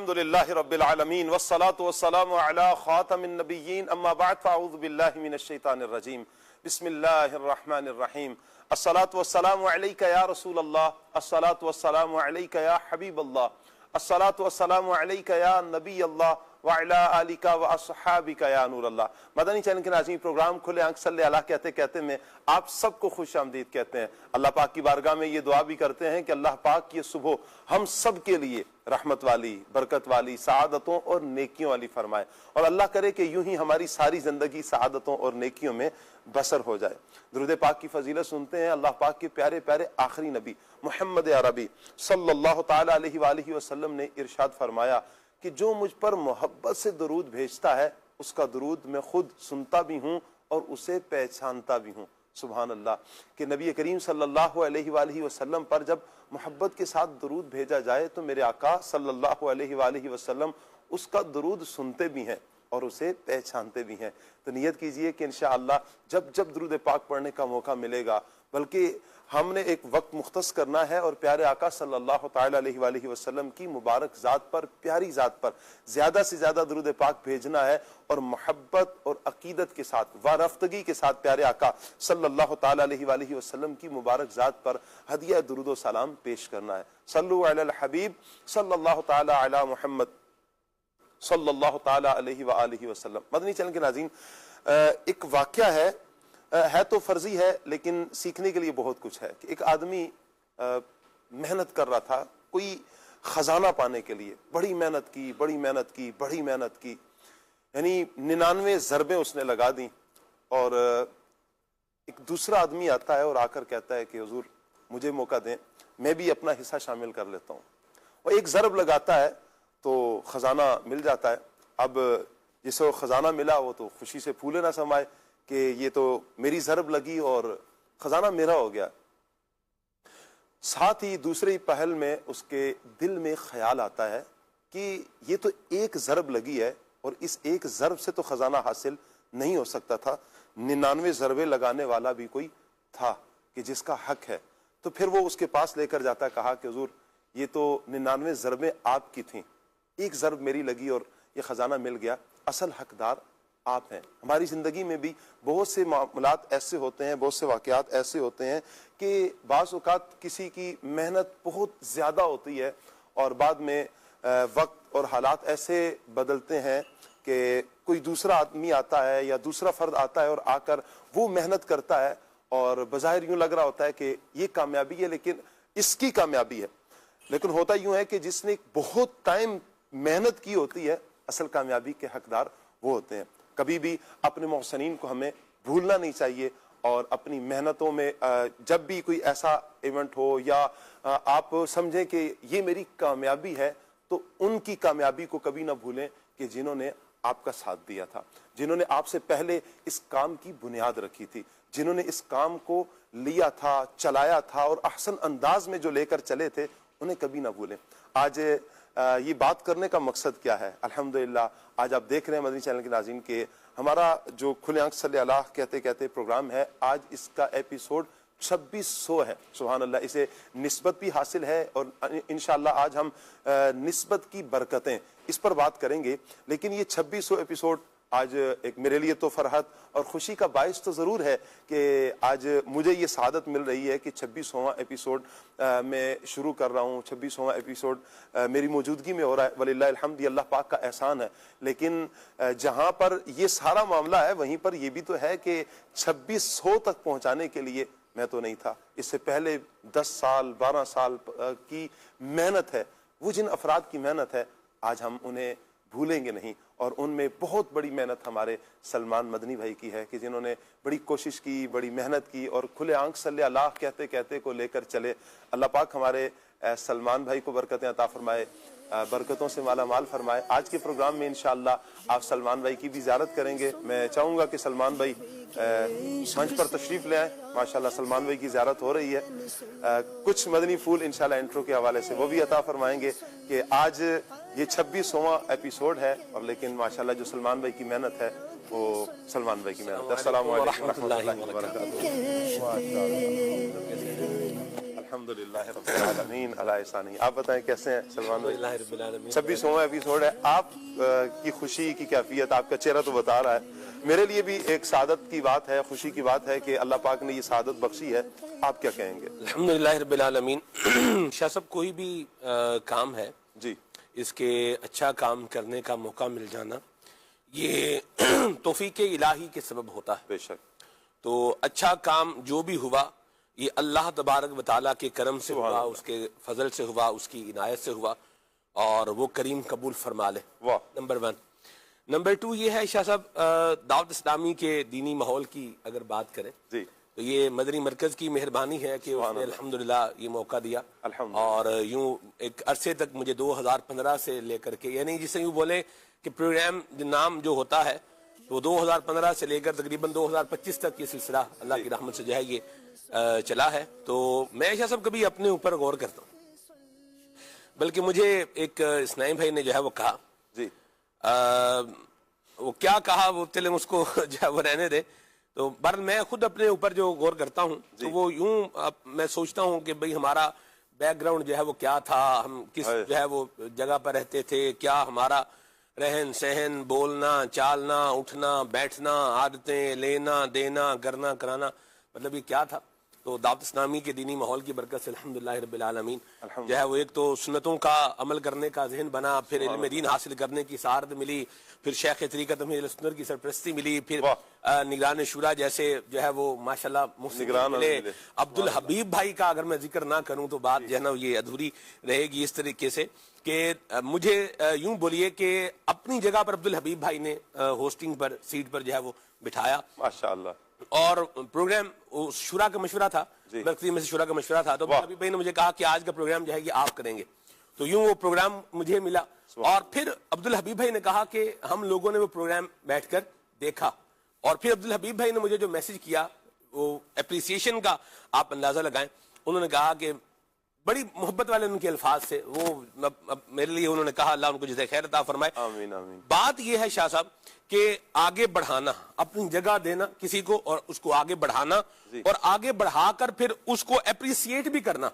अल्हम्दुलिल्लाहि रब्बिल आलमीन वस्सलातु वस्सलामु अला खातमिन नबिय्यीन अम्मा बअद फ़अऊज़ु बिल्लाहि मिनश शैतानिर रजीम बिस्मिल्लाहिर रहमानिर रहीम अस्सलातु वस्सलामु अलैका या रसूल अल्लाह अस्सलातु वस्सलामु अलैका या हबीब अल्लाह अस्सलातु वस्सलामु अलैका या नबी अल्लाह व अला आलिका व अस्हाबिका या नूर अल्लाह। मदनी चैनल के नाज़रीन, प्रोग्राम खुले आंख सल्ले अला कहते कहते में आप सबको खुश आमदीद कहते हैं। अल्लाह पाक की बारगाह में ये दुआ भी करते हैं कि अल्लाह पाक ये सुबह हम सब के लिए रहमत वाली, बरकत वाली, सआदतों और नेकियों वाली फरमाए, और अल्लाह करे कि यूं ही हमारी सारी जिंदगी सआदतों और नेकियों में बसर हो जाए। दुरूद पाक की फजीलत सुनते हैं। अल्लाह पाक के प्यारे प्यारे आखिरी नबी मोहम्मद अरबी सल्लल्लाहु ताला अलैहि वसल्लम ने इरशाद फरमाया कि जो मुझ पर मोहब्बत से दरूद भेजता है उसका दरूद मैं खुद सुनता भी हूँ और उसे पहचानता भी हूँ। सुभान अल्लाह कि नबी करीम सल्लल्लाहु अलैहि वसल्लम पर जब मोहब्बत के साथ दरूद भेजा जाए तो मेरे आका सल्लल्लाहु अलैहि वसल्लम उसका दरूद सुनते भी हैं और उसे पहचानते भी हैं। तो नियत कीजिए कि इंशाअल्लाह जब जब दरूद पाक पढ़ने का मौका मिलेगा, बल्कि हमने एक वक्त मुख्तस करना है और प्यारे आका सल्लल्लाहु ताला अलैहि वसल्लम की मुबारक ज़ात पर, प्यारी ज़ात पर ज़्यादा से ज़्यादा दरूद पाक भेजना है और मोहब्बत और अकीदत के साथ, वारफ्तगी के साथ प्यारे आका सल्लल्लाहु ताला अलैहि वसल्लम की मुबारक ज़ात पर हदिया दुरूद व सलाम पेश करना है। सल्लु अलल हबीब सल्लल्लाहु ताला अला मुहम्मद सल्लल्लाहु ताला अलैहि व आलिहि वसल्लम। मदनी चैनल के नाज़रीन, एक वाक़या है तो फर्जी है लेकिन सीखने के लिए बहुत कुछ है कि एक आदमी मेहनत कर रहा था कोई खजाना पाने के लिए। बड़ी मेहनत की, बड़ी मेहनत की, बड़ी मेहनत की, यानी 99 ज़रबें उसने लगा दी, और एक दूसरा आदमी आता है और आकर कहता है कि हुजूर मुझे मौका दें, मैं भी अपना हिस्सा शामिल कर लेता हूँ। और एक ज़रब लगाता है तो खजाना मिल जाता है। अब जिसे वो खजाना मिला वो तो खुशी से फूले ना समाये कि ये तो मेरी ज़रब लगी और खजाना मेरा हो गया। साथ ही दूसरी पहल में उसके दिल में ख्याल आता है कि ये तो एक ज़रब लगी है और इस एक ज़रब से तो खजाना हासिल नहीं हो सकता था, 99 ज़रबें लगाने वाला भी कोई था कि जिसका हक है। तो फिर वो उसके पास लेकर जाता, कहा कि हुजूर ये तो 99 ज़रबें आपकी थीं, एक ज़रब मेरी लगी और ये खजाना मिल गया, असल हकदार आप हैं। हमारी ज़िंदगी में भी बहुत से मामलात ऐसे होते हैं, बहुत से वाक़यात ऐसे होते हैं कि बाज़ औक़ात किसी की मेहनत बहुत ज़्यादा होती है और बाद में वक्त और हालात ऐसे बदलते हैं कि कोई दूसरा आदमी आता है या दूसरा फ़र्द आता है और आकर वो मेहनत करता है और बज़ाहिर यूँ लग रहा होता है कि ये कामयाबी है लेकिन इसकी कामयाबी है, लेकिन होता यूँ है कि जिसने बहुत टाइम मेहनत की होती है असल कामयाबी के हकदार वो होते हैं। कभी भी अपने मोहसिनीन को हमें भूलना नहीं चाहिए और अपनी मेहनतों में जब भी कोई ऐसा इवेंट हो या आप समझें कि ये मेरी कामयाबी है तो उनकी कामयाबी को कभी ना भूलें कि जिन्होंने आपका साथ दिया था, जिन्होंने आपसे पहले इस काम की बुनियाद रखी थी, जिन्होंने इस काम को लिया था, चलाया था और अहसन अंदाज में जो लेकर चले थे, उन्हें कभी ना भूलें। आज ये बात करने का मकसद क्या है? अल्हम्दुलिल्लाह आज आप देख रहे हैं मदनी चैनल के नाज़रीन के हमारा जो खुले आंख सल्ले अला कहते कहते प्रोग्राम है, आज इसका एपिसोड 2600 है। सुभान अल्लाह, इसे निस्बत भी हासिल है और इंशाअल्लाह आज हम निस्बत की बरकतें इस पर बात करेंगे। लेकिन ये 2600 एपिसोड आज एक मेरे लिए तो फरहत और खुशी का बाइस तो ज़रूर है कि आज मुझे ये सआदत मिल रही है कि 26वां एपिसोड मैं शुरू कर रहा हूँ। 26वां एपिसोड मेरी मौजूदगी में हो रहा है, वलिल्लाहिल हम्द, ये अल्लाह पाक का एहसान है। लेकिन जहाँ पर ये सारा मामला है वहीं पर ये भी तो है कि 2600 तक पहुँचाने के लिए मैं तो नहीं था। इससे पहले 10 साल 12 साल की मेहनत है, वो जिन अफराद की मेहनत है आज हम उन्हें भूलेंगे नहीं, और उनमें बहुत बड़ी मेहनत हमारे सलमान मदनी भाई की है कि जिन्होंने बड़ी कोशिश की, बड़ी मेहनत की और खुले आंख सल्ले अल्लाह कहते कहते को लेकर चले। अल्लाह पाक हमारे सलमान भाई को बरकतें अता फरमाए, बरकतों से माला माल फरमाए। आज के प्रोग्राम में इंशाअल्लाह आप सलमान भाई की भी ज़ियारत करेंगे। मैं चाहूँगा कि सलमान भाई मंच पर तशरीफ़ ले आए। माशाअल्लाह सलमान भाई की ज़ियारत हो रही है। कुछ मदनी फूल इंशाअल्लाह इंट्रो के हवाले से वो भी अता फरमाएंगे कि आज ये 26वां एपिसोड है, और लेकिन माशाअल्लाह जो सलमान भाई की मेहनत है वो सलमान भाई की मेहनत। अस्सलाम वालेकुम व रहमतुल्लाहि व बरकातहू। अल्हम्दुलिल्लाह रब्बिल आलमीन अला ihsanihi। आप बताएं कैसे हैं सलमान भाई? अल्हम्दुलिल्लाह रब्बिल आलमीन। 26वां एपिसोड है। आप की खुशी की कैफियत, आपका चेहरा तो बता रहा है। मेरे लिए भी एक सादत की बात है, खुशी की बात है कि अल्लाह पाक ने ये सादत बख्शी है। आप क्या कहेंगे? अल्हम्दुलिल्लाह रब्बिल आलमीन। शाह साहब, कोई भी काम है जी, इसके अच्छा काम करने का मौका मिल जाना ये तौफीक इलाही के सबब होता है। बेशक। तो अच्छा काम जो भी हुआ ये अल्लाह तबारक व तआला के करम से हुआ, उसके फजल से हुआ, उसकी इनायत से हुआ और वो करीम कबूल फरमा ले। वाह। नंबर 1। नंबर 2 ये है शाह साहब, दावत इस्लामी के दीनी माहौल की अगर बात करें जी, तो ये मदनी मरकज की मेहरबानी है कि उसने अल्हम्दुलिल्लाह ये मौका दिया। और यूं एक अरसे तक मुझे 2015 से लेकर के, यानी जिसे यूं बोले कि प्रोग्राम नाम जो होता है तो 2015 से लेकर तकरीबन 2025 तक ये सिलसिला अल्लाह की रहमत से जो है ये चला है। तो मैं शाह साहब कभी अपने ऊपर गौर करता हूँ, बल्कि मुझे एक इस्नाइम भाई ने जो है वो कहा जी, वो क्या कहा वो चले उसको जो है वो रहने दे। तो बहरहाल मैं खुद अपने ऊपर जो गौर करता हूँ तो वो यूं मैं सोचता हूँ कि भाई हमारा बैकग्राउंड जो है वो क्या था, हम किस जो है वो जगह पर रहते थे, क्या हमारा रहन सहन, बोलना चालना, उठना बैठना, आदतें, लेना देना, करना कराना, मतलब ये क्या था। तो दावत इस्लामी के दीनी माहौल की बरकत से अल्हम्दुलिल्लाह रब्बिल आलमीन जो है वो एक तो सुन्नतों का अमल करने का जहन बना, फिर इल्म दीन हासिल करने की सआदत मिली, फिर शेख तरीक़त अमीर सुन्नत की सरपरस्ती मिली, फिर निगरान शुरा जैसे जो है वो माशाल्लाह मुफ्ती मिले। अब्दुल हबीब भाई का अगर मैं जिक्र ना करूं तो बात जो है ना ये अधूरी रहेगी इस तरीके से कि मुझे यूं बोलिए कि अपनी जगह पर अब्दुल हबीब भाई ने होस्टिंग पर सीट पर जो है वो बिठाया माशाल्लाह। और प्रोग्राम शुरा का मशवरा था, मरकजी में से शुरा का मशवरा था। तो अभी भाई ने मुझे कहा कि आज का प्रोग्राम जो है ये आप करेंगे, तो यूं वो प्रोग्राम मुझे मिला। और फिर अब्दुल हबीब भाई ने कहा कि हम लोगों ने वो प्रोग्राम बैठकर देखा और फिर अब्दुल हबीब भाई ने मुझे जो मैसेज किया वो एप्रिसिएशन का आप अंदाजा लगाएं। उन्होंने कहा कि बड़ी मोहब्बत वाले उनके अल्फाज से वो मेरे लिए उन्होंने कहा अल्लाह उनको जज़ाए खैर अता फरमाए। आमीन आमीन। बात यह है शाह साहब कि आगे बढ़ाना, अपनी जगह देना किसी को और उसको आगे बढ़ाना और आगे बढ़ाकर फिर उसको एप्रिसिएट भी करना,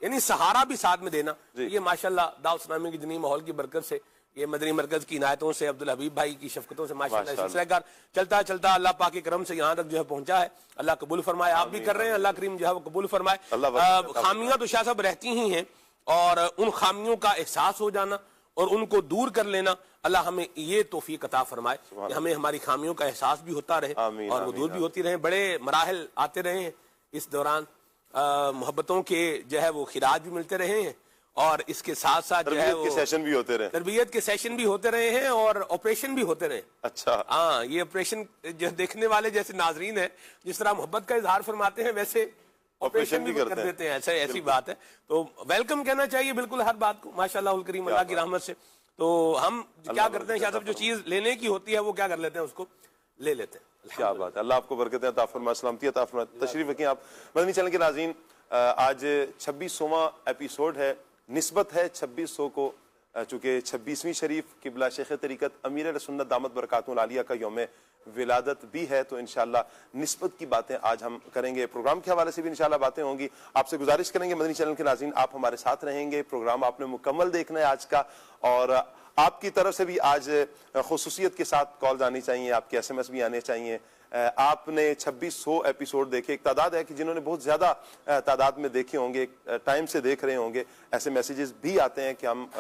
यानी सहारा भी साथ में देना। ये माशाल्लाह दावत इस्लामी की दीनी माहौल की बरकत से, ये मदनी मरकज की इनायतों से, अब्दुल हबीब भाई की शफकतों से माशाल्लाह सिलसिलेकार चलता चलता अल्लाह पाक के करम से यहाँ तक जो है पहुंचा है। अल्लाह कबूल फरमाए। आप भी कर रहे हैं, अल्लाह करीम जो है वो कबूल फरमाए। खामियां तो शाह साहब रहती ही हैं और उन खामियों का एहसास हो जाना और उनको दूर कर लेना, अल्लाह हमें ये तौफीक अता फरमाए कि हमें हमारी खामियों का एहसास भी होता रहे और वो दूर भी होती रहे। बड़े मराहल आते रहे हैं इस दौरान, मोहब्बतों के जो है वो खिराज भी मिलते रहे हैं और इसके साथ साथ जो है वो सेशन भी होते रहे, तरबियत के सेशन भी होते रहे हैं और ऑपरेशन भी होते रहे। अच्छा, हाँ, ये ऑपरेशन जो देखने वाले जैसे नाजरीन है जिस तरह मोहब्बत का इजहार फरमाते हैं वैसे ऑपरेशन भी कर देते हैं। ऐसी बात है। तो वेलकम कहना चाहिए बिल्कुल हर बात को, माशाल्लाह उल करीम अल्लाह की रहमत से। तो हम क्या करते हैं शाह साहब, जो चीज लेने की होती है वो क्या कर लेते हैं, उसको ले लेते हैं। क्या बात है। अल्लाह आपको बरकतें अता फरमाए, सलामती अता फरमाए। तशरीफ रखिए आप। मदनी चैनल के नाज़रीन, आज 26वां एपिसोड है। निस्बत है 2600 को, चूंकि 26वीं शरीफ किबला शेख तरीक़त अमीर सुन्नत दामत बरकातुहुल आलिया का यौम विलादत भी है। तो इंशाल्लाह निस्बत की बातें आज हम करेंगे। प्रोग्राम के हवाले से भी इंशाल्लाह बातें होंगी। आपसे गुजारिश करेंगे मदनी चैनल के नाज़रीन आप हमारे साथ रहेंगे। प्रोग्राम आपने मुकम्मल देखना है आज का, और आपकी तरफ से भी आज खुसूसियत के साथ कॉल आनी चाहिए, आपके SMS भी आने चाहिए। आपने 2600 एपिसोड देखे, एक तादाद है कि जिन्होंने बहुत ज्यादा तादाद में देखे होंगे, टाइम से देख रहे होंगे। ऐसे मैसेजेस भी आते हैं कि हम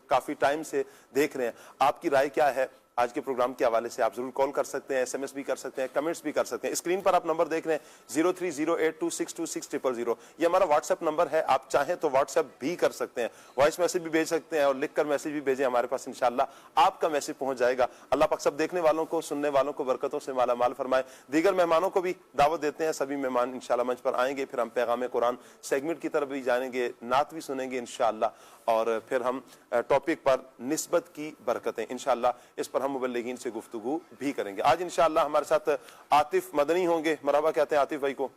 काफी टाइम से देख रहे हैं। आपकी राय क्या है आज के प्रोग्राम के हवाले से? आप जरूर कॉल कर सकते हैं, SMS भी कर सकते हैं, कमेंट्स भी कर सकते हैं। स्क्रीन पर आप नंबर देख रहे हैं 0308262600। ये हमारा व्हाट्सएप नंबर है। आप चाहें तो व्हाट्सएप भी कर सकते हैं, वॉइस मैसेज भी भेज सकते हैं और लिखकर मैसेज भी भेजें हमारे पास, इंशाल्लाह आपका मैसेज पहुंच जाएगा। अल्लाह पाक सब देखने वालों को, सुनने वालों को बरकतों से माला माल फरमाए। दीगर मेहमानों को भी दावत देते हैं। सभी मेहमान इंशाल्लाह मंच पर आएंगे, फिर हम पैगाम कुरान सेगमेंट की तरफ भी जाएंगे, नात भी सुनेंगे इंशाल्लाह, और फिर हम टॉपिक पर निस्बत की बरकतें इंशाल्लाह इस पर हम मुबल्लिगीन से गुफ्तगू भी करेंगे। आज इंशाल्लाह हमारे साथ आतिफ मदनी होंगे। मरहबा कहते हैं आतिफ भाई को।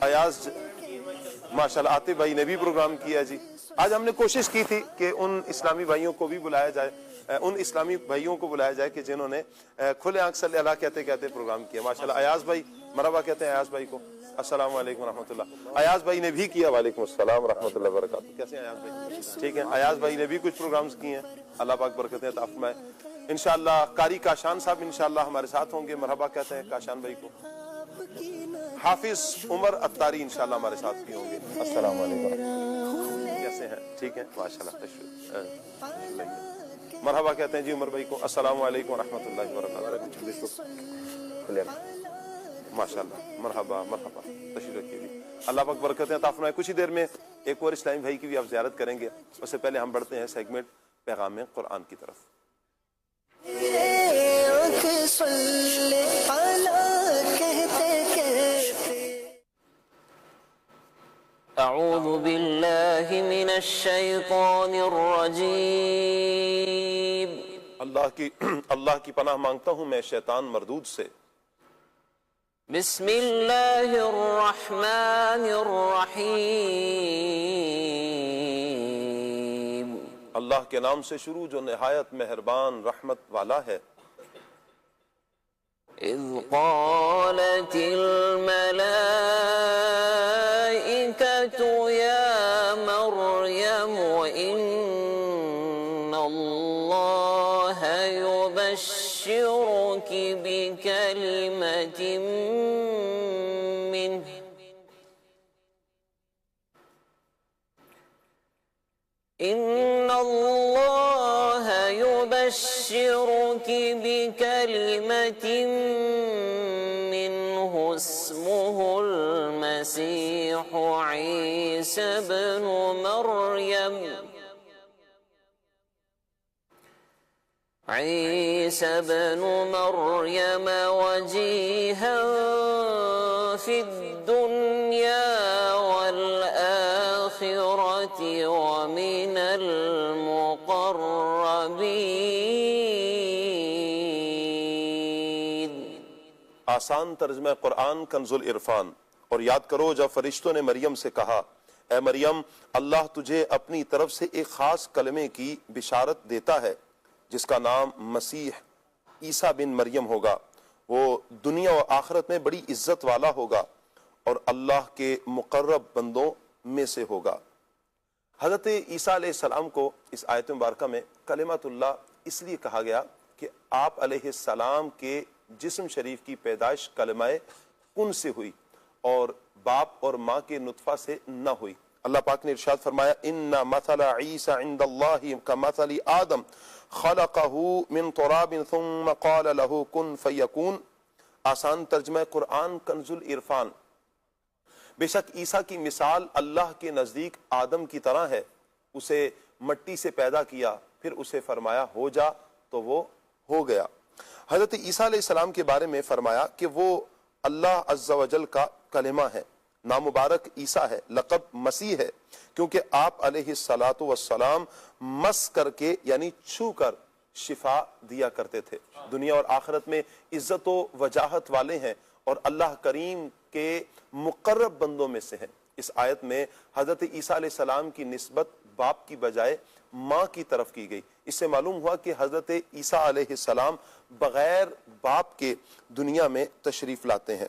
अयाज माशाल्लाह आतिफ भाई ने भी प्रोग्राम किया जी। आज हमने कोशिश की थी कि उन इस्लामी भाइयों को भी बुलाया जाए ان اسلامی بھائیوں کو بلایا جائے کہ جنہوں نے کھلے آنکھ صلی اللہ کہتے کہتے پروگرام کیا. ماشاءاللہ ایاز بھائی مرحبا کہتے ہیں. ایاز بھائی کو السلام علیکم ورحمۃ اللہ. ایاز بھائی نے بھی کیا. وعلیکم السلام ورحمۃ اللہ وبرکاتہ. کیسے ہیں ایاز بھائی؟ ٹھیک ہے. ایاز بھائی نے بھی کچھ پروگرامز کیے ہیں. اللہ پاک برکتیں عطا فرمائے. انشاءاللہ قاری کاشان صاحب انشاءاللہ ہمارے ساتھ ہوں گے. مرحبا کہتے ہیں کاشان بھائی کو. حافظ عمر اتاری انشاءاللہ ہمارے ساتھ بھی ہوں گے. السلام علیکم. کیسے ہیں؟ ٹھیک ہے ماشاءاللہ. مرحبا کہتے ہیں جی عمر بھائی کو. السلام علیکم ورحمۃ اللہ وبرکاتہ. ماشاءاللہ مرحبا مرحبا. تشریف رکھیے جی. اللہ پاک برکتیں عطا فرمائے. کچھ ہی دیر میں ایک اور اسلامی بھائی کی بھی آپ زیارت کریں گے. اس سے پہلے ہم بڑھتے ہیں سیگمنٹ پیغام قرآن کی طرف. اعوذ باللہ من الشیطان الرجیم. اللہ کی پناہ مانگتا ہوں میں شیطان مردود سے. بسم اللہ الرحمن الرحیم. اللہ کے نام سے شروع جو نہایت مہربان رحمت والا ہے. اذ قالت الملائکۃ یا مریم ان اللہ یبشرک بکلمۃ منہ ان اللہ یبشرک بکلمۃ منہ اسمہ المسیح عیسی ابن مریم وجیہا فی الدنیا والآخرۃ ومن المقربین. آسان ترجمہ قرآن کنز العرفان. اور یاد کرو جب فرشتوں نے مریم سے کہا اے مریم اللہ تجھے اپنی طرف سے ایک خاص کلمے کی بشارت دیتا ہے جس کا نام مسیح عیسیٰ بن مریم ہوگا. وہ دنیا و آخرت میں بڑی عزت والا ہوگا اور اللہ کے مقرب بندوں میں سے ہوگا. حضرت عیسیٰ علیہ السلام کو اس آیت مبارکہ میں کلمۃ اللہ اس لیے کہا گیا کہ آپ علیہ السلام کے جسم شریف کی پیدائش کلمہ کن سے ہوئی اور باپ اور ماں کے نطفہ سے نہ ہوئی. اللہ پاک نے ارشاد فرمایا ان مثل عیسی عند اللہ کمثل آدم خلقہ من تراب ثم قال له کن فیکون. آسان ترجمہ قرآن کنز العرفان. بے شک عیسیٰ کی مثال اللہ کے نزدیک آدم کی طرح ہے. اسے مٹی سے پیدا کیا پھر اسے فرمایا ہو جا تو وہ ہو گیا. حضرت عیسیٰ علیہ السلام کے بارے میں فرمایا کہ وہ اللہ عز و جل کا کلمہ ہے. نام مبارک عیسیٰ ہے, لقب مسیح ہے کیونکہ آپ علیہ السلام مس کر کے یعنی چھو کر شفا دیا کرتے تھے. دنیا اور آخرت میں عزت و وجاہت والے ہیں اور اللہ کریم کے مقرب بندوں میں سے ہیں. اس آیت میں حضرت عیسیٰ علیہ السلام کی نسبت باپ کی بجائے ماں کی طرف کی گئی. اس سے معلوم ہوا کہ حضرت عیسیٰ علیہ السلام بغیر باپ کے دنیا میں تشریف لاتے ہیں,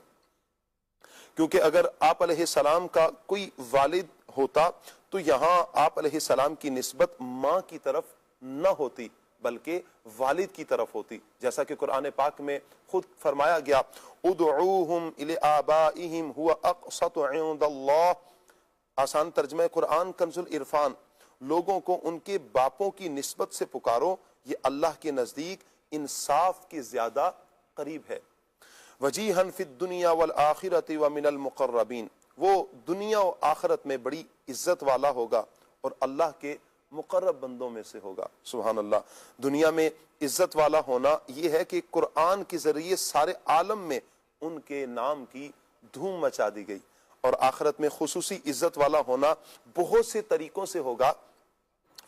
کیونکہ اگر آپ علیہ السلام کا کوئی والد ہوتا تو یہاں آپ علیہ السلام کی نسبت ماں کی طرف نہ ہوتی بلکہ والد کی طرف ہوتی, جیسا کہ قرآن پاک میں خود فرمایا گیا ادعوہم الی آبائہم هو اقسط عند اللہ. آسان ترجمہ قرآن کنز العرفان. لوگوں کو ان کے باپوں کی نسبت سے پکارو, یہ اللہ کے نزدیک انصاف کے زیادہ قریب ہے. وجیہا فی الدنیا والآخرۃ ومن المقربین. وہ دنیا و آخرت میں بڑی عزت والا ہوگا اور اللہ کے مقرب بندوں میں سے ہوگا. سبحان اللہ. دنیا میں عزت والا ہونا یہ ہے کہ قرآن کے ذریعے سارے عالم میں ان کے نام کی دھوم مچا دی گئی, اور آخرت میں خصوصی عزت والا ہونا بہت سے طریقوں سے ہوگا.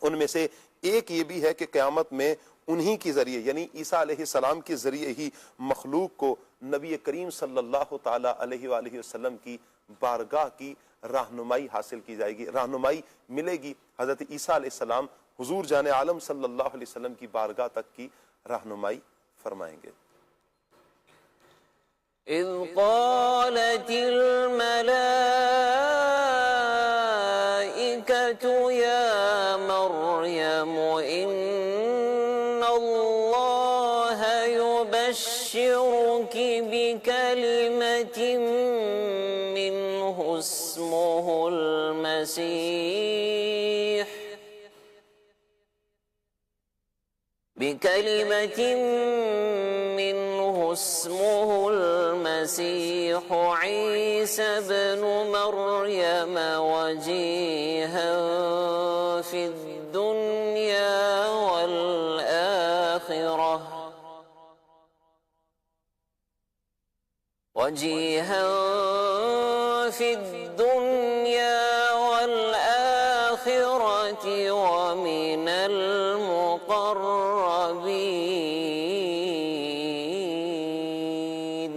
ان میں سے ایک یہ بھی ہے کہ قیامت میں انہی کے ذریعے یعنی عیسیٰ علیہ السلام کے ذریعے ہی مخلوق کو نبی کریم صلی اللہ تعالی علیہ وآلہ وسلم کی بارگاہ کی رہنمائی حاصل کی جائے گی, رہنمائی ملے گی. حضرت عیسیٰ علیہ السلام حضور جان عالم صلی اللہ علیہ وسلم کی بارگاہ تک کی رہنمائی فرمائیں گے۔ اذ قالت الملائکۃ یا مریم ان اللہ یبشرک بکلمۃ منہ اسمہ المسیح بكلمة منه اسمه المسيح عيسى ابن مريم وجيها في الدنيا والآخرة ومن المقربين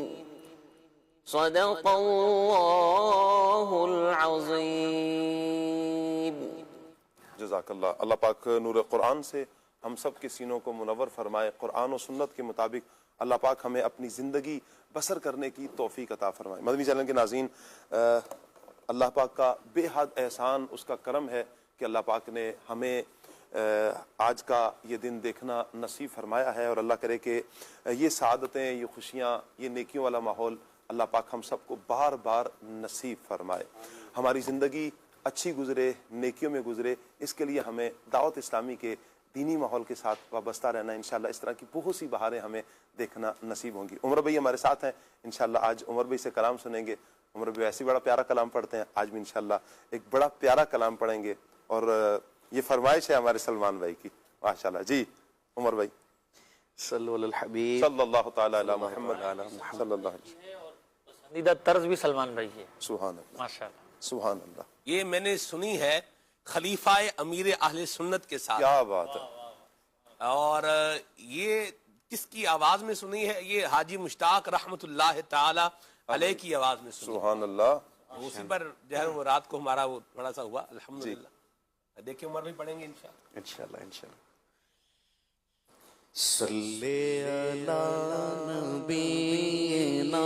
صدق اللہ العظیم۔ جزاک اللہ۔ اللہ پاک نور قرآن سے ہم سب کے سینوں کو منور فرمائے، قرآن و سنت کے مطابق اللہ پاک ہمیں اپنی زندگی بسر کرنے کی توفیق عطا فرمائے۔ مدنی چینل کے ناظرین، اللہ پاک کا بے حد احسان، اس کا کرم ہے کہ اللہ پاک نے ہمیں آج کا یہ دن دیکھنا نصیب فرمایا ہے، اور اللہ کرے کہ یہ سعادتیں، یہ خوشیاں، یہ نیکیوں والا ماحول اللہ پاک ہم سب کو بار بار نصیب فرمائے، ہماری زندگی اچھی گزرے، نیکیوں میں گزرے۔ اس کے لیے ہمیں دعوت اسلامی کے دینی ماحول کے ساتھ وابستہ رہنا ہے۔ انشاءاللہ اس طرح کی بہت سی بہاریں ہمیں دیکھنا نصیب ہوں گی۔ عمر بھائی ہمارے ساتھ ہیں، انشاءاللہ آج عمر بھائی سے کلام سنیں گے۔ عمر بھائی ایسی بڑا پیارا کلام پڑھتے ہیں، آج بھی انشاءاللہ ایک بڑا پیارا کلام پڑھیں گے، اور یہ فرمائش ہے ہمارے سلمان بھائی کی، ماشاءاللہ۔ جی عمر بھائی، صلو علی الحبیب صلی اللہ تعالی علی محمد صلی اللہ علیہ وسلم۔ پسندیدہ طرز بھی سلمان بھائی کی ہے، سبحان اللہ، ماشاءاللہ۔ سبحان اللہ، یہ میں نے سنی ہے خلیفہ امیر اہل سنت کے ساتھ، کیا بات ہے۔ اور یہ کس کی آواز میں سنی ہے؟ یہ حاجی مشتاق رحمت اللہ تعالی علیہ کی آواز میں سنی ہے۔ سبحان اللہ۔ اسی پر جو ہے وہ رات کو ہمارا وہ تھوڑا سا ہوا، الحمدللہ۔ دیکھیں عمر بھی پڑھیں گے انشاءاللہ۔ انشاءاللہ۔ صلی علی نبینا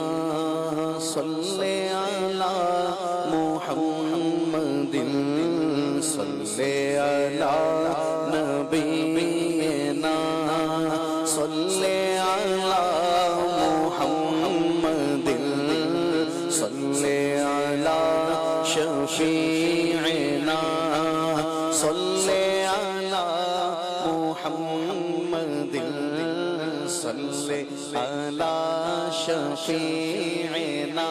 صلی علی محمد صلی علی نبینا صلی علی محمد صلی علی شفیعنا صلی علی محمد صلی علی شفیعنا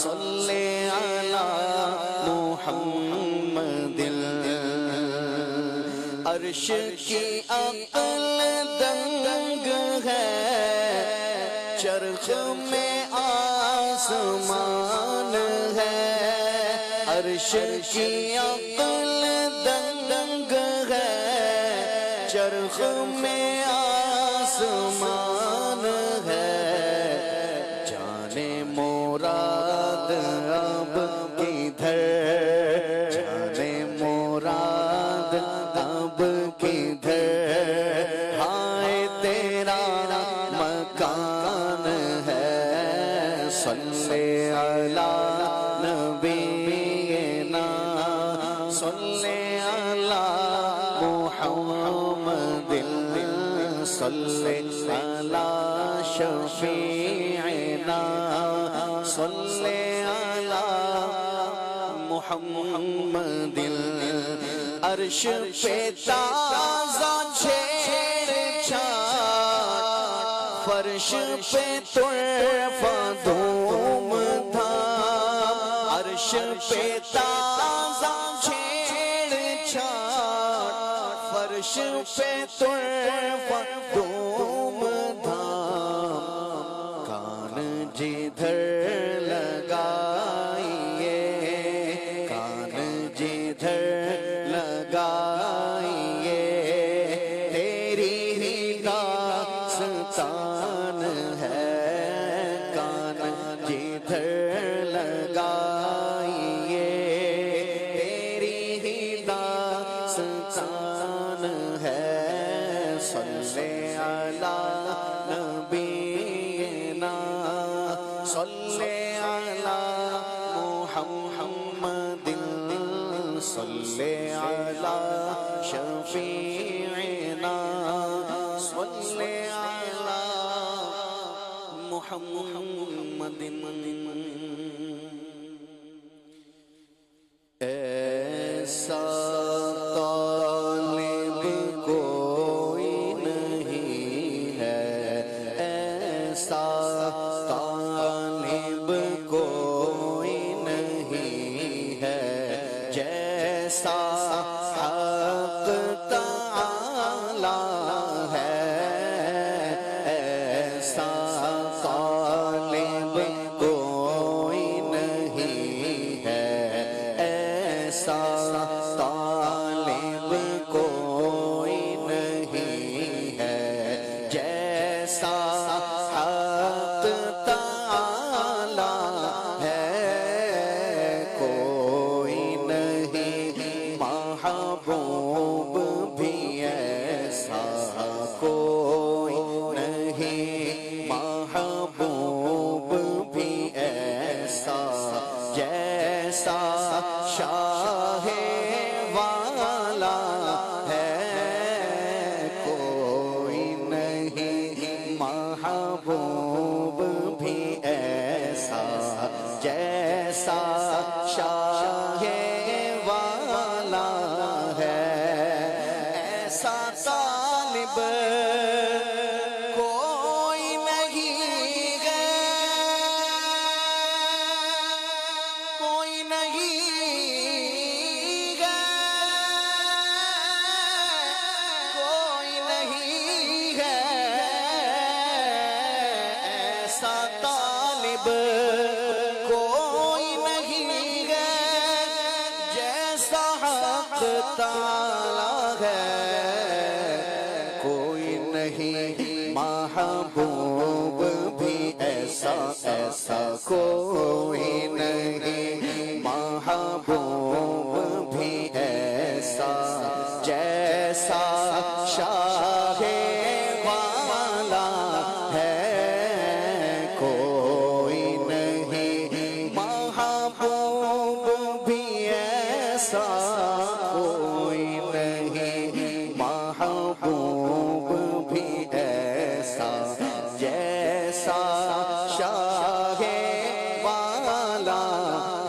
صلی علی محمد۔ عرش کی عقل دنگ ہے، چرخ میں آسمان ہے، عرش کی عقل دنگ ہے، چرخ میں آسمان ہے، جانے مراد اب کدھر، جانے مراد اب کدھر، ہائے تیرا مکان ہے، صلی علی نبینا صلی علی محمد صلی علی شفیعنا صلی علی محمد۔ عرش پہ تازہ چھیڑ چھاڑ، فرش پہ طرفہ دھوم تھا، عرش پہ تازہ چھیڑ چھاڑ، فرش پہ طرفہ دھوم تھا، کان جدھر لگائیے، کان جدھر لگائیے، تیری ہی داستان ہے، کان جدھر لگائیے، تیری ہی داستان صلی علی محمد صلی علی شفیعنا صلی علی محمد ایسا طالب کوئی نہیں ہے ایسا طالب کوئی نہیں ہے جیسا حق تعالی ہے ایسا طالب کوئی نہیں ہے ایسا طالب کوئی نہیں ہے جیسا حق تعالی ہے کوئی نہیں محبوب بھی ایسا کوئی نہیں محبوب بھی ایسا جیسا شاہ والا ہے کوئی نہیں محبوب بھی ایسا جیسا شاہ والا ہے ایسا طالب کوئی نہیں ہے کوئی نہیں ہے کوئی نہیں ہے ایسا طالب کوئی نہیں ہے جیسا حق تعالی ہے کوئی نہیں محبوب بھی ایسا ایسا کوئی نہیں محبوب بھی ایسا جیسا شاہ والا ہے کوئی نہیں محبوب بھی ایسا کوئی نہیں محبوب بھی ایسا جیسا شاہ والا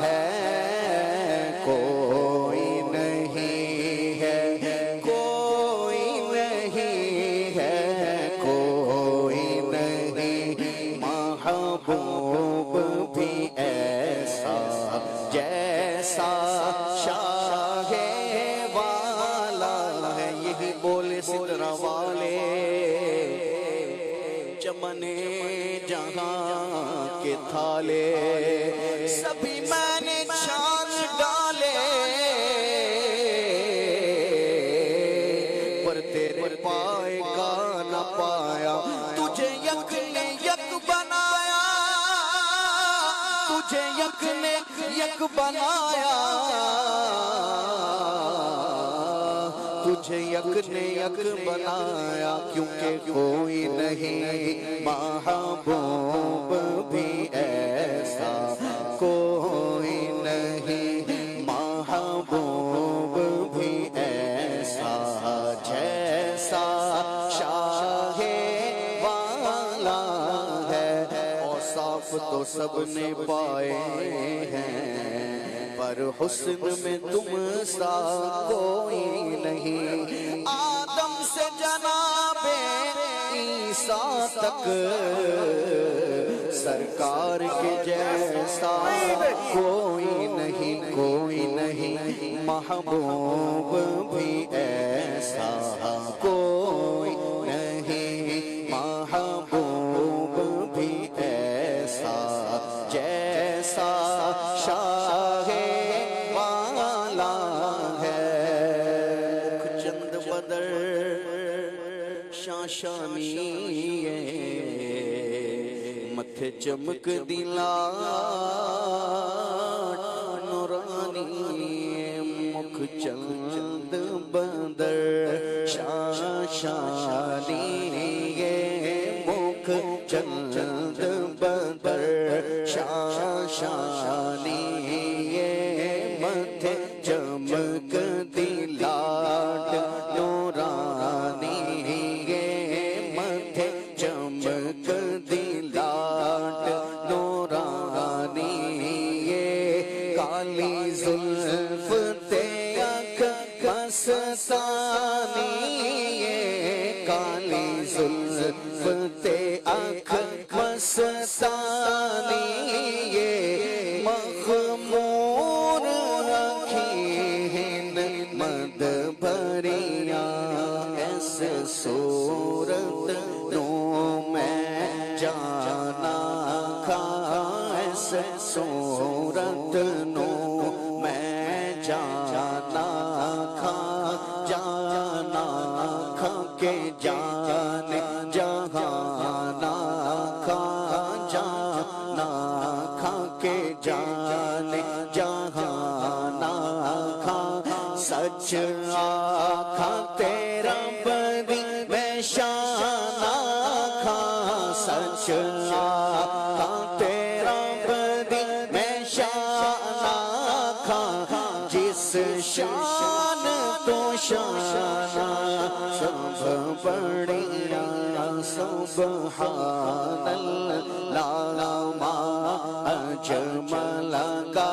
ہے کوئی نہیں ہے کوئی نہیں ہے کوئی نہیں محبوب بھی ایسا جیسا شاہ والا ہے یہی بولے سدرا والے چمنے جہاں کے تھالے سبھی میں نے چھان ڈالے پر تیرے پائے کا نہ پایا تجھے یک نے یک بنایا تجھے یک نے یک بنایا تجھے یک نے یک بنایا کیونکہ کوئی نہیں محبوب بھی ایسا کوئی نہیں محبوب بھی ایسا جیسا شاہ والا ہے اوصاف تو سب نے پائے ہیں پر حسن میں تم سا کوئی نہیں آدم سے جناب عیسیٰ تک سرکار کے جیسا کوئی نہیں محبوب بھی ایسا کوئی نہیں محبوب بھی ایسا جیسا شاہ والا ہے چند بدر شاشانی متھے چمک دلا نورانی مکھ چند بدر شاشانی مکھ چند بدر شانی یہ متھے چمک دی لاٹ نورانی یہ متھے چمک دی لاٹ نورانی یہ کالی زلف تے اکھ مستانی یہ کالی زلف تے اکھ مستانی یہ مخمور رکھی ہن مد بھریاں اس صورت نو میں جانا کھا اس صورت نو میں جانا کھا جانا کھا کے جان جہانا کھا جانا کھا کے جان جہانا کھا سچ آکھا تیرا بدی میں شانہ کھا سچ آکھا تیرا بدی میں شانہ کھا جس شان تو شانہ سب بڑیا سبحان اللہ ما اجمل کا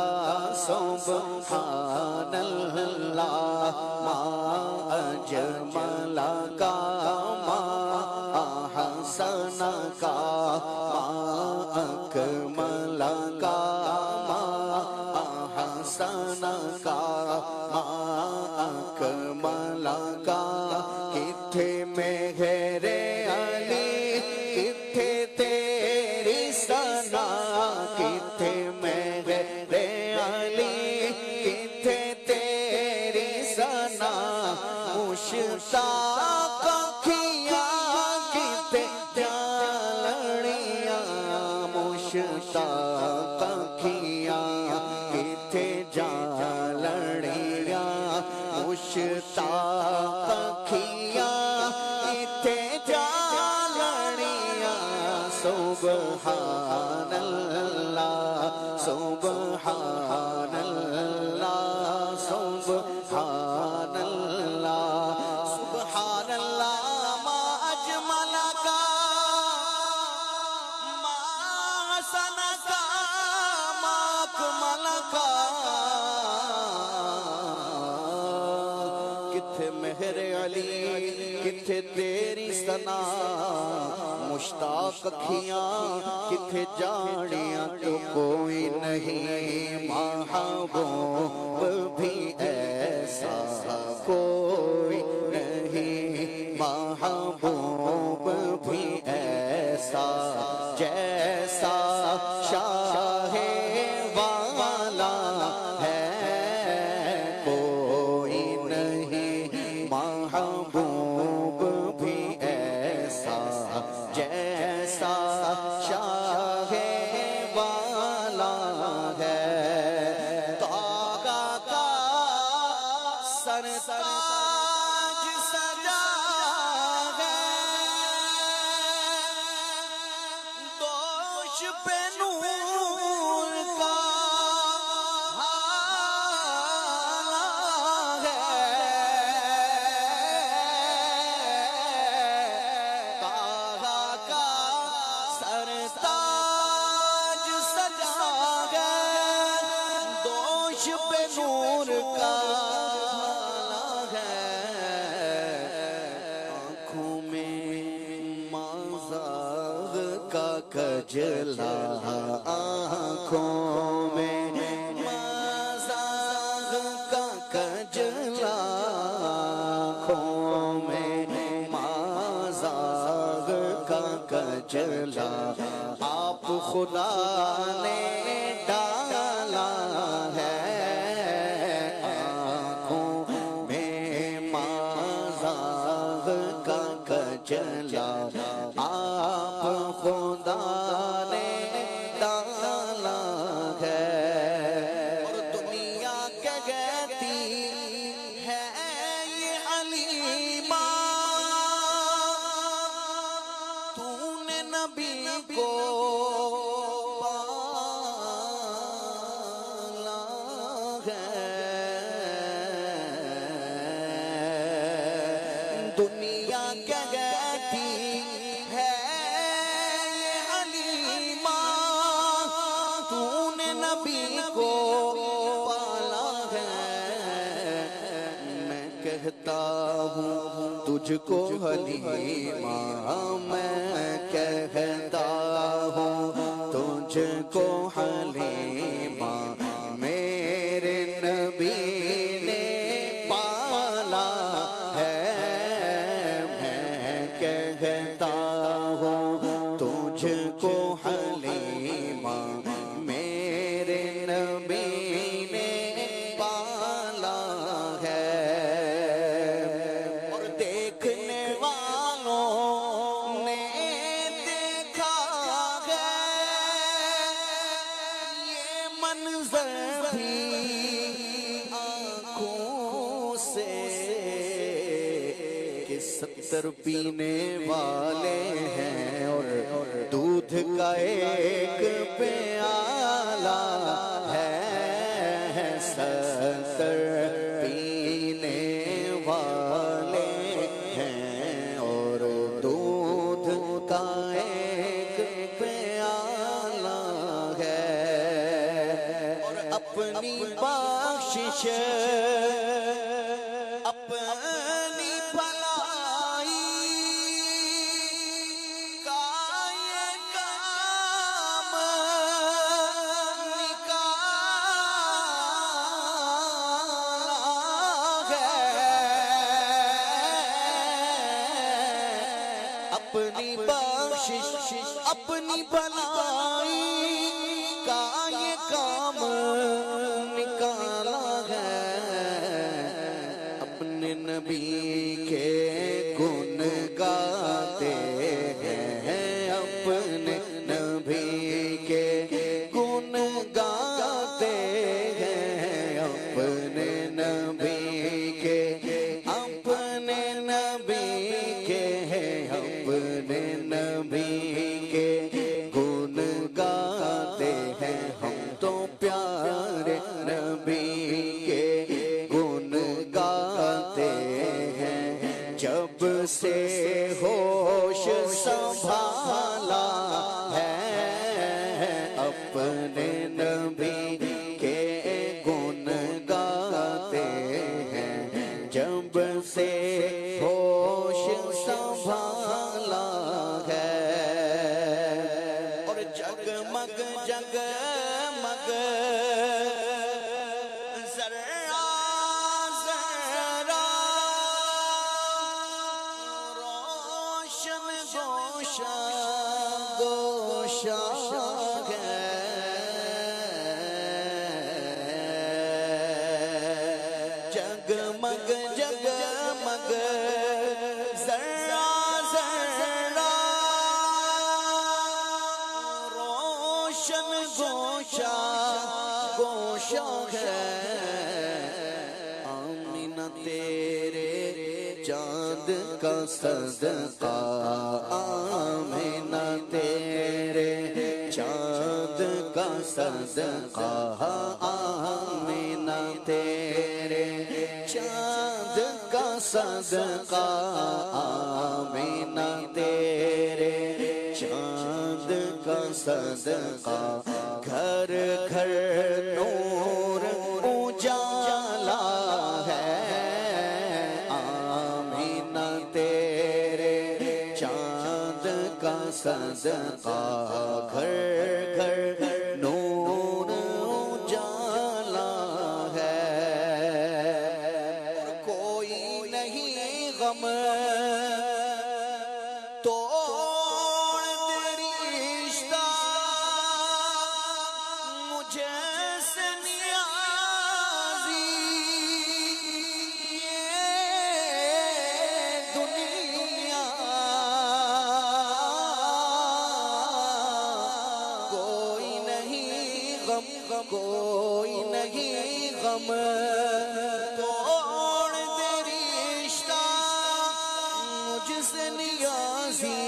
سبحان اللہ ما اجمل کا ما احسن کا ما اکمل کا ما احسن کا ما اکمل کا کتھے مہر علی کتھے تیری ثنا کتھے مہر علی کتھے تیری ثنا مشتاق اکھیاں کتھے جالڑیاں مشتاق اکھیاں کتھے جالڑیاں مشتاق اکھیاں کتھے جالڑیاں سبحان اللہ سبحان اللہ سبحان اللہ سبحان اللہ ما اجمل کا ما حسن کا ما اکمل کا کتھے مہر علی کتھے تیری ثنا مشتاق اکھیاں کتھے جاڑیاں تو کوئی نہیں محبوب بھی ایسا کوئی نہیں محبوب بھی ایسا جیسا شاہ والا ہے کوئی نہیں محبوب بھی ایسا جیسا شاہ والا ہے طاغہ کا سرتاج سجا ہے دوش پہ نور کا کجلا آنکھوں میں مزاغ کا کجلا آنکھوں میں مزاغ کا کجلا آپ خدا نے ڈالا ہے آنکھوں میں مزاغ کا کجلا آپ خدا نے ڈالا ہے اور دنیا کہتی ہے یہ حلیمہ تو نے نبی کو نبی کو پالا ہے، میں کہتا ہوں تجھ کو حلیمہ، میں کہتا ہوں تجھ کو حلیمہ، میرے نبی نے پالا ہے، میں کہتا ہوں تجھ کو حلیمہ، میرے نبی نے پالا ہے۔ اور دیکھنے والوں نے دیکھا ہے یہ منظر بھی آنکھوں سے، کہ 70 پینے والے ہیں اور دودھ کا ایک پیالہ ہے، 70 پینے والے ہیں اور دودھ کا ایک پیالہ ہے۔ اور اپنی بخشش اپنی بھلائی کا یہ کام نکالا ہے، اپنی بخشش اپنی بھلائی کا یہ کام نکالا ہے، اپنے نبی کے گن گاتے ہیں، اپنے نبی کے گن گاتے ہیں، اپنے نبی کے اپنے نبی کے اپنے نبی کے گن گاتے ہیں، ہم تو پیارے نبی کے گن گاتے ہیں، جب سے ہوش سنبھالا ہے، اپنے نبی کے گن گاتے ہیں، جب سے ہوش سنبھالا ہے۔ اور جگمگ جگمگ ذرا ذرا روشن گوشا گوشا ہے، جگمگ جگمگ ذرا ذرا روشن گوشا گوشا ہے، آمینہ تیرے چاند کا صدقہ، آمینہ تیرے چاند کا صدقہ، آمینہ تیرے چاند کا صدقہ، آمینہ تیرے چاند کا صدقہ، گھر گھر نور اجالا ہے، آمینہ تیرے چاند کا صدقہ، گھر گھر نور اجالا ہے۔ کوئی نہیں غم توڑ تیری رشتہ مجھے سے نیازی، یہ دنیا کوئی نہیں غم کوئی نہیں غم توڑ تیری رشتہ مجھ سے نیازی،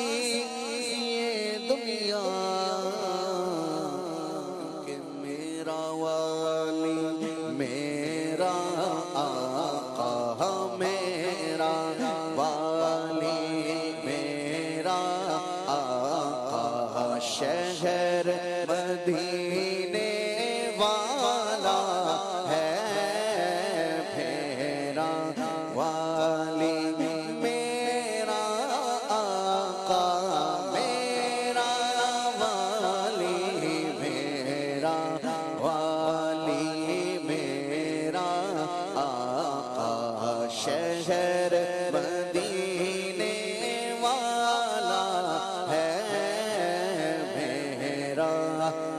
یہ دنیا کہ میرا والی میرا آقا، میرا والی میرا آقا، شہر مدینے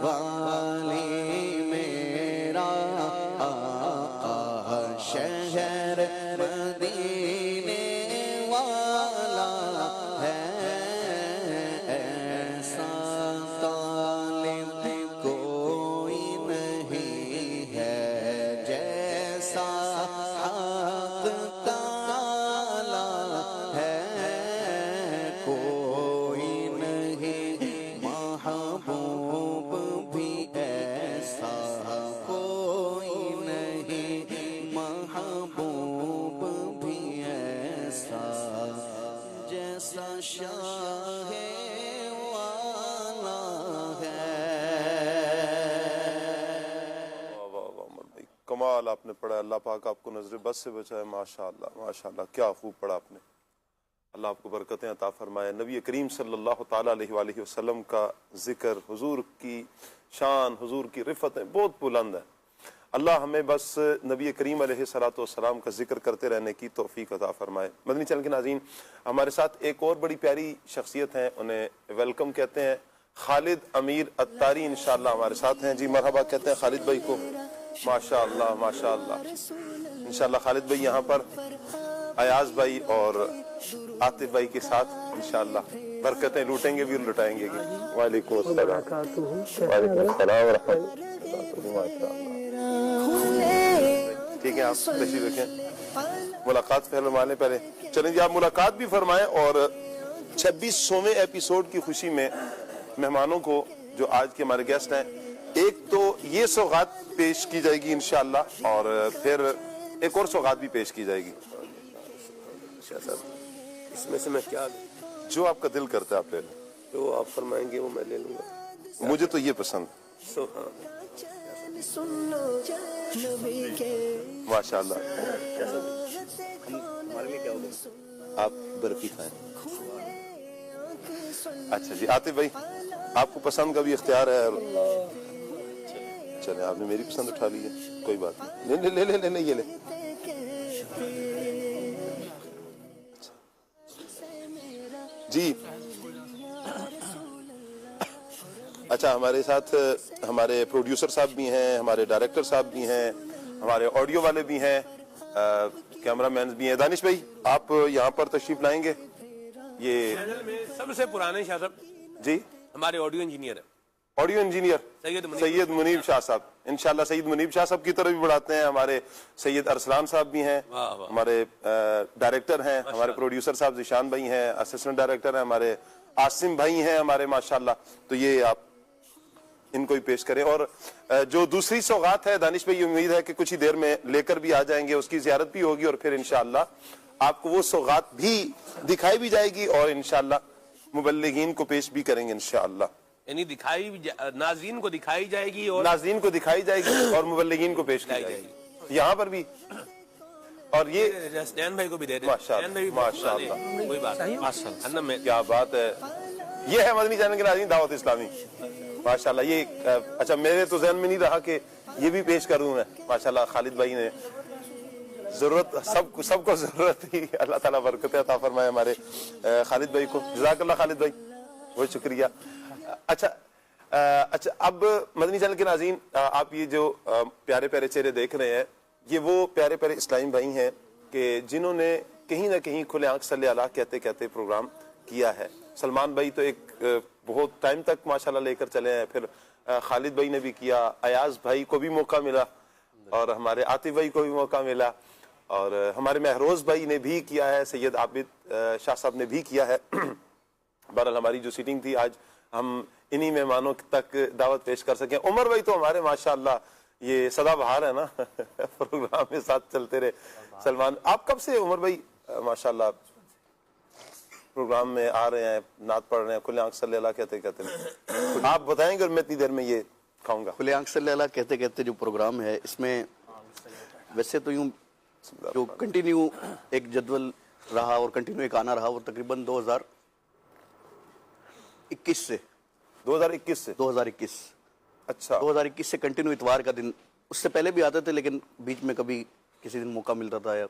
वाली मेरा आका शहर मदीने वाला है ऐसा तालिब कोई नहीं है जैसा हक ताला है कोई नहीं महबूब भी ऐसा कोई नहीं महबूब भी ऐसा जैसा शाह वाला है। वाह वाह वाह उमर भाई, कमाल आपने पढ़ा। अल्लाह पाक आपको नजर बस से बचाए। माशाअल्लाह माशाअल्लाह, क्या खूब पढ़ा आपने। अल्लाह आपको बरकतें अता फरमाए। नबी करीम सल्लल्लाहु ताला अलैहि वसल्लम का जिक्र, हुजूर की शान, हुजूर की रिफ़तें बहुत बुलंद है। अल्लाह हमें बस नबी करीम अलैहिस्सलातु वस्सलाम का जिक्र करते रहने की तौफीक अता फरमाए। मदनी चैनल के नाज़रीन, हमारे साथ एक और बड़ी प्यारी शख्सियत हैं, उन्हें वेलकम कहते हैं। खालिद अमीर अत्तारी इंशाअल्लाह हमारे साथ हैं। जी मरहबा कहते हैं खालिद भाई को। माशाअल्लाह माशाअल्लाह। इंशाअल्लाह खालिद भाई यहाँ पर अयाज भाई और आतिफ भाई के साथ इंशाअल्लाह बरकतें लूटेंगे भी और लुटाएंगे भी। वालेकुम अस्सलाम। वालेकुम अस्सलाम व रहमतुल्लाह। ठीक है, आप तशरीफ रखें। मुलाकात फरमाने पहले चलें जी, आप मुलाकात भी फरमाएं। और 26वें एपिसोड की खुशी में मेहमानों को, जो आज के हमारे गेस्ट हैं, एक तो ये सौगात पेश की जाएगी इंशाअल्लाह और फिर एक और सौगात भी पेश की जाएगी। शाह साहब, इसमें से मैं क्या जो आपका दिल करता है आप ले लें। जो आप फरमाएंगे वो मैं ले लूंगा। मुझे तो ये पसंद। हाँ, माशाअल्लाह। आप बर्फी खाएं। अच्छा जी आतिफ भाई, आपको पसंद का भी इख्तियार है। चले, आपने मेरी पसंद उठा ली है, कोई बात नहीं। ले ले ले ले ले ये ले। जी अच्छा, हमारे साथ हमारे प्रोड्यूसर साहब भी हैं, हमारे डायरेक्टर साहब भी हैं, हमारे ऑडियो वाले भी हैं, कैमरामैन भी हैं। दानिश भाई, आप यहाँ पर तशरीफ लाएंगे। ये चैनल में सबसे पुराने शाह साहब जी हमारे ऑडियो इंजीनियर है, ऑडियो इंजीनियर सैयद मुनीब शाह साहब। इंशाल्लाह सैयद मुनीब शाह साहब की तरफ भी बढ़ाते हैं। हमारे सैयद अरसलान साहब भी हैं, हमारे डायरेक्टर हैं। हमारे प्रोड्यूसर साहब जिशान भाई हैं, असिस्टेंट डायरेक्टर हैं हमारे आसिम भाई हैं हमारे, माशाल्लाह। तो ये आप इनको ही पेश करें। और जो दूसरी सौगात है दानिश भाई, उम्मीद है कि कुछ ही देर में लेकर भी आ जाएंगे, उसकी जियारत भी होगी और फिर इंशाअल्लाह आपको वो सौगात भी दिखाई भी जाएगी और इंशाअल्लाह मुबल्लिगीन को पेश भी करेंगे इंशाअल्लाह। यानी नाज़रीन को दिखाई जाएगी और नाज़रीन को दिखाई जाएगी और मुबल्लिगीन को पेश की जाएगी यहाँ पर भी। और ये रसदैन भाई को भी दे दें। माशाअल्लाह माशाअल्लाह, कोई बात नहीं, माशाअल्लाह, क्या बात है। ये है मदनी चैनल के नाज़रीन दावत इस्लामी, माशाअल्लाह। ये अच्छा, मेरे तो ज़हन में नहीं रहा कि ये भी पेश करूं मैं। माशाअल्लाह खालिद भाई ने जरूरत, सबको जरूरत थी। अल्लाह ताला बरकतें अता फरमाए हमारे खालिद भाई को। जज़ाकल्लाह खालिद भाई, बहुत शुक्रिया। अच्छा अब मदनी चैनल के नाज़रीन, आप ये जो प्यारे प्यारे चेहरे देख रहे हैं, ये वो प्यारे प्यारे इस्लामी भाई हैं कि जिन्होंने कहीं ना कहीं खुले आंख सल्ले अला कहते कहते प्रोग्राम किया है। सलमान भाई तो एक बहुत टाइम तक माशाल्लाह लेकर चले हैं, फिर खालिद भाई ने भी किया, अयाज भाई को भी मौका मिला और हमारे आतिफ भाई को भी मौका मिला और हमारे महरोज भाई ने भी किया है, सैयद आबिद शाह साहब ने भी किया है। बहरहाल हमारी जो सीटिंग थी आज, हम इन्हीं मेहमानों तक दावत पेश कर सकें। उमर भाई तो हमारे माशाल्लाह ये सदाबहार है ना प्रोग्राम में साथ चलते रहे। सलमान, आप कब से उमर भाई माशाल्लाह प्रोग्राम में आ रहे हैं, नात पढ़ रहे हैं, खुले आंख सल्ले अला कहते कहते? आप बताएंगे और मैं इतनी देर में ये खाऊंगा। खुले आंख सल्ले अला कहते कहते जो प्रोग्राम है, इसमें वैसे तो यूं जो कंटिन्यू एक जदवल रहा और कंटिन्यू एक आना रहा, वो तकरीबन 2021 से 2021 अच्छा 2021 से कंटिन्यू इतवार का दिन, उससे पहले भी आते थे लेकिन बीच में कभी किसी दिन मौका मिलता था,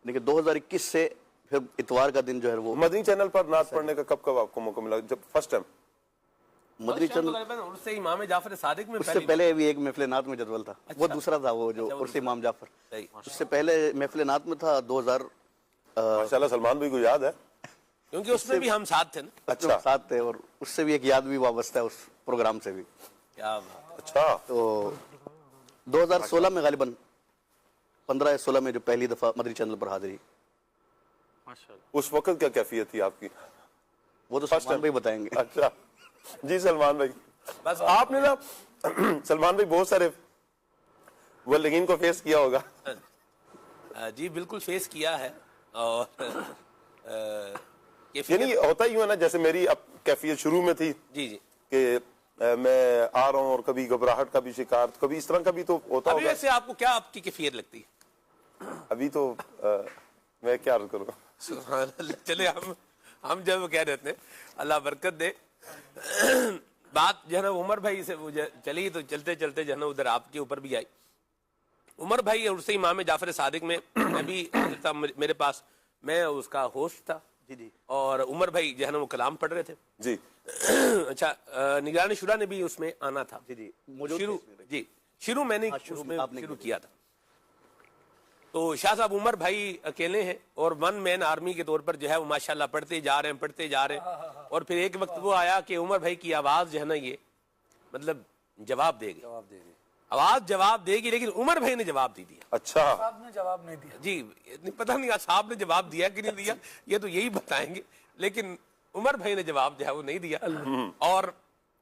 लेकिन 2021 से फिर इतवार का दिन जो है वो। मदनी चैनल पर नात पढ़ने का कब आपको मौका मिला? जब फर्स्ट टाइम मदनी चंद उससे इमाम जाफर सादिक में उससे पहले भी एक महफिल नात में जदवल था। वो दूसरा था, वो जो उर्स इमाम जाफर। उससे पहले महफिल नात में था 2000। माशाल्लाह सलमान भाई को याद है, क्योंकि उसमें भी हम साथ थे ना। अच्छा साथ थे, और उससे भी एक याद भी वाबस्ता है उस प्रोग्राम से भी। क्या बात। अच्छा तो 2016 में गालिबन 15 या 16 में जो पहली दफा मदनी चैनल पर हाजिरी, उस वक्त क्या कैफियत थी आपकी? वो तो सलमान भाई बताएंगे। अच्छा जी सलमान भाई, बस आपने ना सलमान भाई बहुत सारे मुबल्लिगीन को फेस किया होगा। जी बिल्कुल फेस किया है। और यानी होता ही है ना, जैसे मेरी अब कैफियत शुरू में थी जी जी कि मैं आ रहा हूँ और कभी घबराहट का भी शिकार, कभी इस तरह का भी तो होता अभी होगा। वैसे आपको क्या आपकी कैफियत लगती है? अभी तो मैं क्या अर्ज करूँ। सुभान अल्लाह। चले हम जब कह देते हैं अल्लाह बरकत दे। बात जो है ना उमर भाई से वो चली, तो चलते चलते जो है ना उधर आपके ऊपर भी आई। उमर भाई और उससे इमाम जाफर सादिक में मैं भी था, मेरे पास मैं उसका होस्ट था जी जी। और उमर भाई जो है ना वो कलाम पढ़ रहे थे जी अच्छा निगरानी शुरा ने भी उसमें आना था जी जी, मौजूद शुरू थे इसमें। जी शुरू मैंने शुरू उसमें आपने शुरू किया था। तो शाह साहब उमर भाई अकेले हैं और वन मैन आर्मी के तौर पर जो है वो माशाल्लाह पढ़ते जा रहे हैं। और फिर एक वक्त वो आया कि उमर भाई की आवाज जो है ना ये मतलब जवाब देगी, आवाज जवाब देगी, लेकिन उमर भाई ने जवाब दे दिया। अच्छा साहब ने जवाब नहीं दिया जी पता नहीं साहब ने जवाब दिया कि नहीं दिया, ये तो यही बताएंगे, लेकिन उमर भाई ने जवाब जो है वो नहीं दिया। और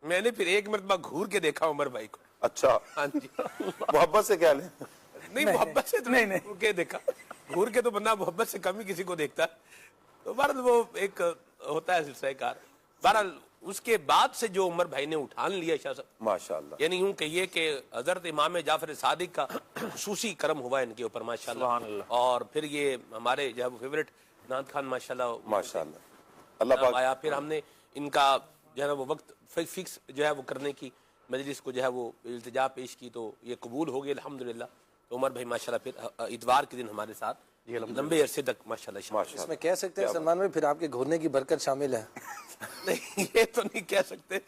मैंने फिर एक मरतबा घूर के देखा उमर भाई को। अच्छा हाँ जी मोहब्बत से क्या लें। नहीं मोहब्बत से तो नहीं के देखा, घूर के तो बंदा मोहब्बत से कम ही किसी को देखता है। तो बहरहाल वो एक होता है सिलसिलेकार। बहरहाल उसके बाद से जो उमर भाई ने उठान लिया शाह साहब माशाल्लाह, यानी यूं कहिए कि हजरत इमाम जाफर सादिक का खुसूसी करम हुआ इनके ऊपर माशाल्लाह। और फिर ये हमारे जो है फेवरेट नाथ खान माशाल्लाह माशाल्लाह अल्लाह पाक आया। फिर हमने इनका जो है ना वो वक्त फिक्स जो है वो करने की मजलिस को जो है वो इल्तिजा पेश की, तो ये कबूल हो गया अल्हम्दुलिल्लाह। तो उमर भाई माशाल्लाह फिर इतवार के दिन हमारे साथ लंबे अरसे तक माशाल्लाह। इसमें कह सकते हैं सलमान भाई फिर आपके घूरने की बरकत शामिल है। नहीं ये तो नहीं कह सकते,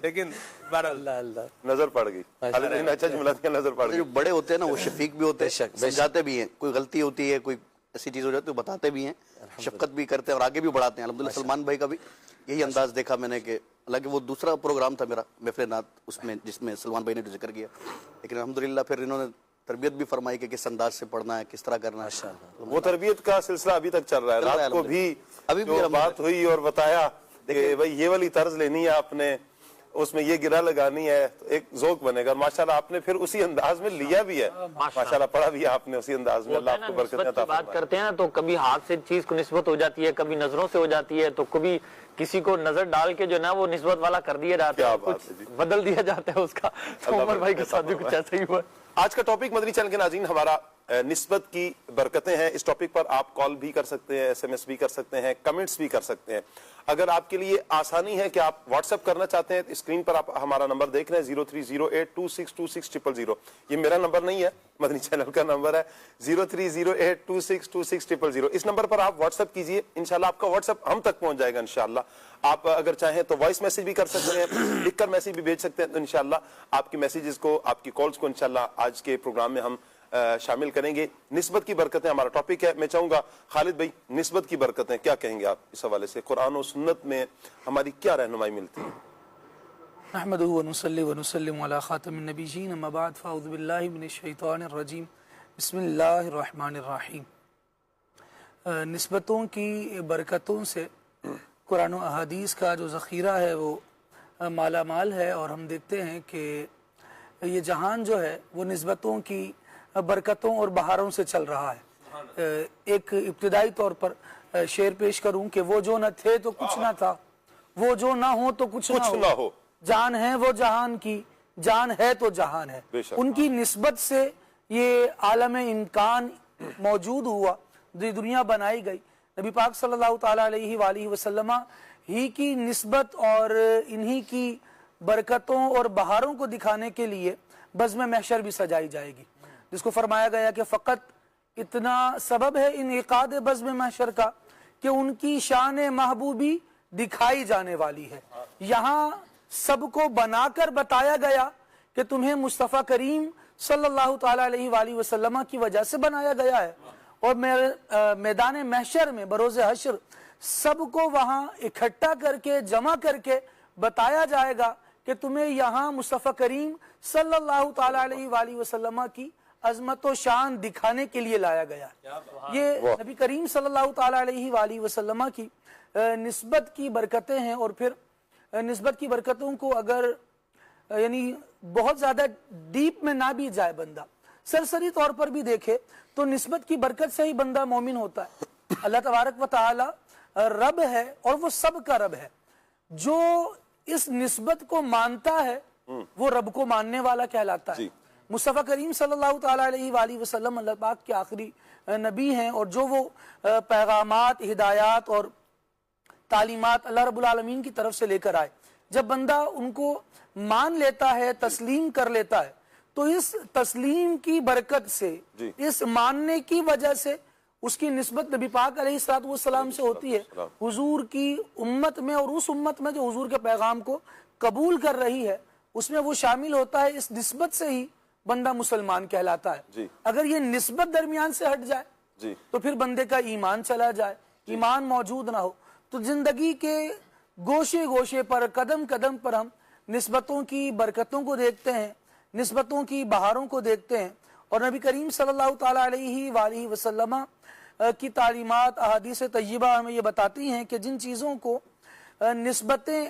लेकिन अल्लाह नजर पड़ गई। अच्छा जुमला दिया, नजर पड़ गई। जो बड़े होते हैं ना वो शफीक भी होते हैं, समझाते भी हैं, कोई गलती होती है कोई ऐसी चीज हो जाती है तो बताते भी हैं, शफकत भी करते हैं और आगे भी बढ़ाते हैं। अल्हम्दुलिल्लाह सलमान भाई का भी यही अंदाज देखा मैंने कि हालांकि वो दूसरा प्रोग्राम था मेरा महफिल नात उसमें जिसमें सलमान भाई ने जो जिक्र किया, लेकिन अल्हम्दुलिल्लाह फिर इन्होंने तरबियत भी फरमाई कि किस अंदाज से पढ़ना है, किस तरह करना है। वो तरबियत का सिलसिला अभी तक चल रहा है। रात को भी अभी भी जो बात हुई और बताया कि भाई ये वाली तर्ज लेनी है आपने, उसमें ये गिरा लगानी है, तो एक जोक बनेगा। माशाल्लाह आपने फिर उसी अंदाज में लिया भी है, माशाल्लाह पढ़ा भी है आपने उसी अंदाज में। अल्लाह आपको बरकत अता बात फरमाए। करते हैं तो कभी हाथ से चीज को निस्बत हो जाती है, कभी नजरों से हो जाती है, तो कभी किसी को नजर डाल के जो ना वो निस्बत वाला कर दिया जाता क्या है, बात कुछ है जी। बदल दिया जाता है उसका। तो उमर भाई के साथ भी कुछ ऐसा ही हुआ। आज का टॉपिक मदनी चैनल के नाज़रीन हमारा निस्बत की बरकतें हैं। इस टॉपिक पर आप कॉल भी कर सकते हैं, SMS भी कर सकते हैं, कमेंट्स भी कर सकते हैं। अगर आपके लिए आसानी है कि आप व्हाट्सएप करना चाहते हैं, स्क्रीन पर आप हमारा नंबर देख रहे हैं 0308262600। ये मेरा नंबर नहीं है, मदनी चैनल का नंबर है 0308262600। इस नंबर पर आप व्हाट्सएप कीजिए, इंशाल्लाह आपका व्हाट्सएप हम तक पहुंच जाएगा इंशाल्लाह। आप अगर चाहें तो वॉइस मैसेज भी कर सकते हैं, लिखकर मैसेज भी भेज सकते हैं। तो इंशाल्लाह आपकी मैसेजेस को, आपकी कॉल्स को इंशाल्लाह आज के प्रोग्राम में हम शामिल करेंगे। निस्बत की बरकतें हमारा टॉपिक है। मैं चाहूंगा खालिद भाई, निस्बत की बरकतें क्या कहेंगे आप इस हवाले से? कुरान और सुन्नत में हमारी क्या रहनुमाई मिलती है? नहमदुहु व नुसल्ली व नुसल्लिमु अला खातिमिन नबिय्यीन अम्मा बाद फ़अऊज़ु बिल्लाहि मिनश शैतानिर रजीम बिस्मिल्लाहिर रहमानिर रहीम। निस्बतों की बरकतों से कुरान और अहादीस का जो ज़ख़ीरा है वो माला माल है। और हम देखते हैं कि ये जहान जो है वो निस्बतों की बरकतों और बहारों से चल रहा है। एक इब्तिदाई तौर पर शेर पेश करूं कि वो जो न थे तो कुछ ना था, वो जो ना हो तो कुछ ना हो, जान है वो जहान की, जान है तो जहान है। उनकी निस्बत से ये आलम इम्कान मौजूद हुआ, दुनिया बनाई गई। नबी पाक सल्लल्लाहु ताला अलैहि वसल्लम ही की निस्बत और इन्हीं की बरकतों और बहारों को दिखाने के लिए बज़्म महशर भी सजाई जाएगी, जिसको फरमाया गया कि फ़कत इतना सबब है इन इक़ाद बज़्म महशर का कि उनकी शान महबूबी दिखाई जाने वाली है। यहाँ سب کو بنا کر بتایا گیا کہ تمہیں مصطفیٰ کریم صلی اللہ تعالیٰ علیہ وآلہ وسلم کی وجہ سے بنایا گیا ہے، اور میدان محشر میں بروز حشر سب کو وہاں اکٹھا کر کے جمع کر کے بتایا جائے گا کہ تمہیں یہاں مصطفیٰ کریم صلی اللہ تعالیٰ علیہ وآلہ وسلم کی عظمت و شان دکھانے کے لیے لایا گیا ہے۔ یہ نبی کریم صلی اللہ تعالیٰ علیہ وآلہ وسلم کی نسبت کی برکتیں ہیں، اور پھر نسبت کی برکتوں کو اگر یعنی بہت زیادہ ڈیپ میں نہ بھی جائے بندہ، سرسری طور پر بھی دیکھے تو نسبت کی برکت سے ہی بندہ مومن ہوتا ہے۔ اللہ تبارک و تعالی رب ہے اور وہ سب کا رب ہے، جو اس نسبت کو مانتا ہے وہ رب کو ماننے والا کہلاتا ہے۔ مصطفیٰ کریم صلی اللہ تعالیٰ علیہ وآلہ وسلم اللہ پاک کے آخری نبی ہیں، اور جو وہ پیغامات، ہدایات اور تعلیمات اللہ رب العالمین کی طرف سے لے کر آئے، جب بندہ ان کو مان لیتا ہے، تسلیم کر لیتا ہے، تو اس تسلیم کی برکت سے، اس ماننے کی وجہ سے اس کی نسبت نبی پاک علیہ السلام سے ہوتی ہے، حضور کی امت میں، اور اس امت میں جو حضور کے پیغام کو قبول کر رہی ہے اس میں وہ شامل ہوتا ہے۔ اس نسبت سے ہی بندہ مسلمان کہلاتا ہے۔ اگر یہ نسبت درمیان سے ہٹ جائے تو پھر بندے کا ایمان چلا جائے، ایمان موجود نہ ہو، تو زندگی کے گوشے گوشے پر، قدم قدم پر ہم نسبتوں کی برکتوں کو دیکھتے ہیں، نسبتوں کی بہاروں کو دیکھتے ہیں، اور نبی کریم صلی اللہ تعالیٰ علیہ وآلہ وسلم کی تعلیمات، احادیث طیبہ ہمیں یہ بتاتی ہیں کہ جن چیزوں کو نسبتیں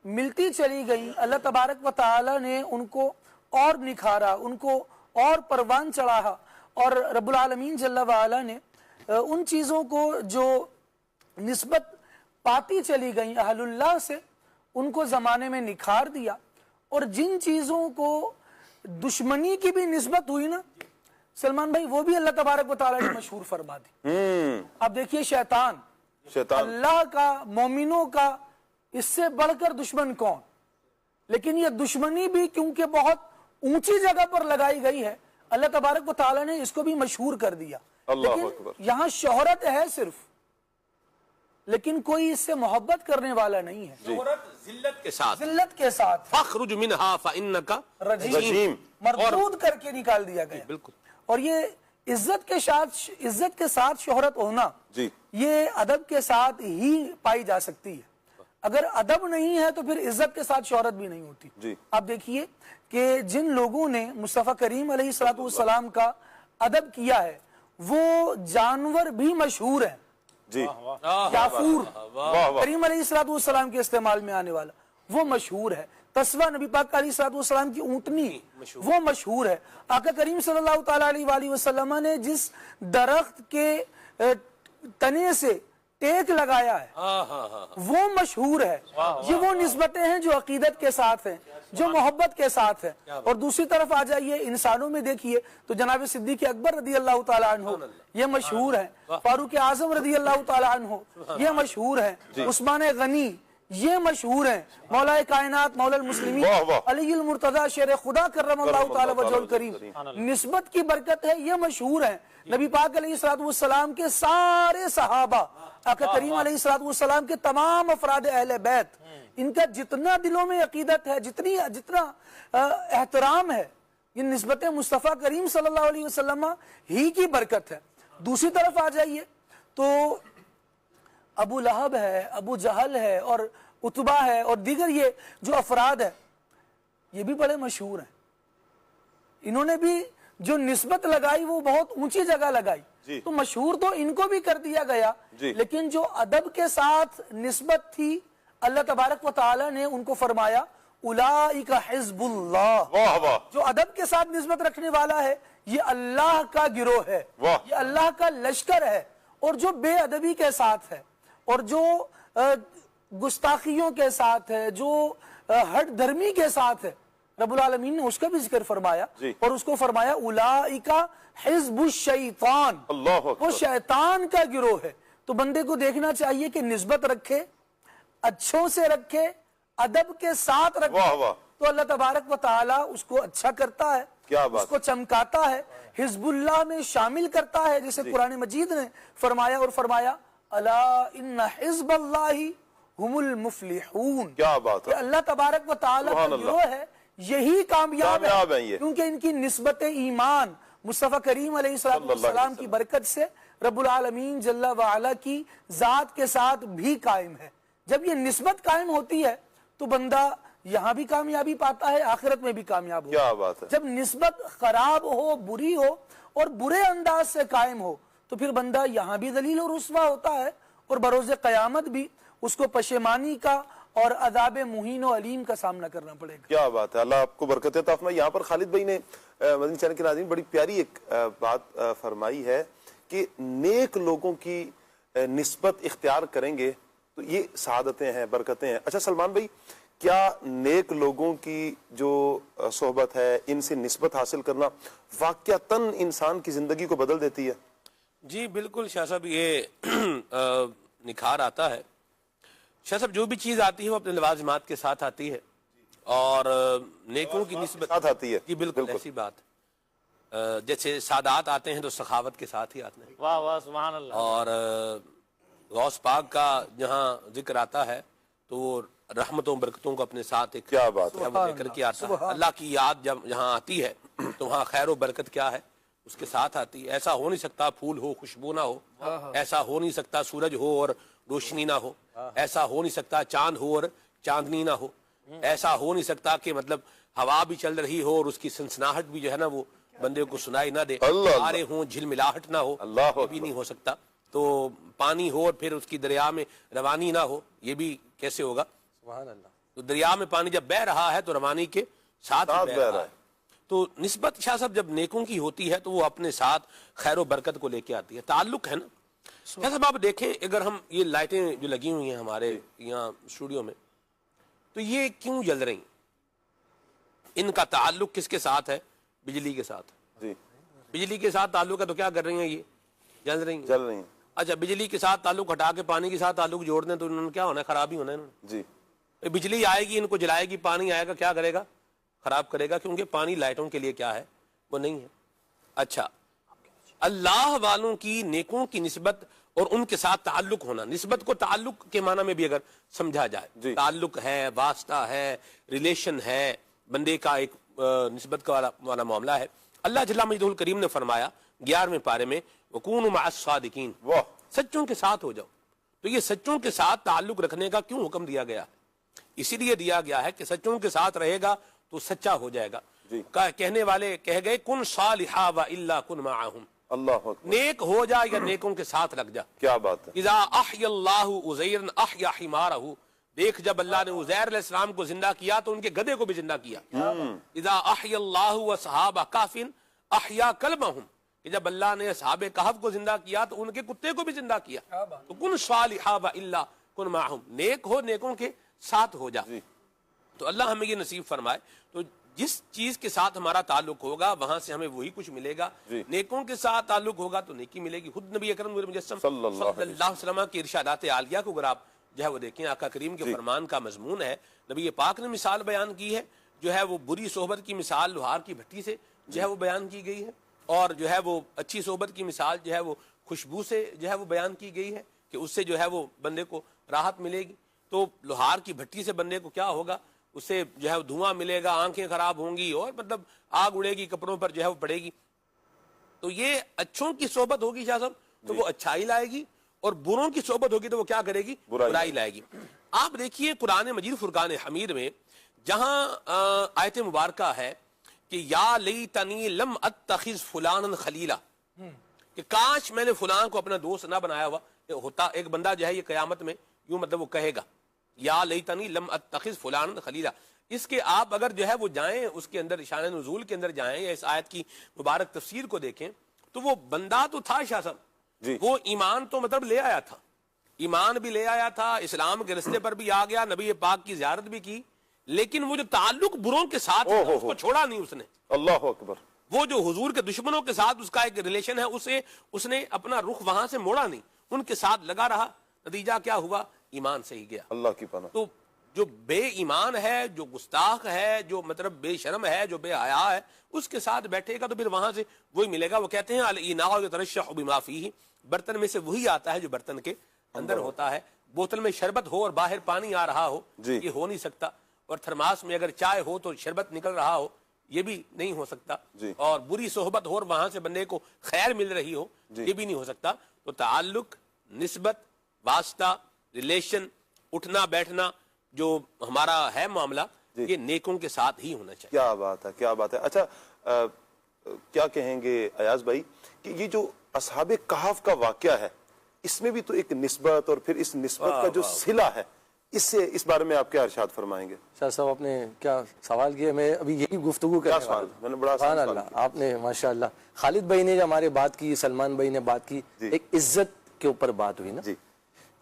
ملتی چلی گئیں، اللہ تبارک و تعالی نے ان کو اور نکھارا، ان کو اور پروان چڑھا، اور رب العالمین جل وعلا نے ان چیزوں کو جو نسبت پاتی چلی گئیں اہل اللہ سے، ان کو زمانے میں نکھار دیا، اور جن چیزوں کو دشمنی کی بھی نسبت ہوئی نا سلمان بھائی، وہ بھی اللہ تبارک و تعالی نے مشہور فرما دی۔ اب دیکھیے شیطان اللہ کا، مومنوں کا اس سے بڑھ کر دشمن کون؟ لیکن یہ دشمنی بھی کیونکہ بہت اونچی جگہ پر لگائی گئی ہے، اللہ تبارک و تعالی نے اس کو بھی مشہور کر دیا۔ لیکن یہاں شہرت ہے صرف، لیکن کوئی اس سے محبت کرنے والا نہیں ہے۔ شہرت ذلت کے ساتھ، ذلت کے ساتھ فخرج منہا فانک رجیم، مردود کر کے نکال دیا گیا۔ بالکل۔ اور یہ عزت کے ساتھ شہرت ہونا یہ ادب کے ساتھ ہی پائی جا سکتی ہے۔ اگر ادب نہیں ہے تو پھر عزت کے ساتھ شہرت بھی نہیں ہوتی۔ آپ دیکھیے کہ جن لوگوں نے مصطفیٰ کریم علیہ السلام کا ادب کیا ہے وہ جانور بھی مشہور ہیں۔ یافور کریم علیہ السلام کے استعمال میں آنے والا وہ مشہور ہے۔ تسوہ نبی پاک علیہ السلام کی اونٹنی وہ مشہور ہے۔ آقا کریم صلی اللہ تعالیٰ علیہ وآلہ وسلم نے جس درخت کے تنے سے ٹیک لگایا ہے وہ مشہور ہے۔ یہ وہ نسبتیں ہیں جو عقیدت کے ساتھ ہیں، جو محبت کے ساتھ ہیں۔ اور دوسری طرف آ جائیے انسانوں میں دیکھیے تو جناب صدیق اکبر رضی اللہ تعالیٰ عنہ یہ مشہور ہیں، فاروق اعظم رضی اللہ تعالیٰ عنہ یہ مشہور ہیں، عثمان غنی یہ مشہور ہیں، مولا کائنات مولا المسلمین علی المرتضی شیر خدا کرم اللہ تعالی وجہ الکریم، نسبت کی برکت ہے، یہ مشہور ہیں۔ نبی پاک علیہ السلام کے سارے صحابہ، آقا کریم علیہ السلام کے تمام افراد اہل بیت، ان کا جتنا دلوں میں عقیدت ہے، جتنا احترام ہے، یہ نسبت مصطفیٰ کریم صلی اللہ علیہ وسلم ہی کی برکت ہے۔ دوسری طرف آ جائیے تو ابو لہب ہے، ابو جہل ہے، اور عتبہ ہے، اور دیگر یہ جو افراد ہیں یہ بھی بڑے مشہور ہیں۔ انہوں نے بھی جو نسبت لگائی وہ بہت اونچی جگہ لگائی، تو مشہور تو ان کو بھی کر دیا گیا، لیکن جو ادب کے ساتھ نسبت تھی اللہ تبارک و تعالی نے ان کو فرمایا اولئک حزب اللہ، جو ادب کے ساتھ نسبت رکھنے والا ہے یہ اللہ کا گروہ ہے، یہ اللہ کا لشکر ہے۔ اور جو بے ادبی کے ساتھ ہے اور جو گستاخیوں کے ساتھ ہے، جو ہٹ دھرمی کے ساتھ ہے، رب العالمین نے اس کا بھی ذکر فرمایا، اور اس کو فرمایا اولئک حزب الشیطان، وہ شیطان کا گروہ ہے۔ تو بندے کو دیکھنا چاہیے کہ نسبت رکھے، اچھوں سے رکھے، ادب کے ساتھ رکھے، تو اللہ تبارک و تعالی اس کو اچھا کرتا ہے، اس کو چمکاتا ہے، حزب اللہ میں شامل کرتا ہے، جسے قرآن مجید نے فرمایا، اور فرمایا الا ان حزب اللہ هم المفلحون. کیا بات کہ ہے, اللہ تبارک و تعالیٰ کا سبحان اللہ. گروہ ہے یہی کامیاب کامیاب ہے, ہیں یہ. کیونکہ ان کی نسبت ایمان مصطفیٰ کریم علیہ صلی اللہ علیہ السلام کی برکت سے رب العالمین جل وعلا کی ذات کے ساتھ بھی قائم ہے. جب یہ نسبت قائم ہوتی ہے تو بندہ یہاں بھی کامیابی پاتا ہے, آخرت میں بھی کامیاب ہو. کیا بات ہے. جب نسبت خراب ہو, بری ہو اور برے انداز سے قائم ہو تو پھر بندہ یہاں بھی ذلیل و رسوا ہوتا ہے, اور بروز قیامت بھی اس کو پشیمانی کا اور عذاب مہین و علیم کا سامنا کرنا پڑے گا. کیا بات ہے, اللہ آپ کو برکت عطا فرمائے. یہاں پر خالد بھائی نے مدنی چینل کے ناظرین بڑی پیاری ایک بات فرمائی ہے کہ نیک لوگوں کی نسبت اختیار کریں گے تو یہ سعادتیں ہیں, برکتیں ہیں. اچھا سلمان بھائی, کیا نیک لوگوں کی جو صحبت ہے, ان سے نسبت حاصل کرنا واقعتاً انسان کی زندگی کو بدل دیتی ہے؟ جی بالکل شاہ صاحب, یہ نکھار آتا ہے. شاہ صاحب جو بھی چیز آتی ہے وہ اپنے لوازمات کے ساتھ آتی ہے, اور نیکوں کی نسبت ساتھ آتی ہے. جی بالکل ایسی بات. جیسے سادات آتے ہیں تو سخاوت کے ساتھ ہی آتے ہیں, واہ واہ سبحان اللہ. اور غوث پاک کا جہاں ذکر آتا ہے تو وہ رحمتوں برکتوں کو اپنے ساتھ ایک کیا بات ہے. لے کر کے آتا ہے. اللہ کی یاد جب جہاں آتی ہے تو وہاں خیر و برکت کیا ہے اس کے ساتھ آتی ہے. ایسا ہو نہیں سکتا پھول ہو خوشبو نہ ہو, ایسا ہو نہیں سکتا سورج ہو اور روشنی نہ ہو, ایسا ہو نہیں سکتا چاند ہو اور چاندنی نہ ہو, ایسا ہو نہیں سکتا کہ مطلب ہوا بھی چل رہی ہو اور اس کی سنسناہٹ بھی جو ہے نا وہ بندے کو سنائی نہ دے, تارے ہوں جھلملاہٹ نہ ہو, یہ بھی نہیں ہو سکتا. تو پانی ہو اور پھر اس کی دریا میں روانی نہ ہو, یہ بھی کیسے ہوگا؟ سبحان اللہ. تو دریا میں پانی جب بہ رہا ہے تو روانی کے ساتھ بہ رہا ہے. تو نسبت شاہ صاحب جب نیکوں کی ہوتی ہے تو وہ اپنے ساتھ خیر و برکت کو لے کے آتی ہے. تعلق ہے نا شاہ صاحب, آپ دیکھیں اگر ہم یہ لائٹیں جو لگی ہوئی ہیں ہمارے یہاں اسٹوڈیو میں تو یہ کیوں جل رہی ہیں؟ ان کا تعلق کس کے ساتھ ہے؟ بجلی کے ساتھ. جی بجلی کے ساتھ تعلق ہے تو کیا کر رہی ہیں؟ یہ جل رہی ہیں. چل رہی ہیں. اچھا بجلی کے ساتھ تعلق ہٹا کے پانی کے ساتھ تعلق جوڑ دیں تو انہوں نے کیا ہونا ہے؟ خراب ہی ہونا ہے انہوں نے. جی بجلی آئے گی ان کو جلائے گی, پانی آئے گا کیا کرے گا؟ خراب کرے گا, کیونکہ پانی لائٹوں کے لیے کیا ہے وہ نہیں ہے. اچھا اللہ والوں کی نیکوں کی نسبت اور ان کے ساتھ تعلق ہونا, نسبت کو تعلق کے معنی میں بھی اگر سمجھا جائے, تعلق ہے, واسطہ ہے, ریلیشن ہے, بندے کا ایک نسبت کا والا معاملہ ہے. اللہ جل مجدہ الکریم نے فرمایا 11ویں پارے میں وَكُونُوا مَعَ الصَّادِقِينَ, سچوں کے ساتھ ہو جاؤ. تو یہ سچوں کے ساتھ تعلق رکھنے کا کیوں حکم دیا گیا ہے؟ اسی لیے دیا گیا ہے کہ سچوں کے ساتھ رہے گا تو سچا ہو جائے گا. کہنے والے کہہ گئے کن صالحا وَإِلَّا كُن مَعَهُمْ, اللہ نیک ہو جا یا نیکوں کے ساتھ لگ جا. کیا بات ہے. اذا احیا اللہ عزیر احیا حمارہ, دیکھ جب اللہ نے عزیر علیہ السلام کو زندہ کیا تو ان کے گدھے کو بھی زندہ کیا. اذا احیا اللہ واصحاب کہف احیا کلبہم, کہ جب اللہ نے اصحاب کہف کو زندہ کیا تو ان کے کتے کو بھی زندہ کیا. تو کن صالحا والا کن معہم, نیک ہو نیکوں کے ساتھ ہو جا. تو اللہ ہمیں یہ نصیب فرمائے. تو جس چیز کے ساتھ ہمارا تعلق ہوگا وہاں سے ہمیں وہی کچھ ملے گا. نیکوں کے ساتھ تعلق ہوگا تو نیکی ملے گی. خود نبی اکرم مجسم صلی اللہ علیہ وسلم کے ارشادات عالیہ کو اگر آپ جو ہے وہ دیکھیں, آقا کریم کے فرمان کا مضمون ہے. نبی پاک نے مثال بیان کی ہے جو ہے وہ بری صحبت کی مثال لوہار کی بھٹی سے جو ہے وہ بیان کی گئی ہے, اور جو ہے وہ اچھی صحبت کی مثال جو ہے وہ خوشبو سے جو ہے وہ بیان کی گئی ہے کہ اس سے جو ہے وہ بندے کو راحت ملے گی. تو لوہار کی بھٹی سے بندے کو کیا ہوگا, اس سے جو ہے دھواں ملے گا, آنکھیں خراب ہوں گی, اور مطلب آگ اڑے گی, کپڑوں پر جو ہے وہ پڑے گی. تو یہ اچھوں کی صحبت ہوگی شاہ صاحب تو وہ اچھائی لائے گی, اور بروں کی صحبت ہوگی تو وہ کیا کرے گی؟ برائی لائے گی. آپ دیکھیے قرآن مجید فرقان حمید میں جہاں آیت مبارکہ ہے کہ یا لیتنی لم اتخذ فلانا خلیلا, کہ کاش میں نے فلان کو اپنا دوست نہ بنایا ہوا ہوتا. ایک بندہ جو ہے یہ قیامت میں یوں مطلب وہ کہے گا یا لیتنی لم اتخذ فلانا خلیلا. اس کے آپ اگر جو ہے وہ جائیں اس کے اندر شان نزول کے اندر جائیں یا اس آیت کی مبارک تفسیر کو دیکھیں تو وہ بندہ تو تھا شاہ صاحب, وہ ایمان تو مطلب لے آیا تھا, ایمان بھی لے آیا تھا, اسلام کے رستے پر بھی آ گیا, نبی پاک کی زیارت بھی کی, لیکن وہ جو تعلق بروں کے ساتھ اس کو چھوڑا نہیں اس نے. اللہ اکبر. وہ جو حضور کے دشمنوں کے ساتھ اس کا ایک ریلیشن ہے, اسے اس نے اپنا رخ وہاں سے موڑا نہیں, ان کے ساتھ لگا رہا. نتیجہ کیا ہوا؟ ایمان سے ہی گیا. اللہ کی پناہ. تو جو بے ایمان ہے, جو گستاخ ہے, جو مطلب بے شرم ہے, جو بے حیا ہے, اس کے ساتھ بیٹھے گا تو پھر وہاں سے وہی ملے گا. وہ کہتے ہیں الاناء یترشح بما فیہ, برتن میں سے وہی آتا ہے جو برتن کے اندر ہوتا ہے. बोतल में शरबत हो और बाहर पानी आ रहा हो, जी। ये हो नहीं सकता। और थर्मास में अगर चाय हो तो शरबत निकल रहा हो, ये भी नहीं हो सकता। जी। और बुरी सोहबत हो और वहां से बंदे को खैर मिल रही हो, ये भी नहीं हो सकता। तो ताल्लुक, निस्बत, वास्ता, रिलेशन, उठना बैठना जो हमारा है मामला, ये नेकों के साथ ही होना चाहिए। क्या बात है, क्या बात है। अच्छा, क्या कहेंगे अयाज भाई कि ये जो असहाबे कहफ का वाकया है, इसमें भी तो एक निस्बत और फिर इस निस्बत का जो सिला है, इससे इस बारे में आप क्या इरशाद फरमाएंगे? शाह साहब आपने क्या सवाल किया, मैं अभी यही गुफ्तगू क्या करने सवाल? वाला था। मैंने बड़ा सुभान आसान सवाल अल्लाह, आपने माशाअल्लाह, खालिद भाई ने जो हमारे बात की, सलमान भाई ने बात की, एक इज्जत के ऊपर बात हुई ना, जी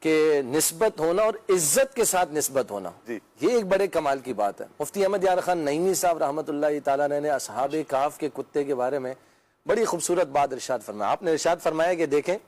कि निस्बत होना और इज्जत के साथ निस्बत होना, जी। ये एक बड़े कमाल की बात है। मुफ्ती अहमद यार खान नईमी साहब रहमतुल्लाह ताला ने असहाबे कहफ के कुत्ते के बारे में बड़ी खूबसूरत बात इरशाद फरमाया। आपने इरशाद फरमाया कि देखें,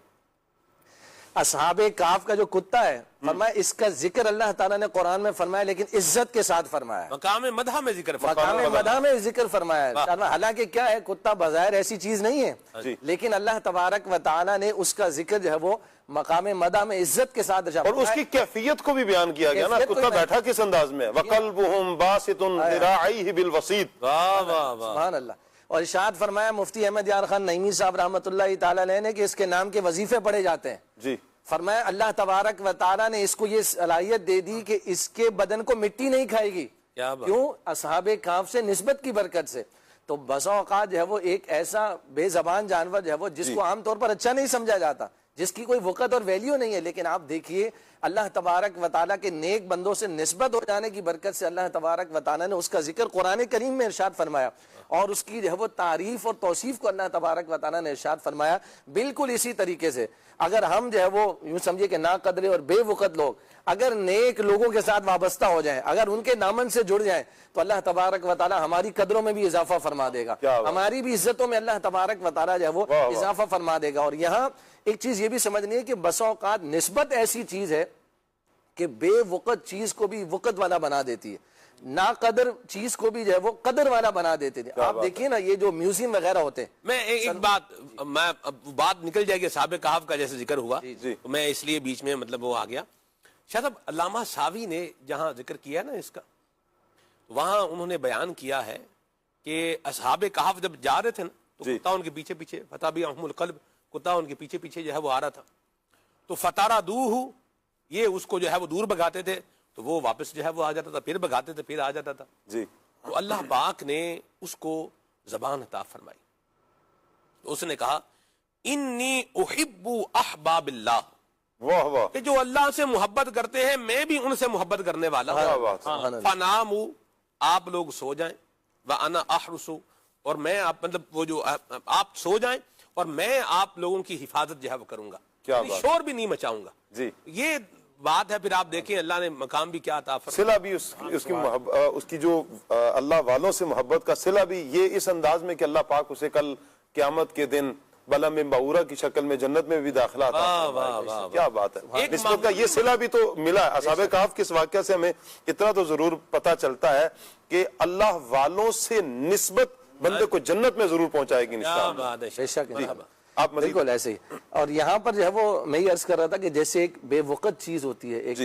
असहाबे कहफ का जो कुत्ता है, फरमाया इसका जिक्र अल्लाह ताला ने कुरान में फरमाया, लेकिन इज्जत के साथ फरमाया है, मकाम मदह में जिक्र मकाम मदह में जिक्र फरमाया है। हालांकि क्या है, कुत्ता बज़ाहिर ऐसी चीज नहीं है, लेकिन अल्लाह तबारक व तआला ने उसका जिक्र जो है वो मकाम मदह में इज्जत के साथ और उसकी कैफियत को भी बयान किया गया ना, कुत्ता बैठा किस अंदाज में, वकल्बुहुम बासितुन ज़िराइहि बिलवसीत। वाह वाह वाह, सुभान अल्लाह। और इरशाद फरमाया मुफ्ती अहमद यार खान नईमी साहब रहमतुल्लाह ताला अलैह ने कि इसके नाम के वजीफे पढ़े जाते हैं। जी। फरमाया अल्लाह तबारक व तआला ने इसको ये सलाहियत दे दी कि इसके बदन को मिट्टी नहीं खाएगी। क्या बात। क्यों? असहाबे कहफ से निस्बत की बरकत से। तो बसा औकात जो है वो एक ऐसा बेजबान जानवर जो है वो जिसको आमतौर पर अच्छा नहीं समझा जाता, जिसकी कोई वक़्त और वैल्यू नहीं है, लेकिन आप देखिए अल्लाह तबारक व तआला के नेक बंदों से निस्बत हो जाने की बरकत से अल्लाह तबारक व तआला ने उसका जिक्र कुरान करीम में इरशाद फरमाया, और उसकी जो है वो तारीफ और तौसीफ को अल्लाह तबारक व तआला ने इरशाद फरमाया। बिल्कुल इसी तरीके से अगर हम जो है वो यूं समझिए कि ना कदरे और बेवकत लोग अगर नेक लोगों के साथ वाबस्ता हो जाएं, अगर उनके नामन से जुड़ जाएं, तो अल्लाह तबारक व तआला हमारी कदरों में भी इजाफा फरमा देगा, हमारी भी इज्जतों में अल्लाह तबारक व तआला जो है वो इजाफा फरमा देगा। और यहाँ एक चीज ये भी समझनी है कि बसा औकात निस्बत ऐसी चीज है कि बेवकत चीज को भी वक़्त वाला बना देती है, ना कदर चीज को भी जो है वो कदर वाला बना देते थे। आप देखिए ना, ये जो म्यूजियम वगैरह होते हैं, मैं एक बात निकल जाएगी, साहब कहफ का जैसे जिक्र हुआ, तो मैं इसलिए बीच में मतलब वो आ गया। शायद अब अल्लामा सावी ने जहां जिक्र किया ना इसका, वहां उन्होंने बयान किया है कि असहाबे कहफ जब जा रहे थे ना, तो कुत्ता उनके पीछे पीछे, फता भी अहमुल कल्ब, कुत्ता उनके पीछे पीछे जो है वो आ रहा था, तो फतारा दूहु, ये उसको जो है वो दूर भगाते थे, तो वो वापस जो है वो आ जाता था, फिर भगाते थे, फिर आ जाता था जी। तो अल्लाह पाक ने उसको जबान अता फरमाई, तो उसने कहा इन्नी उहिब्बु अहबाबिल्लाह, वाह वाह, कि जो अल्लाह से मोहब्बत करते हैं मैं भी उनसे मोहब्बत करने वाला हूं। फनामु, आप लोग सो जाएं, व अना अहरुसु, और मैं आप मतलब वो जो आप सो जाएं और मैं आप लोगों की हिफाजत जो है वो करूंगा, शोर भी नहीं मचाऊंगा जी। ये बात है। फिर आप देखें अल्लाह ने मकाम भी क्या अता फरमाया, सिला भी उसकी जो अल्लाह वालों से मोहब्बत का सिला भी ये इस अंदाज में कि अल्लाह पाक उसे कल क़यामत के दिन बला में बाऊरा की शक्ल में जन्नत में भी दाखिला अता फरमाएगा। क्या बात है, निस्बत का ये सिला भी तो मिला है। असहाबे कहफ के इस वाक़या से हमें इतना तो जरूर पता चलता है कि अल्लाह वालों से निस्बत बंदे को जन्नत में जरूर पहुंचाएगी इंशाअल्लाह। आप बिल्कुल ऐसे ही। और यहाँ पर जो है वो मैं ही अर्ज कर रहा था कि जैसे एक बेवकत चीज होती है, एक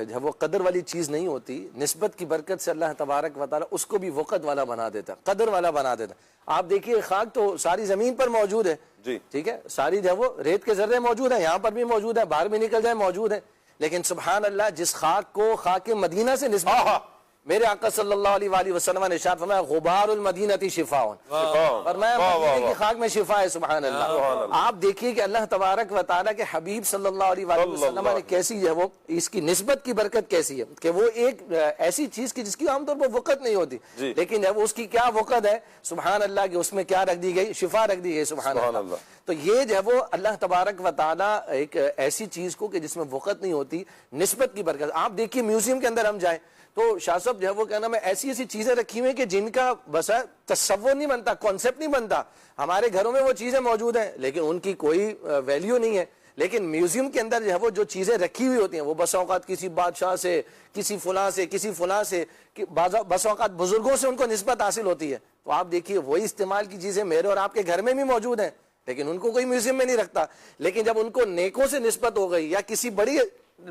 जो है वो कदर वाली चीज नहीं होती, निस्बत की बरकत से अल्लाह तबारक व तआला उसको भी वक़्त वाला बना देता, कदर वाला बना देता। आप देखिए खाक तो सारी जमीन पर मौजूद है, ठीक है, सारी जो है वो रेत के जर्रे मौजूद है, यहाँ पर भी मौजूद है, बाहर भी निकल जाए मौजूद है, लेकिन सुभान अल्लाह जिस खाक को खाक मदीना से निस्बत, मेरे आका सल्लल्लाहु अलैहि वसल्लम ने इरशाद फरमाया गुबारुल मदीनती शिफाउन, फरमाया मदीने की खाक में शिफा है। सुभान अल्लाह। आप देखिए कि अल्लाह तबारक व तआला के हबीब सल्लल्लाहु अलैहि वसल्लम ने कैसी है वो इसकी निस्बत की बरकत कैसी है कि वो एक ऐसी चीज की जिसकी आमतौर पर वक़्त नहीं होती, लेकिन वो उसकी क्या वक़्त है, सुभान अल्लाह की उसमें क्या रख दी गई, शिफा रख दी गई। सुभान अल्लाह। तो ये जो है वो अल्लाह तबारक व तआला एक ऐसी चीज को कि जिसमें वक़्त नहीं होती, निस्बत की बरकत। आप देखिए म्यूजियम के अंदर हम जाए तो शाह साहब जो है वो कहना में ऐसी ऐसी चीजें रखी हुई हैं कि जिनका बस तस्वुर नहीं बनता, कॉन्सेप्ट नहीं बनता। हमारे घरों में वो चीजें मौजूद हैं लेकिन उनकी कोई वैल्यू नहीं है, लेकिन म्यूजियम के अंदर जो है वो जो चीजें रखी हुई होती हैं वो बस औकात किसी बादशाह से, किसी फुला से, किसी फुला से, बस औकात बुजुर्गों से उनको निस्बत हासिल होती है। तो आप देखिए वही इस्तेमाल की चीजें मेरे और आपके घर में भी मौजूद हैं, लेकिन उनको कोई म्यूजियम में नहीं रखता। लेकिन जब उनको नेकों से निस्बत हो गई या किसी बड़ी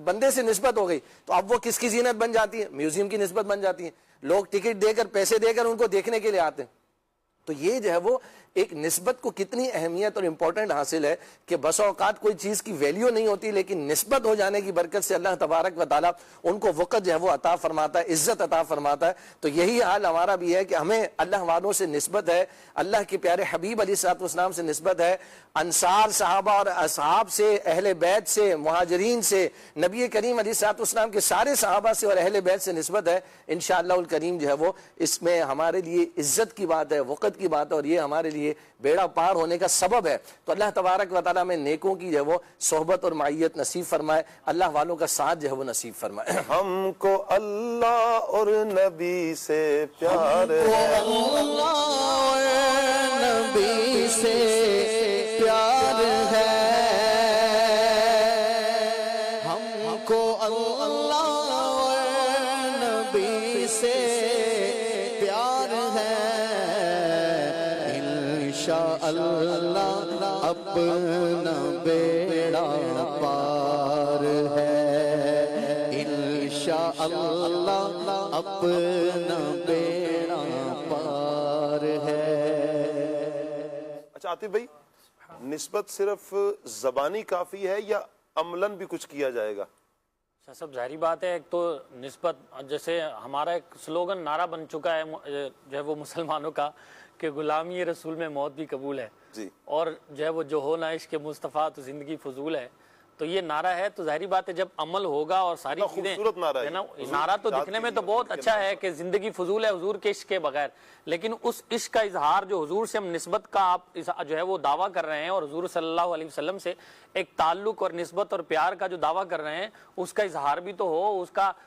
بندے سے نسبت ہو گئی تو اب وہ کس کی زینت بن جاتی ہے؟ میوزیم کی نسبت بن جاتی ہے. لوگ ٹکٹ دے کر پیسے دے کر ان کو دیکھنے کے لیے آتے ہیں. تو یہ جو ہے وہ ایک نسبت کو کتنی اہمیت اور امپورٹنٹ حاصل ہے کہ بس اوقات کوئی چیز کی ویلیو نہیں ہوتی لیکن نسبت ہو جانے کی برکت سے اللہ تبارک و تعالیٰ ان کو وقت جو ہے وہ عطا فرماتا ہے, عزت عطا فرماتا ہے. تو یہی حال ہمارا بھی ہے کہ ہمیں اللہ والوں سے نسبت ہے, اللہ کے پیارے حبیب علیہ الصلوۃ والسلام سے نسبت ہے, انصار صحابہ اور اصحاب سے, اہل بیت سے, مہاجرین سے, نبی کریم علیہ الصلوۃ والسلام کے سارے صحابہ سے اور اہل بیت سے نسبت ہے. انشاءاللہ الکریم جو ہے وہ اس میں ہمارے لیے عزت کی بات ہے, وقت کی بات ہے, اور یہ ہمارے لیے بیڑا پار ہونے کا سبب ہے. تو اللہ تبارک و تعالیٰ میں نیکوں کی جو ہے وہ صحبت اور معیت نصیب فرمائے, اللہ والوں کا ساتھ جو ہے وہ نصیب فرمائے. ہم کو اللہ اور نبی سے پیار ہے, اللہ اور نبی سے پیار ہے, ہم کو اللہ اور نبی سے پیار ہے. انشاءاللہ اپنا بیڑا پار ہے, انشاءاللہ اپنا بیڑا پار ہے. اچھا عاطف بھائی, نسبت صرف زبانی کافی ہے یا عملاً بھی کچھ کیا جائے گا؟ سب ظاہری بات ہے, ایک تو نسبت, جیسے ہمارا ایک سلوگن نعرہ بن چکا ہے جو ہے وہ مسلمانوں کا کہ غلامی رسول میں موت بھی قبول ہے جی, اور جو ہے وہ جو ہو نہ عشق مصطفیٰ تو زندگی فضول ہے. تو یہ نعرہ ہے, تو ظاہری بات ہے جب عمل ہوگا اور ساری چیزیں, نعرہ تو دکھنے میں تو بہت اچھا ہے کہ زندگی فضول ہے حضور کے عشق کے بغیر, لیکن اس عشق کا اظہار جو حضور سے ہم نسبت کا آپ جو ہے وہ دعویٰ کر رہے ہیں اور حضور صلی اللہ علیہ وسلم سے ایک تعلق اور نسبت اور پیار کا جو دعویٰ کر رہے ہیں اس کا اظہار بھی تو ہو,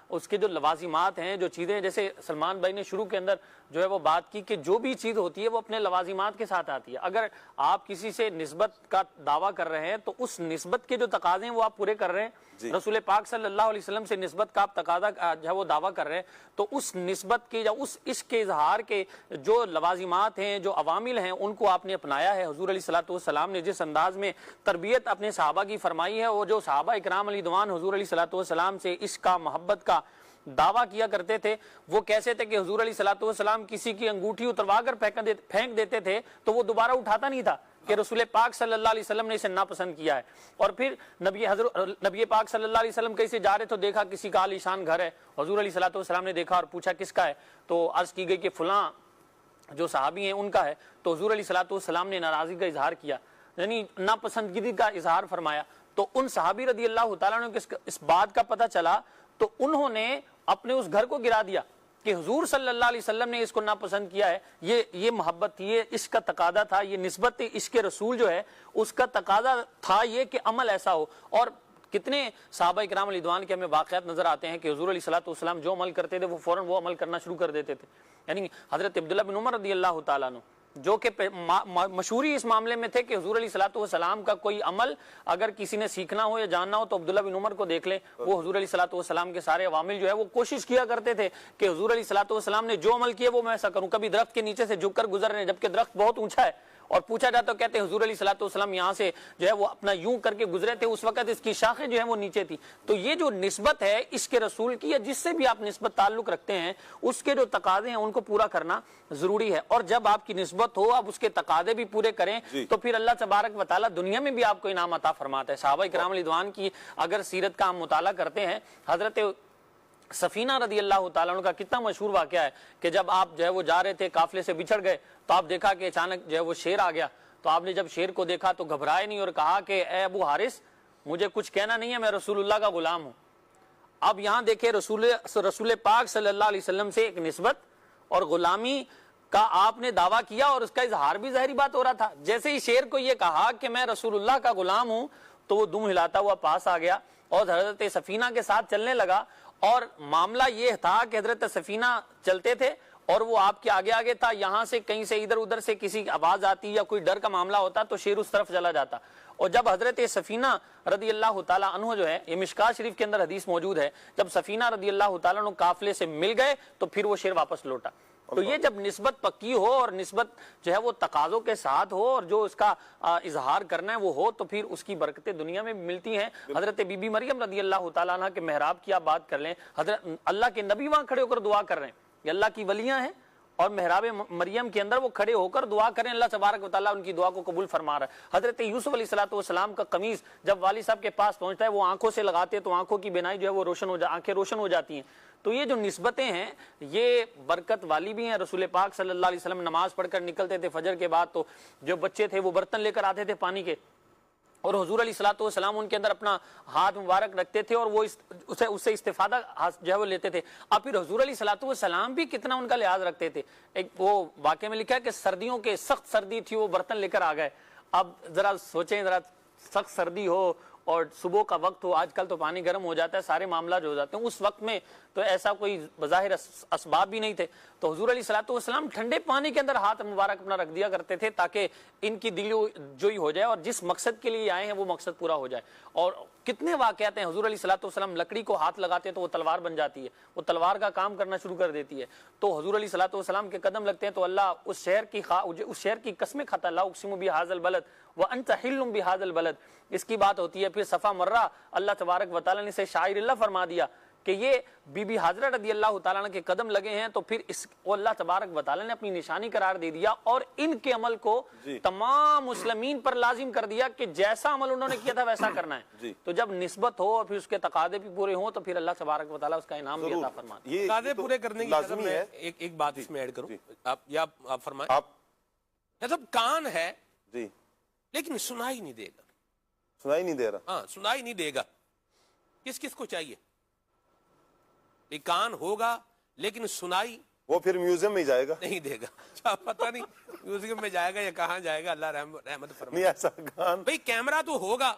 اس کے جو لوازمات ہیں, جو چیزیں, جیسے سلمان بھائی نے شروع کے اندر جو ہے وہ بات کی کہ جو بھی چیز ہوتی ہے وہ اپنے لوازمات کے ساتھ آتی ہے. اگر آپ کسی سے نسبت کا دعویٰ کر رہے ہیں تو اس نسبت کے جو تقاضے ہیں وہ آپ پورے کر رہے ہیں. رسول پاک صلی اللہ علیہ وسلم سے نسبت کا آپ تقاضا جو ہے وہ دعویٰ کر رہے ہیں, تو اس نسبت کے یا اس عشق کے اظہار کے جو لوازمات ہیں, جو عوامل ہیں, ان کو آپ نے اپنایا ہے. حضور علیہ الصلوۃ والسلام نے جس انداز میں تربیت اپنے صحابہ کی فرمائی ہے, وہ جو صحابہ اکرام علیہ رضوان حضور علیہ الصلوۃ والسلام سے عشق کا, محبت کا دعویٰ کیا کرتے تھے, وہ کیسے تھے کہ حضور علیہ الصلوۃ والسلام کسی کی انگوٹھی اتروا کر پھینک دیتے تھے تو وہ دوبارہ اٹھاتا نہیں تھا کہ رسول پاک صلی اللہ علیہ وسلم نے اسے ناپسند کیا ہے. اور پھر نبی پاک صلی اللہ علیہ وسلم کہیں سے جا رہے تو دیکھا کسی کا عالیشان گھر ہے, حضور علیہ الصلوۃ والسلام نے دیکھا اور پوچھا کس کا ہے, تو عرض کی گئی کہ فلاں جو صحابی ہیں ان کا ہے. تو حضور علیہ الصلوۃ والسلام نے ناراضگی کا اظہار کیا, یعنی ناپسندگی کا اظہار فرمایا. تو ان صحابی رضی اللہ تعالیٰ عنہ کو اس بات کا پتہ چلا تو انہوں نے اپنے اس گھر کو گرا دیا کہ حضور صلی اللہ علیہ وسلم نے اس کو ناپسند کیا ہے. یہ محبت تھی, یہ عشق کا تقاضا تھا, یہ نسبت عشق رسول جو ہے اس کا تقاضا تھا یہ کہ عمل ایسا ہو. اور کتنے صحابہ اکرام علیہ رضوان کے ہمیں واقعات نظر آتے ہیں کہ حضور علیہ الصلوۃ والسلام جو عمل کرتے تھے وہ فوراً وہ عمل کرنا شروع کر دیتے تھے. یعنی حضرت عبداللہ بن عمر رضی اللہ تعالیٰ عنہ جو کہ مشہوری اس معاملے میں تھے کہ حضور علیہ الصلوۃ والسلام کا کوئی عمل اگر کسی نے سیکھنا ہو یا جاننا ہو تو عبداللہ بن عمر کو دیکھ لیں. وہ حضور علیہ الصلوۃ والسلام کے سارے عوامل جو ہے وہ کوشش کیا کرتے تھے کہ حضور علیہ الصلوۃ والسلام نے جو عمل کیا وہ میں ایسا کروں. کبھی درخت کے نیچے سے جھک کر گزر رہے ہیں جبکہ درخت بہت اونچا ہے, اور پوچھا جاتا کہتے ہیں حضور علیہ الصلوۃ والسلام یہاں سے جو ہے وہ اپنا یوں کر کے گزرے تھے, اس وقت اس کی شاخیں جو ہیں وہ نیچے تھی. تو یہ جو نسبت ہے عشق رسول کی, یا جس سے بھی آپ نسبت تعلق رکھتے ہیں, اس کے جو تقاضے ہیں ان کو پورا کرنا ضروری ہے. اور جب آپ کی نسبت ہو, آپ اس کے تقاضے بھی پورے کریں تو پھر اللہ تبارک و تعالیٰ دنیا میں بھی آپ کو انعام عطا فرماتا ہے. صحابہ کرام علیہ رضوان کی اگر سیرت کا ہم مطالعہ کرتے ہیں, حضرت سفینہ رضی اللہ تعالیٰ عنہ کا کتنا مشہور واقعہ ہے کہ جب آپ جو ہے وہ جا رہے تھے, قافلے سے بچھڑ گئے, تو آپ دیکھا کہ اچانک جو ہے وہ شیر آ گیا. تو آپ نے جب شیر کو دیکھا تو گھبرائے نہیں اور کہا کہ اے ابو حارث, مجھے کچھ کہنا نہیں ہے, میں رسول اللہ کا غلام ہوں. اب یہاں دیکھیں رسول پاک صلی اللہ علیہ وسلم سے ایک نسبت اور غلامی کا آپ نے دعویٰ کیا, اور اس کا اظہار بھی ظاہری بات ہو رہا تھا. جیسے ہی شیر کو یہ کہا کہ میں رسول اللہ کا غلام ہوں تو وہ دم ہلاتا ہوا پاس آ گیا اور حضرت سفینہ کے ساتھ چلنے لگا. اور معاملہ یہ تھا کہ حضرت سفینہ چلتے تھے اور وہ آپ کے آگے آگے تھا. یہاں سے کہیں سے ادھر ادھر سے کسی آواز آتی یا کوئی ڈر کا معاملہ ہوتا تو شیر اس طرف چلا جاتا. اور جب حضرت سفینہ رضی اللہ تعالیٰ عنہ جو ہے, یہ مشکاۃ شریف کے اندر حدیث موجود ہے, جب سفینہ رضی اللہ تعالیٰ عنہ قافلے سے مل گئے تو پھر وہ شیر واپس لوٹا. تو یہ جب نسبت پکی ہو اور نسبت جو ہے وہ تقاضوں کے ساتھ ہو اور جو اس کا اظہار کرنا ہے وہ ہو تو پھر اس کی برکتیں دنیا میں ملتی ہیں. حضرت بی بی مریم رضی اللہ تعالیٰ عنہ کے محراب کی آپ بات کر لیں, حضرت اللہ کے نبی وہاں کھڑے ہو کر دعا کر رہے ہیں, یہ اللہ کی ولیاں ہیں اور محراب مریم کے اندر وہ کھڑے ہو کر دعا کریں, اللہ تبارک و تعالیٰ ان کی دعا کو قبول فرما رہا ہے. حضرت یوسف علیہ السلام کا قمیص جب والد صاحب کے پاس پہنچتا ہے وہ آنکھوں سے لگاتے تو آنکھوں کی بینائی جو ہے وہ آنکھیں روشن ہو جاتی ہیں. تو یہ جو نسبتیں ہیں یہ برکت والی بھی ہیں. رسول پاک صلی اللہ علیہ وسلم نماز پڑھ کر نکلتے تھے فجر کے بعد, تو جو بچے تھے وہ برتن لے کر آتے تھے پانی کے, اور حضور علیہ الصلوۃ والسلام ان کے اندر اپنا ہاتھ مبارک رکھتے تھے اور وہ اس سے استفادہ جو ہے وہ لیتے تھے. اب پھر حضور علیہ الصلوۃ والسلام بھی کتنا ان کا لحاظ رکھتے تھے. ایک وہ واقعے میں لکھا ہے کہ سردیوں کے سخت سردی تھی, وہ برتن لے کر آ گئے. اب ذرا سوچیں, ذرا سخت سردی ہو اور صبح کا وقت ہو, آج کل تو پانی گرم ہو جاتا ہے, سارے معاملات جو ہو جاتے ہیں, اس وقت میں تو ایسا کوئی بظاہر اسباب بھی نہیں تھے. تو حضور علیہ الصلوۃ والسلام ٹھنڈے پانی کے اندر ہاتھ مبارک اپنا رکھ دیا کرتے تھے تاکہ ان کی دل جوئی ہو جائے اور جس مقصد کے لیے آئے ہیں وہ مقصد پورا ہو جائے. اور کتنے واقعات ہیں, حضور علیہ الصلوۃ والسلام لکڑی کو ہاتھ لگاتے ہیں تو وہ تلوار بن جاتی ہے, وہ تلوار کا کام کرنا شروع کر دیتی ہے. تو حضور علیہ الصلوۃ والسلام کے قدم لگتے ہیں تو اللہ اس شہر کی قسمیں کھاتا, لا اقسم بہذا البلد وانت حل بہذا البلد. اس کی بات ہوتی ہے. پھر صفا مرہ اللہ تبارک و تعالیٰ نے اسے شاعر اللہ فرما دیا کہ یہ بی بی حاضرہ رضی اللہ تعالیٰ عنہ کے قدم لگے ہیں, تو پھر اس کو اللہ تبارک و تعالیٰ نے اپنی نشانی قرار دے دیا اور ان کے عمل کو تمام مسلمین پر لازم کر دیا کہ جیسا عمل انہوں نے کیا تھا ویسا کرنا ہے. تو جب نسبت ہو اور پھر اس کے تقاضے بھی پورے ہوں تو پھر اللہ تبارک و تعالیٰ اس کا انعام بھی عطا فرماتا ہے. تقاضے پورے کرنے کی لازمی ہے. ایک بات اس میں ایڈ کروں, آپ فرمائیں. جب کان ہے لیکن سنائی نہیں دے گا, سنائی نہیں دے رہا, ہاں سنائی نہیں دے گا, کس کو چاہیے؟ کان ہوگا لیکن سنائی وہ پھر میوزیم میں جائے گا, نہیں دے گا. پتہ نہیں میوزیم میں جائے گا یا کہاں جائے گا, اللہ رحمت فرمائے. نہیں ایسا کان, بھئی کیمرہ تو ہوگا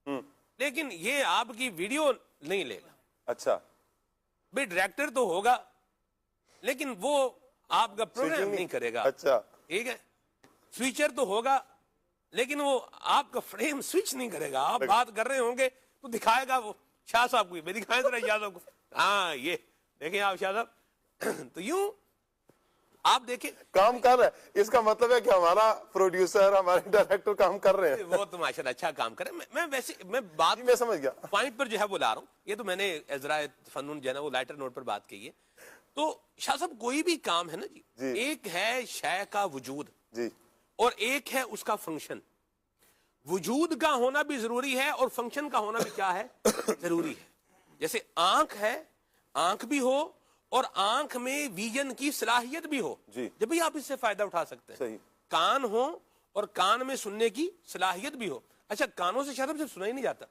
لیکن یہ آپ کی ویڈیو نہیں لے گا. اچھا بھئی ڈائریکٹر تو ہوگا لیکن وہ آپ کا پروگرام نہیں کرے گا. اچھا ٹھیک ہے, سوئچر تو ہوگا لیکن وہ آپ کا فریم سوئچ نہیں کرے گا. آپ بات کر رہے ہوں گے تو دکھائے گا وہ شاہ صاحب کو, دکھائیں ذرا شاہ صاحب کو, ہاں یہ دیکھیں آپ شاہ صاحب. تو یوں آپ دیکھیں کام کر رہا ہے, اس کا مطلب ہے کہ ہمارا پروڈیوسر ہمارے ڈائریکٹر کام کر رہے ہیں. وہ تو ماشاءاللہ اچھا کام کرے. میں بات میں سمجھ گیا, پوائنٹ پر جو ہے وہ لا رہا ہوں. یہ تو میں نے ذرا فنون جو ہے نا وہ لائٹر نوٹ پر بات کی ہے. تو شاہ صاحب کوئی بھی کام ہے نا جی, ایک ہے شے کا وجود جی اور ایک ہے اس کا فنکشن. وجود کا ہونا بھی ضروری ہے اور فنکشن کا ہونا بھی کیا ہے, ضروری ہے. جیسے آنکھ ہے, آنکھ بھی ہو اور آنکھ میں ویژن کی صلاحیت بھی ہو, جب بھی آپ اس سے فائدہ اٹھا سکتے ہیں. کان ہو اور کان میں سننے کی صلاحیت بھی ہو. اچھا کانوں سے شاید سے سنا ہی نہیں جاتا.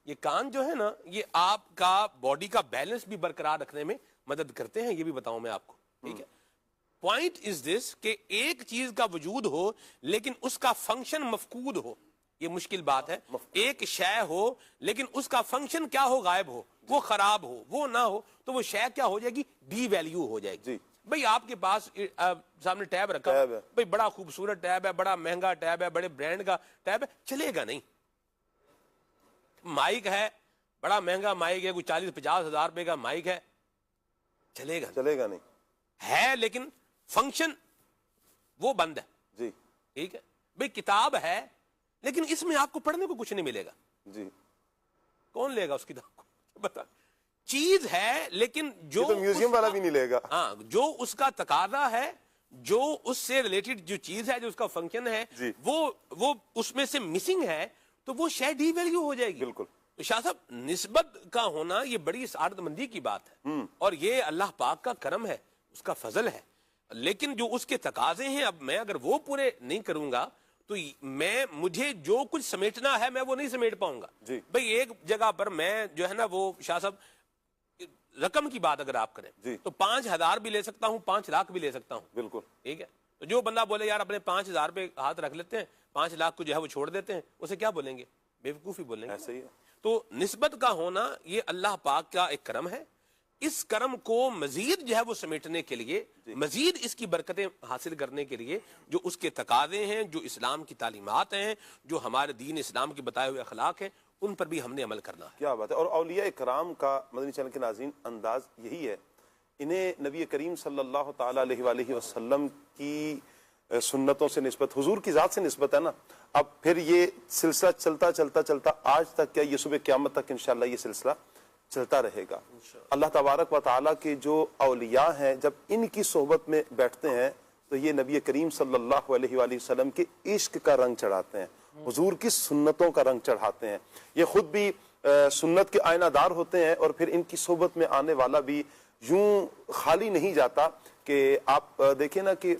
یہ کان جو ہے نا یہ آپ کا باڈی کا بیلنس بھی برقرار رکھنے میں مدد کرتے ہیں, یہ بھی بتاؤں میں آپ کو. ٹھیک ہے, پوائنٹ از دس کہ ایک چیز کا وجود ہو لیکن اس کا فنکشن مفقود ہو, یہ مشکل بات ہے. ایک شے ہو لیکن اس کا فنکشن کیا ہو, غائب ہو, وہ خراب ہو, وہ نہ ہو, تو وہ شے کیا ہو جائے گی, ڈی ویلیو ہو جائے گی. بھئی آپ کے پاس سامنے ٹیب رکھا ہے, بھئی بڑا خوبصورت ٹیب ہے, بڑا مہنگا ٹیب ہے, بڑے برانڈ کا ٹیب ہے, چلے گا نہیں. مائک ہے, بڑا مہنگا مائک ہے, کوئی 40-50 ہزار روپے کا مائک ہے, چلے گا نہیں ہے, لیکن فنکشن وہ بند ہے. جی ٹھیک ہے. بھئی کتاب ہے لیکن اس میں آپ کو پڑھنے کو کچھ نہیں ملے گا. جی کون لے گا اس کتاب کو, بتا. چیز ہے لیکن جو میوزیم والا بھی نہیں لے گا. ہاں, جو اس کا تقاضا ہے, جو اس سے ریلیٹڈ جو چیز ہے, جو اس کا فنکشن ہے, وہ اس میں سے مسنگ ہے, تو وہ شے ڈی ویلیو ہو جائے گی. بالکل. شاہ صاحب نسبت کا ہونا یہ بڑی سعادت مندی کی بات ہے اور یہ اللہ پاک کا کرم ہے, اس کا فضل ہے. لیکن جو اس کے تقاضے ہیں, اب میں اگر وہ پورے نہیں کروں گا تو مجھے جو کچھ سمیٹنا ہے میں وہ نہیں سمیٹ پاؤں گا. بھئی ایک جگہ پر میں جو ہے نا وہ شاہ صاحب رقم کی بات اگر آپ کریں تو 5,000 بھی لے سکتا ہوں, 5 لاکھ بھی لے سکتا ہوں. بالکل ٹھیک ہے. تو جو بندہ بولے یار اپنے 5,000 پہ ہاتھ رکھ لیتے ہیں, 5 لاکھ کو جو ہے وہ چھوڑ دیتے ہیں, اسے کیا بولیں گے, بیوقوفی بولیں گے. صحیح ہے. تو نسبت کا ہونا یہ اللہ پاک کا ایک کرم ہے. اس کرم کو مزید جو ہے وہ سمیٹنے کے لیے, مزید اس کی برکتیں حاصل کرنے کے لیے جو اس کے تقاضے ہیں, جو اسلام کی تعلیمات ہیں, جو ہمارے دین اسلام کے بتائے ہوئے اخلاق ہیں, ان پر بھی ہم نے عمل کرنا ہے. کیا بات ہے. اور اولیاء کرام کا مدنی چینل کے ناظرین انداز یہی ہے انہیں نبی کریم صلی اللہ تعالی علیہ وآلہ وسلم کی سنتوں سے نسبت، حضور کی ذات سے نسبت ہے نا. اب پھر یہ سلسلہ چلتا چلتا چلتا آج تک، کیا یہ صبح قیامت تک انشاءاللہ یہ سلسلہ چلتا رہے گا. اللہ تبارک و تعالیٰ کے جو اولیاء ہیں جب ان کی صحبت میں بیٹھتے ہیں تو یہ نبی کریم صلی اللہ علیہ وآلہ وسلم کے عشق کا رنگ چڑھاتے ہیں، حضور کی سنتوں کا رنگ چڑھاتے ہیں. یہ خود بھی سنت کے آئینہ دار ہوتے ہیں، اور پھر ان کی صحبت میں آنے والا بھی یوں خالی نہیں جاتا. کہ آپ دیکھیں نا کہ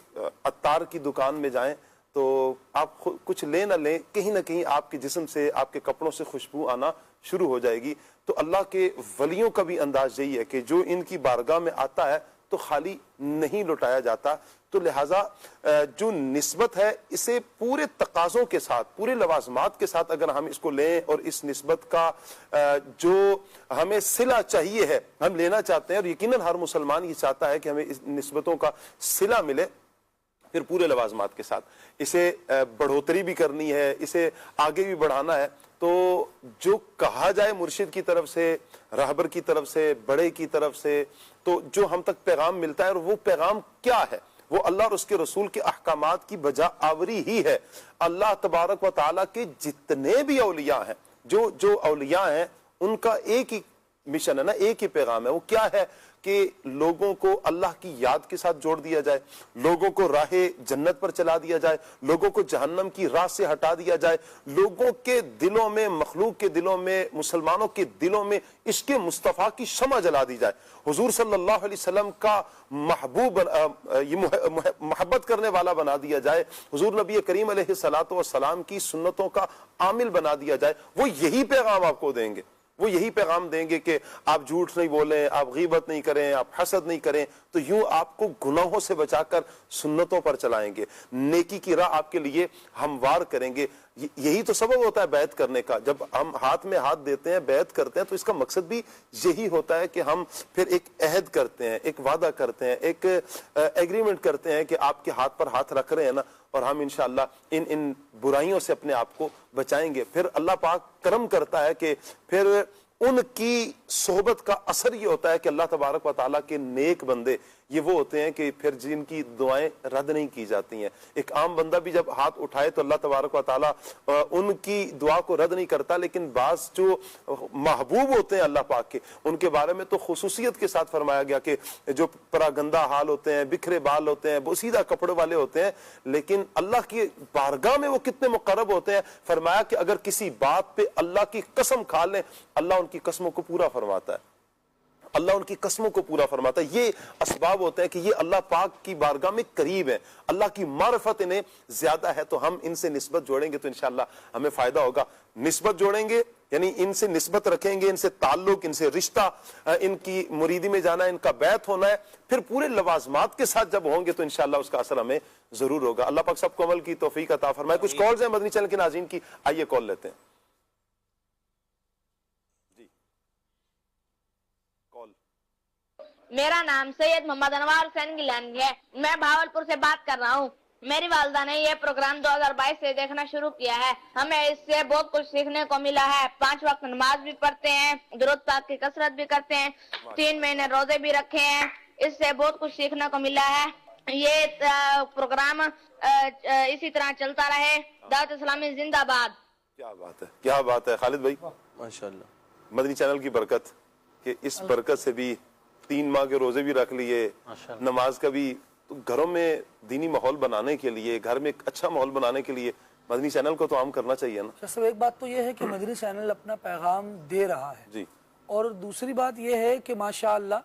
عطار کی دکان میں جائیں تو آپ کچھ لیں نہ لیں، کہیں نہ کہیں آپ کے جسم سے، آپ کے کپڑوں سے خوشبو آنا شروع ہو جائے گی. تو اللہ کے ولیوں کا بھی انداز یہی ہے کہ جو ان کی بارگاہ میں آتا ہے تو خالی نہیں لوٹایا جاتا. تو لہٰذا جو نسبت ہے اسے پورے تقاضوں کے ساتھ، پورے لوازمات کے ساتھ اگر ہم اس کو لیں، اور اس نسبت کا جو ہمیں صلہ چاہیے ہے ہم لینا چاہتے ہیں، اور یقیناً ہر مسلمان یہ چاہتا ہے کہ ہمیں اس نسبتوں کا صلہ ملے، پھر پورے لوازمات کے ساتھ اسے بڑھوتری بھی کرنی ہے، اسے آگے بھی بڑھانا ہے. تو جو کہا جائے مرشد کی طرف سے، راہبر کی طرف سے، بڑے کی طرف سے، تو جو ہم تک پیغام ملتا ہے، اور وہ پیغام کیا ہے؟ وہ اللہ اور اس کے رسول کے احکامات کی بجا آوری ہی ہے. اللہ تبارک و تعالیٰ کے جتنے بھی اولیاء ہیں، جو اولیاء ہیں، ان کا ایک ہی مشن ہے نا، ایک ہی پیغام ہے. وہ کیا ہے؟ کہ لوگوں کو اللہ کی یاد کے ساتھ جوڑ دیا جائے، لوگوں کو راہ جنت پر چلا دیا جائے، لوگوں کو جہنم کی راہ سے ہٹا دیا جائے، لوگوں کے دلوں میں، مخلوق کے دلوں میں، مسلمانوں کے دلوں میں عشق مصطفیٰ کی شمع جلا دی جائے، حضور صلی اللہ علیہ وسلم کا محبوب محبت کرنے والا بنا دیا جائے، حضور نبی کریم علیہ الصلوۃ والسلام کی سنتوں کا عامل بنا دیا جائے. وہ یہی پیغام آپ کو دیں گے، وہ یہی پیغام دیں گے کہ آپ جھوٹ نہیں بولیں، آپ غیبت نہیں کریں، آپ حسد نہیں کریں. تو یوں آپ کو گناہوں سے بچا کر سنتوں پر چلائیں گے، نیکی کی راہ آپ کے لیے ہموار کریں گے. یہی تو سبب ہوتا ہے بیعت کرنے کا. جب ہم ہاتھ میں ہاتھ دیتے ہیں، بیعت کرتے ہیں، تو اس کا مقصد بھی یہی ہوتا ہے کہ ہم پھر ایک عہد کرتے ہیں، ایک وعدہ کرتے ہیں، ایک ایگریمنٹ کرتے ہیں کہ آپ کے ہاتھ پر ہاتھ رکھ رہے ہیں نا، اور ہم انشاءاللہ ان برائیوں سے اپنے آپ کو بچائیں گے. پھر اللہ پاک کرم کرتا ہے کہ پھر ان کی صحبت کا اثر یہ ہوتا ہے کہ اللہ تبارک و تعالیٰ کے نیک بندے یہ وہ ہوتے ہیں کہ پھر جن کی دعائیں رد نہیں کی جاتی ہیں. ایک عام بندہ بھی جب ہاتھ اٹھائے تو اللہ تبارک و تعالیٰ ان کی دعا کو رد نہیں کرتا، لیکن بعض جو محبوب ہوتے ہیں اللہ پاک کے، ان کے بارے میں تو خصوصیت کے ساتھ فرمایا گیا کہ جو پراگندہ حال ہوتے ہیں، بکھرے بال ہوتے ہیں، بوسیدہ کپڑے والے ہوتے ہیں، لیکن اللہ کی بارگاہ میں وہ کتنے مقرب ہوتے ہیں. فرمایا کہ اگر کسی بات پہ اللہ کی قسم کھا لیں، اللہ ان کی قسموں کو پورا فرماتا ہے، اللہ ان کی قسموں کو پورا فرماتا ہے. یہ اسباب ہوتے ہیں کہ یہ اللہ پاک کی بارگاہ میں قریب ہے، اللہ کی معرفت انہیں زیادہ ہے. تو ہم ان سے نسبت جوڑیں گے تو انشاءاللہ ہمیں فائدہ ہوگا. نسبت جوڑیں گے یعنی ان سے نسبت رکھیں گے، ان سے تعلق، ان سے رشتہ، ان کی مریدی میں جانا ہے، ان کا بیعت ہونا ہے. پھر پورے لوازمات کے ساتھ جب ہوں گے تو انشاءاللہ اس کا اثر ہمیں ضرور ہوگا. اللہ پاک سب کو عمل کی توفیق عطا فرمائے. کچھ کالز ہیں مدنی چینل کے ناظرین کی، آئیے کال لیتے ہیں. میرا نام سید محمد انوار حسین گیلانی ہے، میں بھاولپور سے بات کر رہا ہوں. میری والدہ نے یہ پروگرام 2022 سے دیکھنا شروع کیا ہے. ہمیں اس سے بہت کچھ سیکھنے کو ملا ہے. 5 وقت نماز بھی پڑھتے ہیں، درود پاک کی کثرت بھی کرتے ہیں، 3 مہینے روزے بھی رکھے ہیں. اس سے بہت کچھ سیکھنے کو ملا ہے. یہ پروگرام اسی طرح چلتا رہے. دعوت اسلامی زندہ باد. کیا بات ہے، کیا بات ہے خالد بھائی، ماشاءاللہ. مدنی چینل کی برکت کہ اس برکت سے بھی 3 ماہ کے روزے بھی رکھ لیے، نماز کا بھی. تو گھروں میں دینی ماحول بنانے کے لیے، گھر میں ایک اچھا ماحول بنانے کے لیے مدنی چینل کو تو عام کرنا چاہیے نا. صاحب ایک بات تو یہ ہے کہ مدنی چینل اپنا پیغام دے رہا ہے جی، اور دوسری بات یہ ہے کہ ماشاءاللہ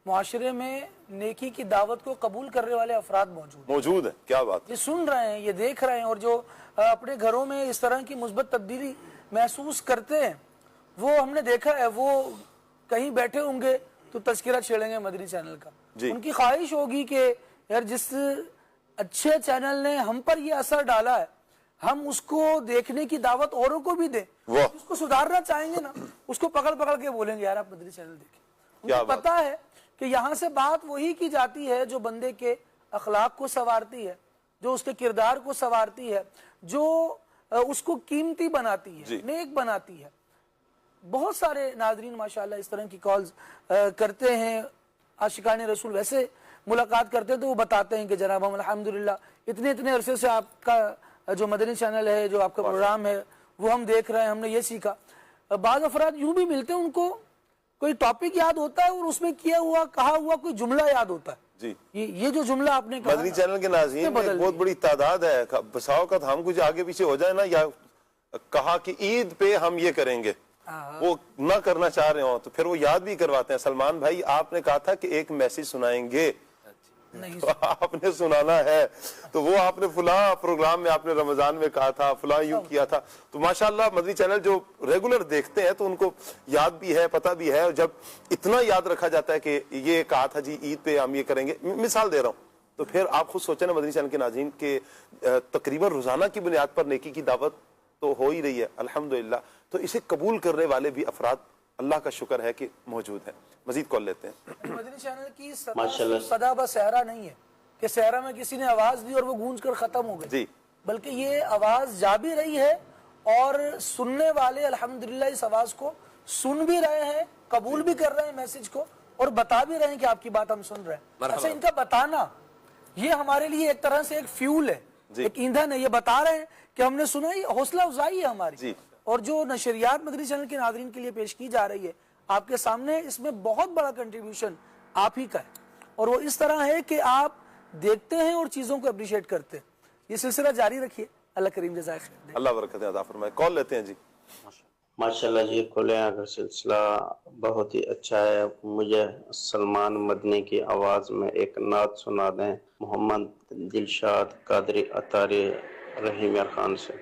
معاشرے میں نیکی کی دعوت کو قبول کرنے والے افراد موجود ہیں. کیا بات، یہ سن رہے ہیں، یہ دیکھ رہے ہیں، اور جو اپنے گھروں میں اس طرح کی مثبت تبدیلی محسوس کرتے ہیں، وہ ہم نے دیکھا ہے. وہ کہیں بیٹھے ہوں گے تو تذکرہ چھیڑیں گے مدنی چینل کا. ان کی خواہش ہوگی کہ یار جس اچھے چینل نے ہم پر یہ اثر ڈالا ہے، ہم اس کو دیکھنے کی دعوت اوروں کو بھی دیں. اس کو سدھارنا چاہیں گے نا، اس کو پکڑ کہ بولیں گے یار آپ مدنی چینل دیکھیں. ان کو پتا ہے کہ یہاں سے بات وہی کی جاتی ہے جو بندے کے اخلاق کو سنوارتی ہے، جو اس کے کردار کو سنوارتی ہے، جو اس کو قیمتی بناتی ہے، نیک بناتی ہے. بہت سارے ناظرین ماشاءاللہ اس طرح کی کالز کرتے ہیں. आशिकान रसूल वैसे मुलाकात करते हैं तो वो बताते हैं कि जनाब हम अल्हम्दुलिल्लाह इतने अरसे से आपका जो मदनी चैनल है, जो आपका प्रोग्राम है, वो हम देख रहे हैं, हमने ये सीखा। बाज़ अफराद यूं भी मिलते हैं, उनको कोई टॉपिक याद होता है और उसमें किया हुआ कहा हुआ कोई जुमला याद होता है जी। ये जो जुमला आपने कहा मदनी चैनल के नाज़रीन में एक बहुत बड़ी तादाद है, बसाओ का हम कुछ आगे पीछे हो जाए ना, या कहा कि ईद पे हम ये करेंगे, वो ना करना चाह रहे हो तो फिर वो याद भी करवाते हैं। सलमान भाई आपने कहा था कि एक मैसेज सुनाएंगे, तो आपने सुनाना है, तो वो आपने फुला प्रोग्राम में आपने रमजान में कहा था, फुला यूं किया था। तो माशाल्लाह मदनी चैनल जो रेगुलर देखते हैं तो उनको याद भी है, पता भी है। और जब इतना याद रखा जाता है कि ये कहा था जी ईद पे हम ये करेंगे, मिसाल दे रहा हूँ, तो फिर आप खुद सोचें ना मदनी चैनल के नाज़रीन के तकरीबन रोजाना की बुनियाद पर नेकी की दावत तो हो ही रही है अल्हम्दुलिल्लाह। तो इसे कबूल करने वाले भी अफराद अल्लाह का शुक्र है कि मौजूद है। मजीद कॉल लेते हैं। मदनी चैनल की सदा बस सहरा नहीं है कि सहरा में किसी ने आवाज दी और वो गूंज कर खत्म हो गई जी, बल्कि ये आवाज जा भी रही है और सुनने वाले अल्हम्दुलिल्लाह इस आवाज को सुन भी रहे हैं, कबूल भी कर रहे हैं मैसेज को और बता भी रहे हैं कि आपकी बात हम सुन रहे हैं। अच्छा, इनका बताना ये हमारे लिए एक तरह से एक फ्यूल है, एक ईंधन है। ये बता रहे हैं कि हमने सुना, ये हौसला अफजाई है हमारी। और जो नशरियात मदनी चैनल के नाज़रीन के लिए पेश की जा रही है आपके सामने, इसमें बहुत बड़ा कंट्रीब्यूशन आप ही का है। और वो इस तरह है कि आप देखते हैं और चीजों को अप्रिशिएट करते हैं। ये सिलसिला जारी रखिए, अल्लाह करीम जज़ाए खैर, अल्लाह बरकत अता फरमाए। कॉल लेते हैं जी। माशाल्लाह जी, खुले आंखें सिलसिला बहुत ही अच्छा है। मुझे सलमान मदनी की आवाज में एक नात सुना दें, मोहम्मद दिलशाद कादरी अतारी रहीम यार खान से।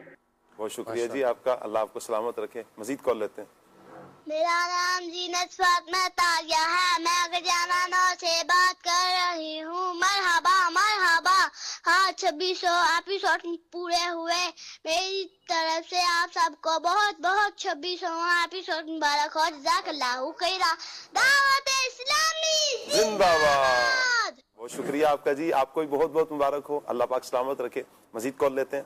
बहुत शुक्रिया जी आपका, अल्लाह आपको सलामत रखे। मजीद कॉल लेते हैं। मेरा नाम जीनत फातिमा तागिया है, मैं गजाना से बात कर रही हूँ। मरहबा मरहबा, हाँ 2600 एपिसोड पूरे हुए। मेरी तरफ से आप सबको बहुत बहुत 2600 एपिसोड मुबारक हो। जज़ाकल्लाहु खैरा। दावत इस्लामी जिंदाबाद। बहुत शुक्रिया आपका जी, आपको भी बहुत बहुत मुबारक हो, अल्लाह पाक सलामत रखे। मजीद कॉल लेते हैं।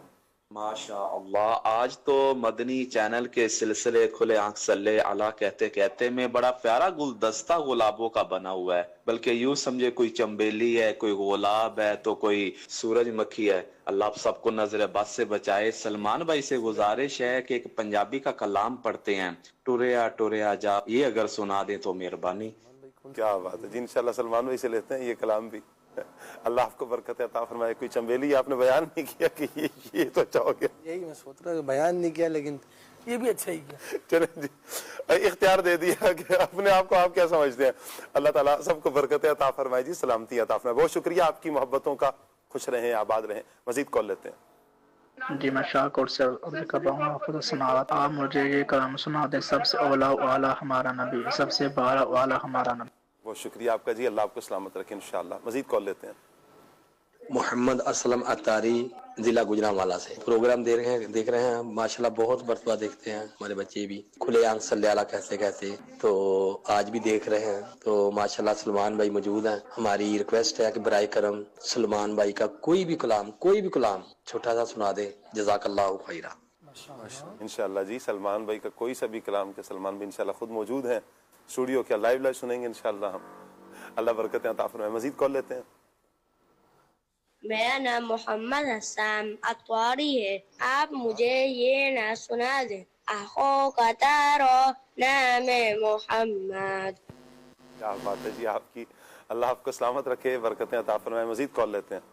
माशा अल्लाह, आज तो मदनी चैनल के सिलसिले खुले आंख सल्ले अला कहते कहते में बड़ा प्यारा गुलदस्ता गुलाबों का बना हुआ है। बल्कि यूं समझे कोई चंबेली है, कोई गुलाब है, तो कोई सूरजमुखी है। अल्लाह सबको नजर बद से बचाए। सलमान भाई से गुजारिश है कि एक पंजाबी का कलाम पढ़ते हैं, टुरिया जा, ये अगर सुना दें तो मेहरबानी। क्या बात है जी, इंशाल्लाह सलमान भाई से लेते हैं ये कलाम भी। अल्लाह आपको बरकत अता फरमाए। कोई चंबेली आपने बयान नहीं किया कि ये तो अच्छा हो गया। यही मैं सोच रहा हूँ, बयान नहीं किया लेकिन ये भी अच्छा ही किया। चलें जी, इख्तियार दे दिया कि अपने आप को आप क्या समझते हैं। अल्लाह ताला सबको बरकत अता फरमाए जी, सलामती अता फरमाए। बहुत शुक्रिया आपकी मोहब्बतों का, खुश रहें, आबाद रहें। मजीद कॉल लेते हैं जी। मैं शाहकोट से कर रहा हूँ, आपको सुना रहा था। आप मुझे ये कलाम सुना दे, सबसे औला वाला हमारा नबी, सबसे बाला वाला हमारा नबी। बहुत शुक्रिया आपका जी, अल्लाह आपको सलामत रखे इंशाअल्लाह। मजीद कॉल लेते हैं। मोहम्मद असलम अतारी जिला गुजरांवाला से प्रोग्राम देख रहे हैं माशाल्लाह, बहुत मरतबा देखते हैं, हमारे बच्चे भी खुले आंख सल्ले अला कहते कहते, तो आज भी देख रहे हैं। तो माशाल्लाह सलमान भाई मौजूद हैं। हमारी रिक्वेस्ट है कि बराए करम सलमान भाई का कोई भी कलाम छोटा सा सुना दे, जज़ाकल्लाहु खैरा। इंशाअल्लाह जी, सलमान भाई का कोई सा भी कलाम के सलमान भाई इंशाअल्लाह खुद मौजूद हैं स्टूडियो के, लाइव सुनेंगे इंशाअल्लाह हम। अल्लाह बरकतें अता फरमाए। मजीद कॉल लेते हैं। मेरा नाम मोहम्मद हसन अतवारी है, आप मुझे ये ना सुना दें, आँखों का तारो नाम मोहम्मद। क्या बात है जी आपकी, अल्लाह आपको सलामत रखे, बरकतें अता फरमाए। मजीद कॉल लेते हैं।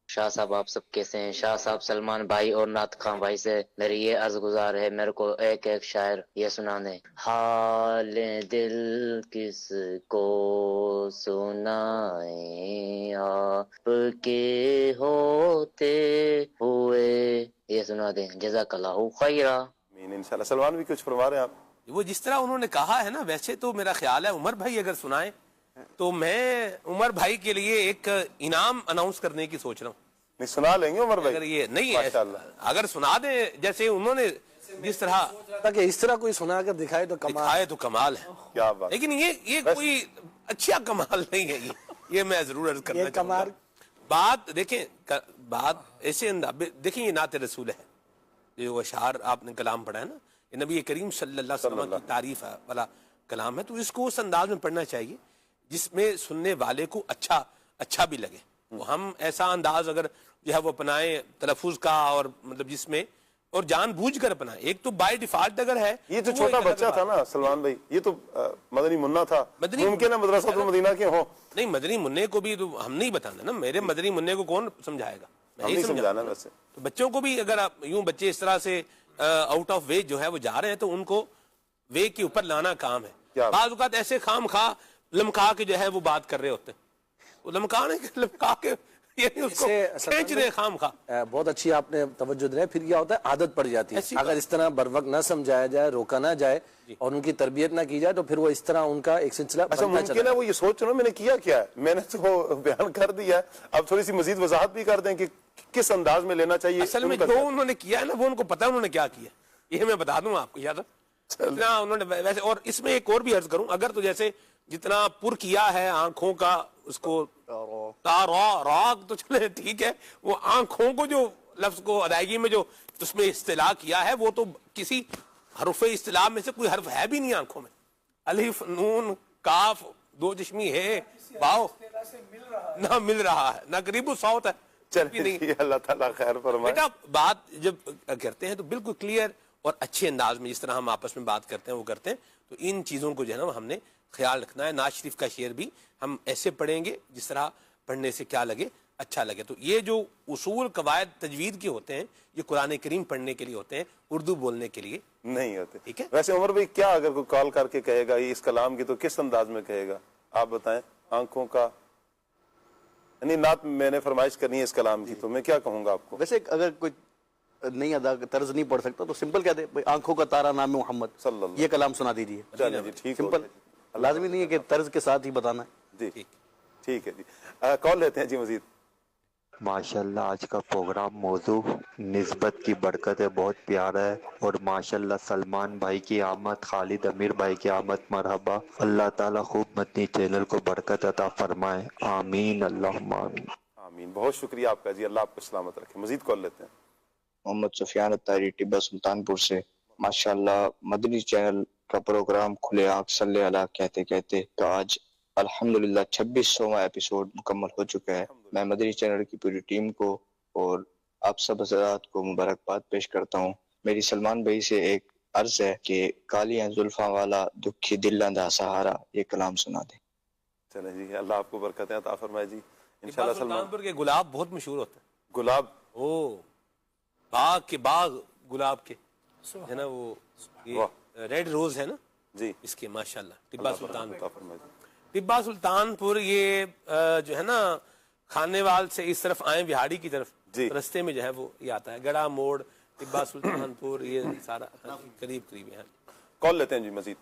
शाह साहब आप सब कैसे हैं? शाह साहब सलमान भाई और नात खां भाई से मेरी ये अर्ज गुजार है, मेरे को एक एक शायर ये सुना दें। हाल दिल किसको सुनाए आपके होते हुए, ये सुना दें, जज़ाकल्लाहु खैरा। इंशाल्लाह। सलमान भी कुछ फरमा रहे हैं आप? वो जिस तरह उन्होंने कहा है ना, वैसे तो मेरा ख्याल है उमर भाई अगर सुनाए तो मैं उमर भाई के लिए एक इनाम अनाउंस करने की सोच रहा हूँ। नहीं सुना लेंगे उमर भाई, अगर ये नहीं है, अगर सुना दे जैसे उन्होंने जिस तरह, ताकि इस तरह कोई सुना कर दिखाए तो कमाल है। क्या बात। लेकिन ये कोई अच्छा कमाल नहीं है, ये मैं जरूर अर्ज करना चाहूंगा। बात देखें, बात ऐसे देखें, ये नाते रसूल है, जो अशार आपने कलाम पढ़ा है ना, ये नबी करीम सल्लल्लाहु अलैहि वसल्लम की तारीफ वाला कलाम है, तो इसको उस अंदाज में पढ़ना चाहिए जिसमें सुनने वाले को अच्छा भी लगे। तो हम ऐसा अंदाज अगर जो है वो अपनाएं तलफ़ुज़ का, और मतलब जिसमें और जानबूझ कर अपनाएं। एक तो बाय डिफॉल्ट अगर है, ये तो छोटा बच्चा था ना सलमान भाई, ये तो मदनी मुन्ना था, मुमकिन है मदरसा तो मदीना के हो। नहीं, मदनी मुन्ने को भी तो हम नहीं बताना ना, मेरे मदनी मुन्ने को कौन समझाएगा, मैं ही समझाना। वैसे तो बच्चों को भी अगर आप यूं बच्चे इस तरह से आउट ऑफ वे जो है वो जा रहे हैं, तो उनको वे के ऊपर लाना काम है। बाज़ औक़ात ऐसे खाम खा लमका के जो है वो बात कर रहे होते हैं, वो लमकाने के लमका के उसको खींच रहे खाम खा। बहुत अच्छी आपने तवज्जो दी है। फिर क्या होता है, आदत पड़ जाती है। अगर इस तरह बर वक्त न समझाया जाए, रोका ना जाए और उनकी तरबियत ना की जाए, तो फिर वो इस तरह उनका एक सिलसिला अच्छा मुमकिन है वो ये सोच रहे मैंने किया क्या है, मैंने तो बयान कर दिया है, अब थोड़ी सी मजीद वजाहत भी कर दें कि किस अंदाज में लेना चाहिए। असल में जो उन्होंने किया है ना, वो उनको पता है उन्होंने क्या किया, ये मैं बता दूं आपको याद है उन्होंने वैसे। और इसमें एक और भी अर्ज करूं, अगर तो जैसे जितना पुर किया है आंखों का, उसको राग तो चले ठीक है, वो आंखों को जो लफ्ज को अदायगी में जो उसमें इस्तिलाह किया है, वो तो किसी हरफ इस्तिलाह में से कोई हर्फ है भी नहीं आंखों में। अलिफ नून काफ दो चश्मी है, वाओ ना मिल रहा है, ना करीबु सौत है। चलिए अल्लाह ताला खैर फरमाए। बेटा बात जब करते हैं तो बिल्कुल क्लियर और अच्छे अंदाज में जिस तरह हम आपस में बात करते हैं वो करते हैं। तो इन चीज़ों को जो है ना हमने ख्याल रखना है। नाज शरीफ का शेर भी हम ऐसे पढ़ेंगे जिस तरह पढ़ने से क्या लगे, अच्छा लगे। तो ये जो उसूल कवायद तजवीद के होते हैं, ये कुरान करीम पढ़ने के लिए होते हैं, उर्दू बोलने के लिए नहीं होते। ठीक है। वैसे उमर भाई क्या अगर कोई कॉल करके कहेगा ये इस कलाम की, तो किस अंदाज में कहेगा आप बताएं? आंखों का नहीं नात मैंने फरमाइश करनी है इस कलाम की, तो मैं क्या कहूंगा आपको? वैसे अगर कोई नहीं अदा तर्ज नहीं पढ़ सकता तो सिंपल कह दे, आंखों का तारा नाम मोहम्मद सल्लल्लाहु, ये कलाम सुना दीजिए। चलिए ठीक, सिंपल, लाजमी नहीं है कि तर्ज के साथ ही बताना है। जी ठीक है जी। कॉल लेते हैं जी मजीद। माशाल्लाह आज का प्रोग्राम मौजू निस्बत की बरकत है, बहुत प्यारा है। और माशाल्लाह सलमान भाई की आमद, खालिद अमीर भाई की आमद, मरहबा। अल्लाह ताला खूब मदनी चैनल को बरकत अता फरमाए, आमीन अल्लाहुम्मा आमीन। आमीन। बहुत शुक्रिया आपका जी, अल्लाह आपको सलामत रखे। मजीद कॉल लेते हैं। मोहम्मद सुफियान अत्तारी टिब्बा सुल्तानपुर से। माशाल्लाह मदनी चैनल का प्रोग्राम खुले आँख सल्ले अला कहते कहते तो आज अल्हम्दुलिल्लाह 26वां एपिसोड मुकम्मल हो चुका है। मैं मदनी चैनल की पूरी टीम को और आप सब हज़रात को मुबारकबाद पेश करता हूँ। मेरी सलमान भाई से एक अर्ज है कि कालियां जुल्फा वाला दुखी दिल्लां दा सहारा, ये कलाम सुना दे। चले जी, अल्लाह आपको बरकतें अता फरमाए जी इंशाल्लाह। सुल्तानपुर के गुलाब बहुत मशहूर होते हैं। गुलाब बाग के बाग गुलाब के है ना, वो ये रेड रोज है ना जी इसके, माशाल्लाह। टिब्बा सुल्तानपुर, टिब्बा सुल्तानपुर ये जो है ना खानेवाल से इस तरफ आए बिहाड़ी की तरफ, रास्ते में जो है वो ये आता है गड़ा मोड़, टिब्बा सुल्तानपुर, ये सारा करीब करीब है। कॉल लेते हैं जी मजीद।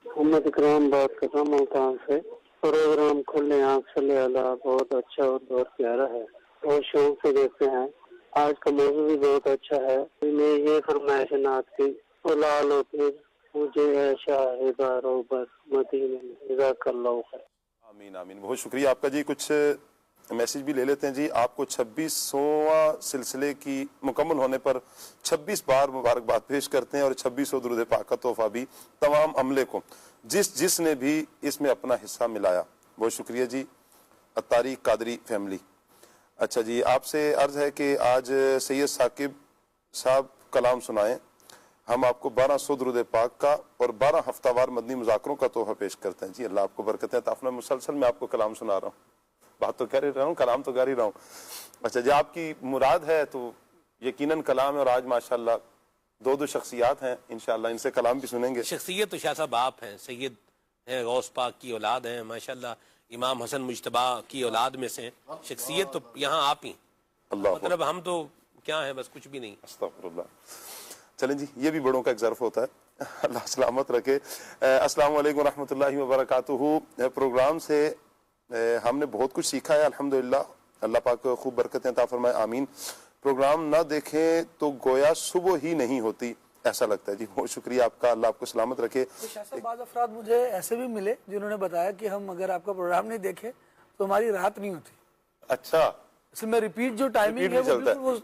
मोहम्मद इकराम बात कर रहा हूँ मुल्तान से। प्रोग्राम खुले आँख सल्ले अला बहुत अच्छा और बहुत प्यारा है, बहुत शौक से देखते हैं। आज का मौजू भी बहुत अच्छा है। मैं ये फरमाइश नात की लो फिर मुझे ऐशा रोबर मदीने जज़ाकल्लाहु खैर। आमीन आमीन। बहुत शुक्रिया आपका जी। कुछ मैसेज भी ले लेते हैं जी। आपको 26वां सिलसिले की मुकम्मल होने पर 26 बार मुबारकबाद पेश करते हैं और 2600 दुरूद पाक का तोहफा भी तमाम अमले को, जिसने भी इसमें अपना हिस्सा मिलाया। बहुत शुक्रिया जी अत्तारी कादरी फैमिली। अच्छा जी, आपसे अर्ज है कि आज सैयद साकिब साहब कलाम सुनाएं। हम आपको 1200 दुरूद पाक का और 12 हफ्तावार मदनी मुज़ाकरों का तोहफा पेश करते हैं जी। अल्लाह आपको बरकतें अता फरमाए। मुसलसल मैं आपको कलाम सुना रहा हूँ, बात तो कर ही रहा हूँ, कलाम तो कर ही रहा हूँ। अच्छा जी, आपकी मुराद है तो यकीनन कलाम है। और आज माशाल्लाह दो शख्सियात हैं, इंशाल्लाह इनसे कलाम भी सुनेंगे। शख्सियत तो शाह साहब आप हैं, सैयद हैं, गौस पाक की औलाद हैं माशाल्लाह, इमाम हसन मुज्तबा की औलाद में से। शख्सियत तो यहाँ आप ही, मतलब हम तो क्या है, बस कुछ भी नहीं। अस्तगफिरुल्लाह। चलें जी, ये भी बड़ों का एक ज़र्फ होता है। अल्लाह सलामत रखे। अस्सलाम वालेकुम रहमतुल्लाहि व बरकातुहू। प्रोग्राम से हमने बहुत कुछ सीखा है अल्हम्दुलिल्लाह। अल्लाह पाक खूब बरकतें अता फरमाए, आमीन। प्रोग्राम ना देखें तो गोया सुबह ही नहीं होती, ऐसा लगता है जी। बहुत शुक्रिया आपका, अल्लाह आपको सलामत रखे। बाज़ अफराद मुझे ऐसे भी मिले जिन्होंने बताया कि हम अगर आपका प्रोग्राम नहीं देखे तो हमारी रात नहीं होती। अच्छा, इसमें रिपीट जो टाइमिंग है वो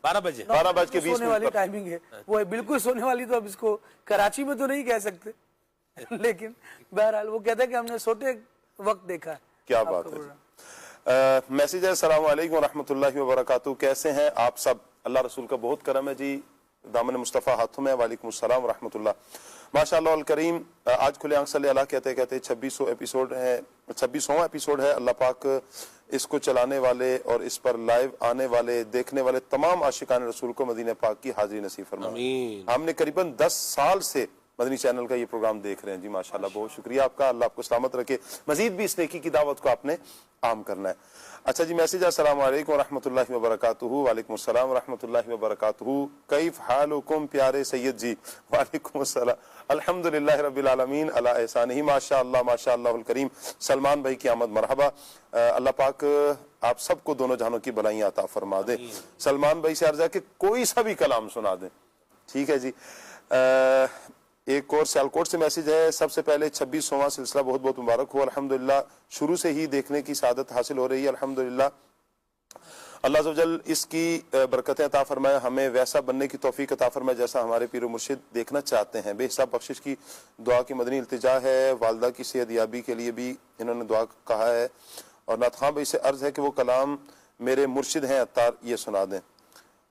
12 बजे 12 बज के 20 सोने वाली टाइमिंग है, वो है बिल्कुल सोने वाली। तो अब इसको कराची में तो नहीं कह सकते, लेकिन बहरहाल वो कहते हैं कि हमने सोते वक्त देखा है। क्या बात है। मैसेज है, अस्सलाम वालेकुम रहमतुल्लाहि व बरकातहू, कैसे हैं आप सब? अल्लाह रसूल का बहुत करम है जी, दामन मुस्तफ़ा हाथों में। वालेकुम अस्सलाम व रहमतुल्लाह। माशाअल्लाह अल करीम, आज खुले आंख सल्ले अला कहते कहते 2600 एपिसोड है, 26वां एपिसोड है। अल्लाह पाक इसको चलाने वाले और इस पर लाइव आने वाले, देखने वाले तमाम आशिकान रसूल को मदीना पाक की हाजिरी नसीब फरमाए। हमने करीबन 10 साल से मदनी चैनल का ये प्रोग्राम देख रहे हैं जी, माशाल्लाह बहुत शुक्रिया आपका, अल्लाह आपको सलामत रखे। मजीद भी इस नेकी की दावत को आपने आम करना है। अच्छा जी, मैसेज, अस्सलाम वालेकुम रहमतुल्लाहि व बरकातहू। वालेकुम अस्सलाम रहमतुल्लाहि व बरकातहू। कैफ हालुकुम प्यारे सैयद जी? वालेकुम अस्सलाम, अल्हम्दुलिल्लाह रब्बिल आलमीन अला एहसानिही। माशाअल्लाह माशाअल्लाहुल करीम। सलमान भाई की आमद मरहबा। अल्लाह पाक आप सबको दोनों जहानों की भलाइयां अता फरमा दे। सलमान भाई से अर्ज़ है कि कोई सा भी कलाम सुना दें, ठीक है जी। एक और सियालकोट से मैसेज है, सबसे पहले 26वां सिलसिला बहुत बहुत मुबारक हो। अल्हम्दुलिल्लाह शुरू से ही देखने की सादत हासिल हो रही है, अल्हम्दुलिल्लाह। अल्लाह अज़्ज़वजल इसकी बरकतें अता फरमाए, हमें वैसा बनने की तौफीक अता फरमाए जैसा हमारे पीर मुर्शिद देखना चाहते हैं। बेहिसाब बख्शिश की दुआ की मदनी इल्तिजा है। वालदा की सेहत याबी के लिए भी इन्होंने दुआ कहा है। और नात खां भाई से अर्ज़ है कि वो कलाम मेरे मुर्शिद हैं अत्तार, ये सुना दें।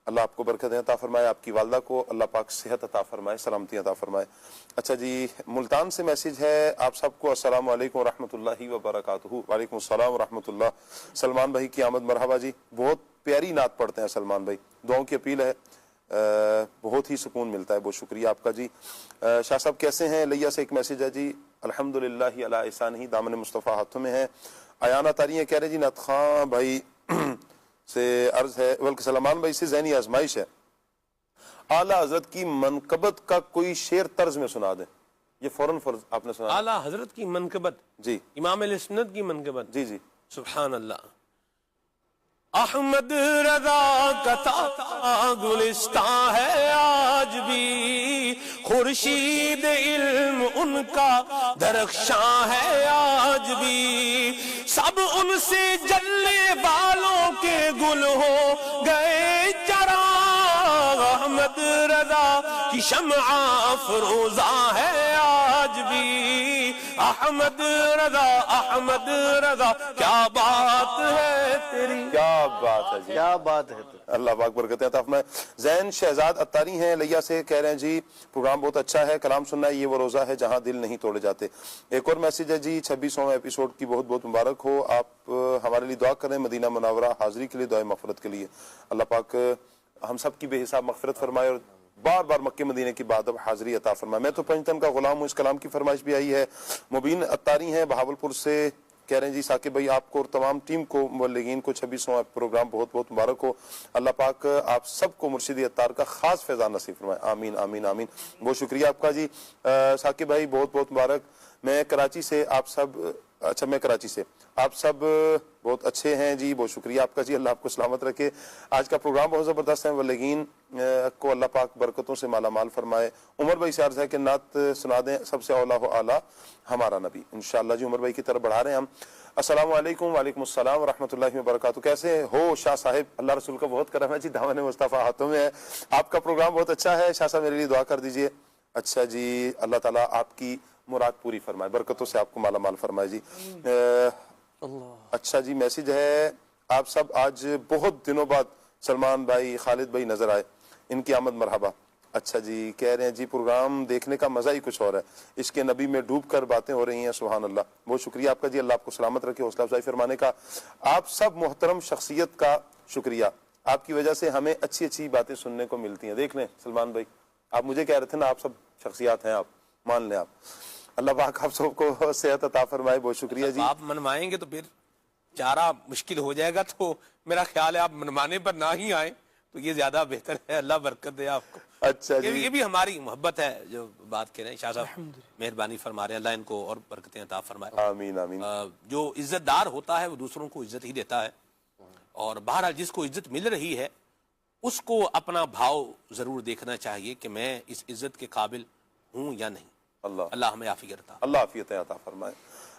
अल्लाह आपको बरकतें अता फरमाए, आपकी वालदा को अल्लाह पाक सेहत अता फरमाए, सलामती अता फरमाए। अच्छा जी, मुल्तान से मैसेज है, आप सबको अस्सलाम वालेकुम रहमतुल्लाहि व बरकातहू। वालेकुम अस्सलाम व रहमतुल्लाह। सलमान भाई की आमद मरहबा जी, बहुत प्यारी नात पढ़ते हैं सलमान भाई, दुआओं की अपील है, बहुत ही सुकून मिलता है, बहुत शुक्रिया आपका जी। शाह साहब कैसे हैं? लिया से एक मैसेज है जी, अल्हम्दुलिल्लाह अला एहसानिही, दामन मुस्तफ़ा हाथों में है। आयाना तारी है, कह रहे जी नात खां भाई से अर्ज है, बल्कि सलमान भाई से ज़हनी आजमाइश है, आला हजरत की मनकबत का कोई शेर तर्ज में सुना दें। ये फौरन फर्ज आपने सुना। आला हजरत की मनकबत जी, इमाम अहले सुन्नत की मनकबत। जी जी, सुभान अल्लाह। अहमद रज़ा का गुलिस्तां है आज भी, खुर्शीद इल्म उनका दरख्शां है आज भी, सब उनसे जलने वालों के गुल हो गए चराग, अहमद रज़ा की शम्आ अफरोज़ा है आज भी, अहमद रज़ा क्या बात है तेरी, क्या बात है जी, क्या बात है। अल्लाह पाक बरकतें अता फरमाए। जैन शहजाद अत्तारी हैं लिया से, कह रहे हैं जी प्रोग्राम बहुत अच्छा है, कलाम सुनना है ये वो रोज़ा है जहां दिल नहीं तोड़े जाते। एक और मैसेज है जी, 26वां एपिसोड की बहुत बहुत मुबारक हो। आप हमारे लिए दुआ करें, मदीना मुनव्वरा हाजिरी के लिए, दुआ मग़फ़िरत के लिए। अल्लाह पाक हम सब की बेहिसाब मग़फ़िरत फरमाए और बार बार मक्के मदीने की बात अब हाजिरी अता फरमाए। मैं तो पंचतन का गुलाम हूँ, इस कलाम की फरमाइश भी आई है। मुबीन अत्तारी हैं बहावलपुर से, कह रहे हैं जी साकिब भाई आपको और तमाम टीम को, मुबल्लिगीन को 26वां प्रोग्राम बहुत बहुत मुबारक हो। अल्लाह पाक आप सबको मुर्शिद अत्तार का खास फैज़ान नसीब फरमाए, आमीन आमीन आमीन। बहुत शुक्रिया आपका जी साकिब भाई, बहुत बहुत मुबारक। मैं कराची से, आप सब, अच्छा मैं कराची से, आप सब बहुत अच्छे हैं जी, बहुत शुक्रिया आपका जी, अल्लाह आपको सलामत रखे। आज का प्रोग्राम बहुत ज़बरदस्त है, मुबल्लिगीन को अल्लाह पाक बरकतों से माला माल फरमाए। उमर भाई से अर्ज़ है कि नात सुना दें, सबसे औला हो आला हमारा नबी। इंशाअल्लाह जी उमर भाई की तरफ बढ़ा रहे हैं हम। अस्सलाम वालेकुम। वालेकुम अस्सलाम व रहमतुल्लाहि व बरकातहू। कैसे हो शाह साहिब? अल्लाह रसूल का बहुत करम है जी, दामन मुस्तफ़ा हाथों में है। आपका प्रोग्राम बहुत अच्छा है, शाह साहब मेरे लिए दुआ कर दीजिए। अच्छा जी, अल्लाह ताला आपकी मुराद पूरी फरमाए, बरकतों से आपको माला माल फरमाए जी। अच्छा जी, मैसेज है, आप सब आज बहुत दिनों बाद सलमान भाई, खालिद भाई नजर आए, इनकी आमद मरहबा। अच्छा जी, कह रहे हैं जी प्रोग्राम देखने का मजा ही कुछ और है, इसके नबी में डूब कर बातें हो रही हैं, सुभान अल्लाह। बहुत शुक्रिया आपका जी, अल्लाह आपको सलामत रखे, हौसला अफजाई फरमाने का। आप सब मोहतरम शख्सियत का शुक्रिया, आपकी वजह से हमें अच्छी अच्छी बातें सुनने को मिलती हैं। देख लें सलमान भाई, आप मुझे कह रहे थे ना आप सब शख्सियात हैं, आप मान लें। आप अल्लाह पाक आप सबको सेहत अता फरमाए, बहुत शुक्रिया जी। आप मनवाएंगे तो फिर चारा मुश्किल हो जाएगा, तो मेरा ख्याल है आप मनवाने पर ना ही आए तो ये ज्यादा बेहतर है, अल्लाह बरकत दे आपको। अच्छा जी, ये भी हमारी मोहब्बत है जो बात कह रहे हैं। शाह साहब मेहरबानी फरमा रहे, अल्लाह इनको और बरकतें अता फरमाए, आमीन आमीन। जो इज्जतदार होता है वो दूसरों को इज्जत ही देता है, और बहरहाल जिसको इज्जत मिल रही है उसको अपना भाव जरूर देखना चाहिए कि मैं इस इज्जत के काबिल हूँ या नहीं। अल्लाह हमें आफियत अता, अल्लाह आफियत अता फरमाए।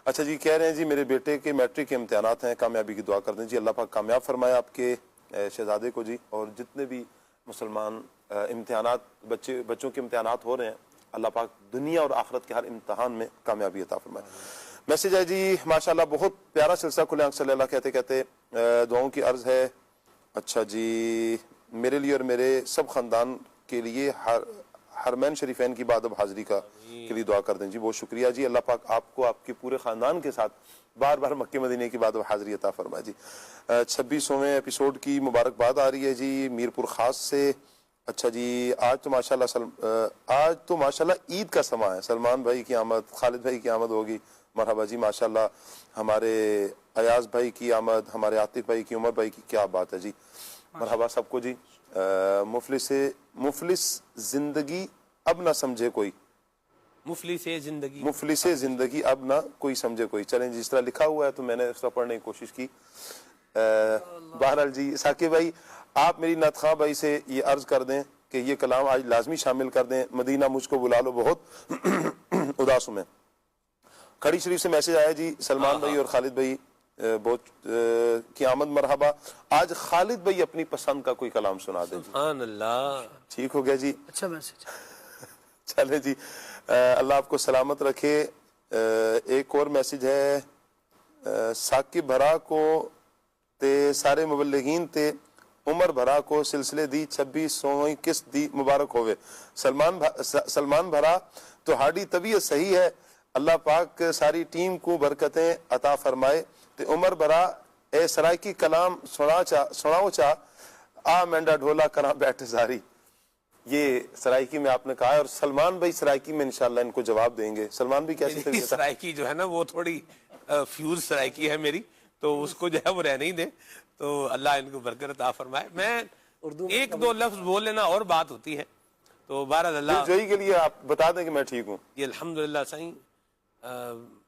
अच्छा जी, कह रहे हैं जी मेरे बेटे के मैट्रिक के इम्तिहानात हैं, कामयाबी की दुआ कर दें जी, अल्लाह पाक कामयाब फरमाए आपके शहजादे को जी, और जितने भी मुसलमान इम्तिहानात बच्चों के इम्तिहानात हो रहे हैं, अल्लाह पाक दुनिया और आखिरत के हर इम्तिहान में कामयाबी अता फरमाए। मैसेज है जी, माशाल्लाह बहुत प्यारा सिलसिला खुले आंख सल्लल्लाहु कहते कहते दुआओं की अर्ज है। अच्छा जी, मेरे लिए और मेरे सब खानदान के लिए हरमैन शरीफैन की बाद अब हाजिरी का के लिए दुआ कर दें जी। बहुत शुक्रिया जी, अल्लाह पाक आपको आपके पूरे खानदान के साथ बार बार मक्के मदीने की बाद अब हाजिरी अता फरमाए जी। 26वें एपिसोड की मुबारकबाद आ रही है जी मीरपुर खास से। अच्छा जी, आज तो माशाल्लाह ईद का समा है, सलमान भाई की आमद, खालिद भाई की आमद होगी। मरहबा जी, माशाल्लाह हमारे अयाज भाई की आमद, हमारे आतिफ भाई की, उमर भाई की, क्या बात है जी। मरहबा सबको जी। मुफलिस जिंदगी अब ना समझे कोई, मुफलिस जिंदगी अब ना कोई समझे कोई। चलें, जिस तरह लिखा हुआ है तो मैंने उसका पढ़ने की कोशिश की। बहरहाल जी, साकिब भाई आप मेरी नात खां भाई से ये अर्ज कर दें कि ये कलाम आज लाजमी शामिल कर दें। मदीना मुझको बुला लो, बहुत उदास हूं मैं। खड़ी शरीफ से मैसेज आया जी, सलमान भाई और खालिद भाई बहुत की आमद मरहबा। आज खालिद भाई अपनी पसंद का कोई कलाम सुना दें। सुभान अल्लाह, ठीक हो गया जी, अच्छा मैसेज। चले जी, अल्लाह आपको सलामत रखे। एक और मैसेज है, साकिब भरा को ते सारे मुबल्लिगीन ते उमर भरा को सिलसिले दी 26वीं किस्त दी मुबारक होवे। सलमान भरा तो हाडी तबीयत सही है, अल्लाह पाक सारी टीम को बरकतें अता फरमाए। ते उमर भरा ए सरायकी कलाम सुनाओ चा आ मेंढा ढोला करा बैठे सारी। ये सरायकी में आपने कहा है, और सलमान भाई सरायकी में इंशाल्लाह इनको जवाब देंगे। सलमान भी कैसी सरायकी जो है ना वो थोड़ी फ्यूज सरायकी है मेरी, तो उसको जो है वो रहने ही दे, तो अल्लाह इनको बरकत अता फरमाए। मैं एक दो लफ्ज बोल लेना और बात होती है, तो बहरहाल अल्लाह जोई के लिए आप बता दें कि मैं ठीक हूँ। ये अल्हम्दुलिल्लाह सही,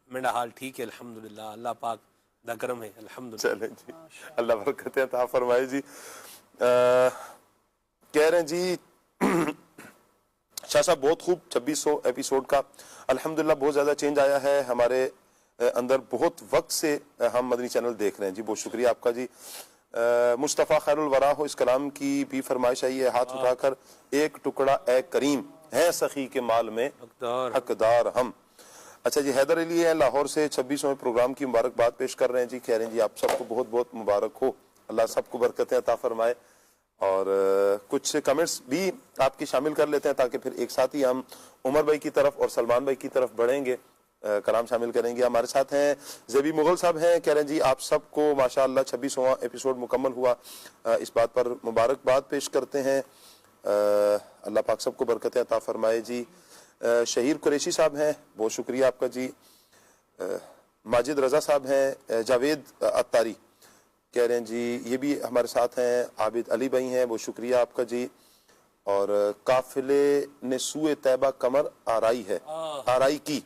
मेरा हाल ठीक है अल्हम्दुलिल्लाह, अल्लाह पाक दा करम है अल्हम्दुलिल्लाह। चलें जी, अल्लाह बरकत अता फरमाए जी। कह रहे हैं जी शाह साहब बहुत खूब 2600 एपिसोड का अल्हम्दुलिल्लाह बहुत ज्यादा चेंज आया है हमारे अंदर। बहुत वक्त से हम मदनी चैनल देख रहे हैं जी, बहुत शुक्रिया आपका जी। मुस्तफ़ा खैरुल वरा हो, इस कलाम की भी फरमाइश आई है, हाथ उठाकर एक टुकड़ा ए करीम है सखी के माल में हकदार हम। अच्छा जी, हैदर अली है लाहौर से 26वें प्रोग्राम की मुबारकबाद पेश कर रहे हैं जी। कह रहे हैं जी आप सबको बहुत बहुत मुबारक हो, अल्लाह सबको बरकतें अता फरमाए। और कुछ कमेंट्स भी आपकी शामिल कर लेते हैं ताकि फिर एक साथ ही हम उमर भाई की तरफ और सलमान भाई की तरफ बढ़ेंगे, कलाम शामिल करेंगे। हमारे साथ हैं ज़ेबी मुगल साहब हैं, कह रहे हैं जी आप सबको माशाअल्लाह 26वां एपिसोड मुकम्मल हुआ, इस बात पर मुबारकबाद पेश करते हैं। अल्लाह पाक सबको बरकतें अता फरमाए जी। शहीर कुरैशी साहब हैं, बहुत शुक्रिया आपका जी। माजिद रजा साहब हैं, जावेद अत्तारी कह रहे हैं जी ये भी हमारे साथ हैं। आबिद अली भाई हैं, बहुत शुक्रिया आपका जी। और काफिले ने सूए तैबा कमर आराई है, आराई की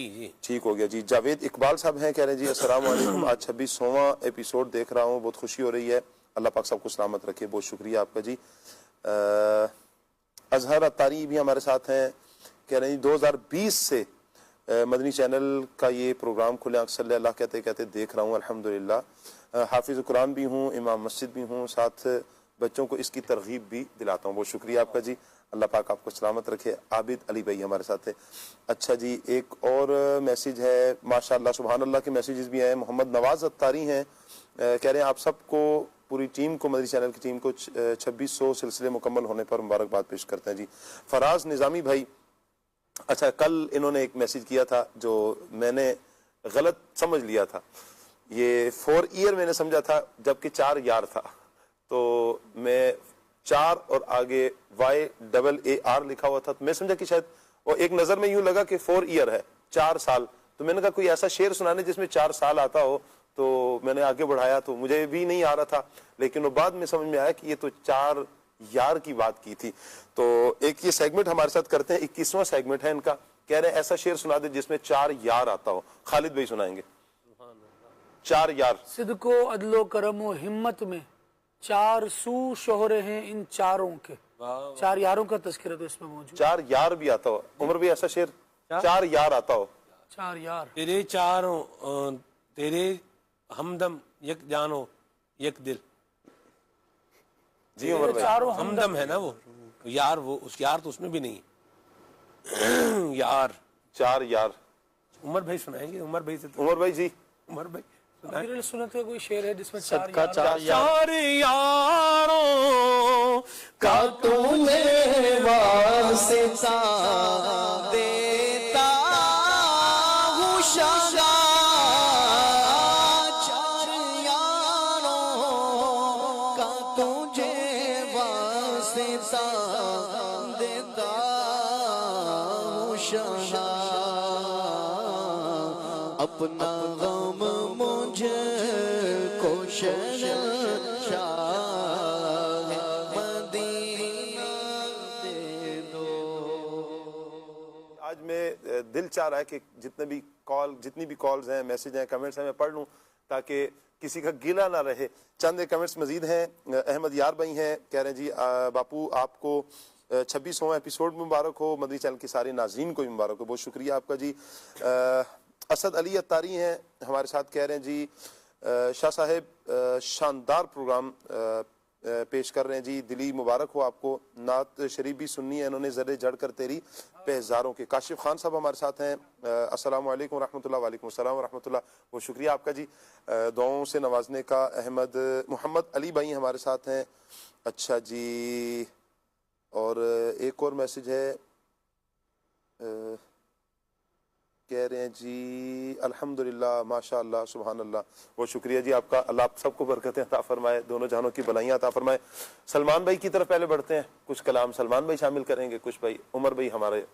जी, ठीक हो गया जी। जावेद इकबाल साहब हैं, कह रहे हैं जी अस्सलाम वालेकुम, आज 26वां एपिसोड देख रहा हूँ, बहुत खुशी हो रही है, अल्लाह पाक सबको सलामत रखे, बहुत शुक्रिया आपका जी। अजहर अत्तारी भी हमारे साथ हैं, कह रहे हैं 2020 से मदनी चैनल का ये प्रोग्राम खुले आंख सल्लल्लाहु कहते कहते देख रहा हूँ अल्हम्दुलिल्लाह। हाफिज कुरान भी हूँ, इमाम मस्जिद भी हूँ, साथ बच्चों को इसकी तरगीब भी दिलाता हूँ, बहुत शुक्रिया आपका जी, अल्लाह पाक आपको सलामत रखे। आबिद अली भाई हमारे साथ है। अच्छा जी, एक और मैसेज है, माशाअल्लाह सुभान अल्लाह के मैसेजेस भी हैं। मोहम्मद नवाज अत्तारी हैं, कह रहे हैं आप सबको, पूरी टीम को, मदनी चैनल की टीम को 2600 सिलसिले मुकम्मल होने पर मुबारकबाद पेश करते हैं जी। फराज निज़ामी भाई, अच्छा कल इन्होंने एक मैसेज किया था जो मैंने गलत समझ लिया था, ये 4 ईयर मैंने समझा था जबकि 4 यार था, तो मैं 4 और आगे YAAR लिखा हुआ था, तो मैं समझा कि शायद, और एक नजर में यूं लगा कि 4 ईयर है, 4 साल, तो मैंने कहा कोई ऐसा शेर सुनाने जिसमें 4 साल आता हो, तो मैंने आगे बढ़ाया, तो मुझे भी नहीं आ रहा था, लेकिन वो बाद में समझ में आया कि ये तो 4 यार की बात की थी। तो एक ये सेगमेंट हमारे साथ करते हैं, 21वां सेगमेंट है इनका, कह रहे हैं ऐसा शेर सुना दे जिसमें 4 यार आता हो। खालिद भाई सुनाएंगे 4 यार। सिद्को अदलो करमो हिम्मत में 4 सू शोहरे हैं इन चारों के, 4 यारों का तस्करा तो इसमें मौजूद। 4 यार भी आता हो, उमर भी ऐसा शेर 4 यार आता हो। 4 यार, तेरे चारों, तेरे हमदम यक जानो यक दिल जी। उमर भाई हमदम है ना वो यार, वो उस यार तो उसमें भी नहीं। यार, 4 यार। उमर भाई सुनाएंगे, उमर भाई से। उमर भाई जी, उमर भाई सुनत का कोई शेर है जिसमें सदका 4 यारों का तुम्हें वास्ता देता हूँ शागा, 4 यारों का तुझे वास्ता देता हूँ शागा, अपना गम मुझे को शहंशाह मदीना दे दो। आज मैं दिल चाह रहा है कि जितनी भी कॉल्स हैं, मैसेज हैं, कमेंट्स हैं, मैं पढ़ लूं ताकि किसी का गिला ना रहे। चंद कमेंट्स मजीद हैं। अहमद यार भाई हैं, कह रहे हैं जी बापू आपको 26वां एपिसोड मुबारक हो, मदनी चैनल की सारी नाज़रीन को भी मुबारक हो। बहुत शुक्रिया आपका जी। असद अली अत्तारी हैं हमारे साथ, कह रहे हैं जी शाह साहेब शानदार प्रोग्राम पेश कर रहे हैं जी, दिली मुबारक हो आपको। नात शरीफ भी सुननी है इन्होंने, ज़रे जड़ कर तेरी पे हज़ारों के। काशिफ खान साहब हमारे साथ हैं। अस्सलाम वालेकुम रहमतुल्लाह। वालेकुम अस्सलाम रहमतुल्लाह। बहुत शुक्रिया आपका जी दुआओं से नवाजने का। मोहम्मद अली भाई हमारे साथ हैं। अच्छा जी, और एक और मैसेज है, कह रहे हैं जी अल्हम्दुलिल्लाह माशाअल्लाह सुभान अल्लाह। बहुत शुक्रिया जी आपका। अल्लाह आप सबको बरकतें अता फरमाए, दोनों जहानों की भलाइयाँ अता फरमाए। सलमान भाई की तरफ पहले बढ़ते हैं, कुछ कलाम सलमान भाई शामिल करेंगे, कुछ भाई उमर भाई हमारे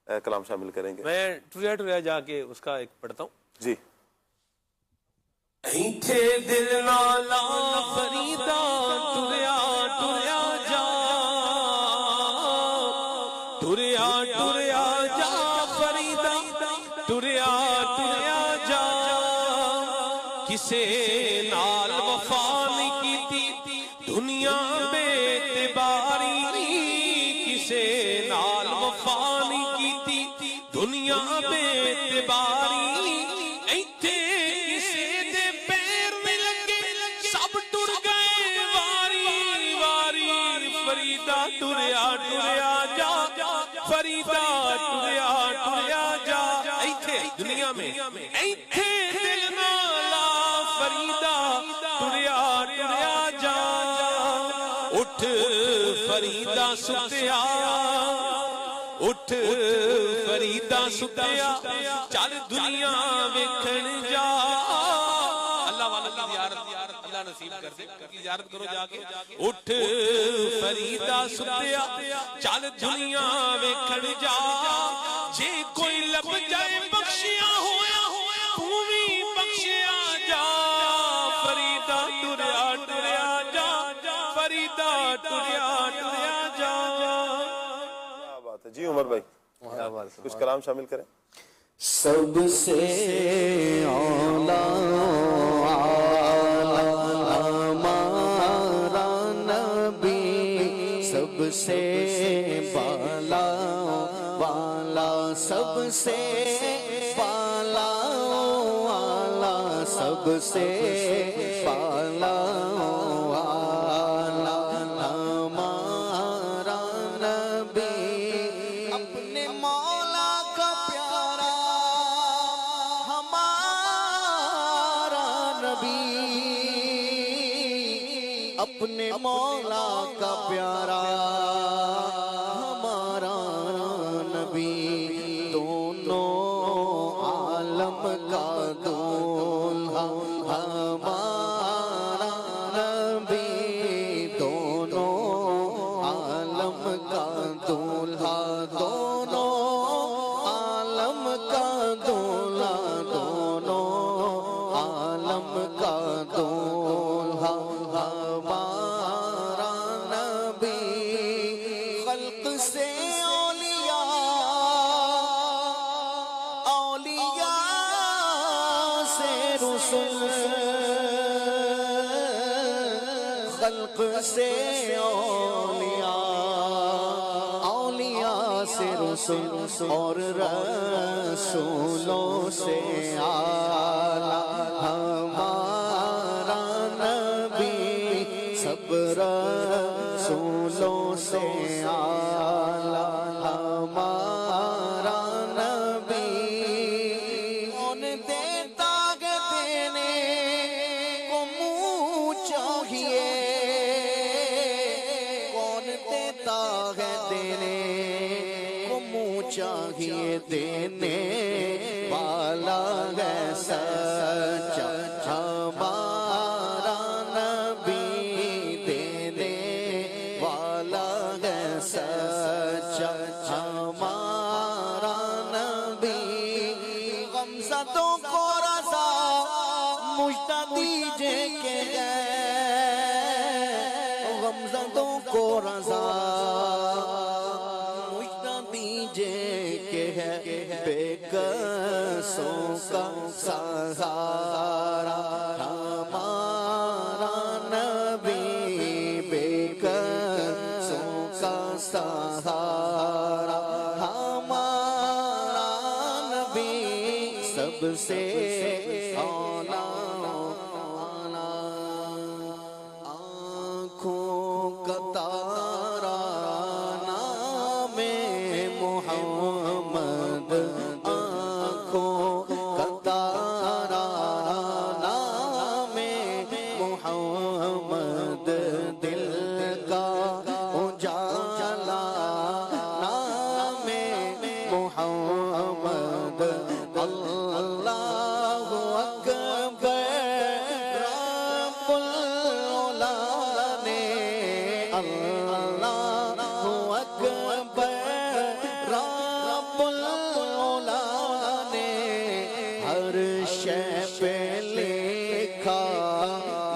कलाम शामिल करेंगे। मैं टुरिया जाके उसका एक पढ़ता हूँ जी। दिल नाला फरीदा टुरिया टुरिया जा, टुरिया टुरिया जा फरीदा टुरिया टुरिया जा, किसे नाल वफा नहीं कीती दुनिया बेतबारी, किसे नाल वफा नहीं कीती दुनिया बेतबारी, इत्थे किसे दे पैर नहीं लगे सब टुर गए वारी वारी, फरीदा टुरिया टुरिया जा, फरीदा टुरिया टुरिया जा, इत्थे दुनिया में इत्थे दिल नाला फरीदा टुरिया टुरिया जा, उठ फरीदा सुतिया, उठ फरीदा सुतिया, चल दुनिया वेखण जा। अल्लाह वाला की ज़ियारत अल्लाह नसीब कर दे, की ज़ियारत करो जाके। उठ फरीदा सुतिया, चल दुनिया वेखण जा, जे कोई लब जाए बख्शिया होया तू भी बख्शिया जा, फरीदा टुरिया टुरिया जा, फरीदा टुरिया टुरिया जा। क्या बात है जी उमर भाई, कुछ कलाम शामिल करें। सबसे औला हमारा नबी, सबसे बाला वाला, सबसे बाला वाला, सबसे बाला वाला हमारा नबी, अपने मौला का प्यारा हमारा नबी, अपने मौला का प्यारा हमारा नबी, दोनों आलम का दूल्हा हमारा नबी, दोनों आलम का दूल्हा, दोनों आलम का दूल्हा, दोनों आलम का दूल्हा हमारा नबी, खल्क से औलिया औलिया से रुसूल, खल्क से औलिया औलिया से रुसूल, और रसूलों से आला हमारा नबी, सब रसूलों से आला हमारा चाहिए देने वाला है सच्चा हमारा नबी देने वाला है सच्चा हमारा नबी गमज़दों को रज़ा मुझदा दीजिए के गमज़दों को रज़ा मुझदा दीजिए के है बेकसों का सहारा हमारा नबी बेकसों का सहारा हमारा नबी सबसे औला आँखों का तारा नामे मोहम्मद आँखों का तारा नामे मोहम्मद दिल का उजाला नामे मोहम्मद अल्लाहु अकबर रब्बुल औला ने अल्लाहु अकबर रब्बुल औला ने हर शय पे लिखा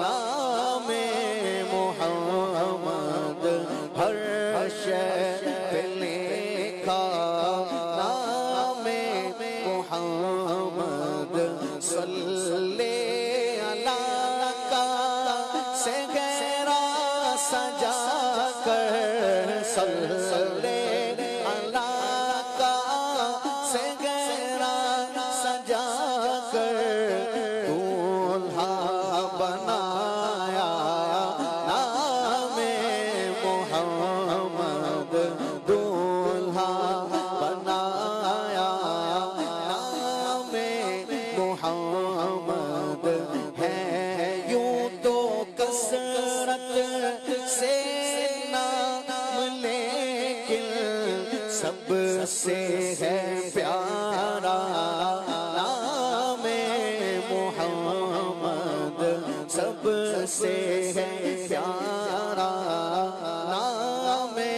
नामे मोहम्मद हर शय पे लिखा नामे मोहम्मद सल्ले अला का सेहरा सजा कर सल्ले अला का सेहरा सजा कर दूल्हा बनाया नामे मोहम्मद दूल्हा बनाया नामे मोहम्मद है यूं तो कसरत से नाम लेकिन सबसे है प्यारा नामे मोहम्मद सबसे है प्यारा नामे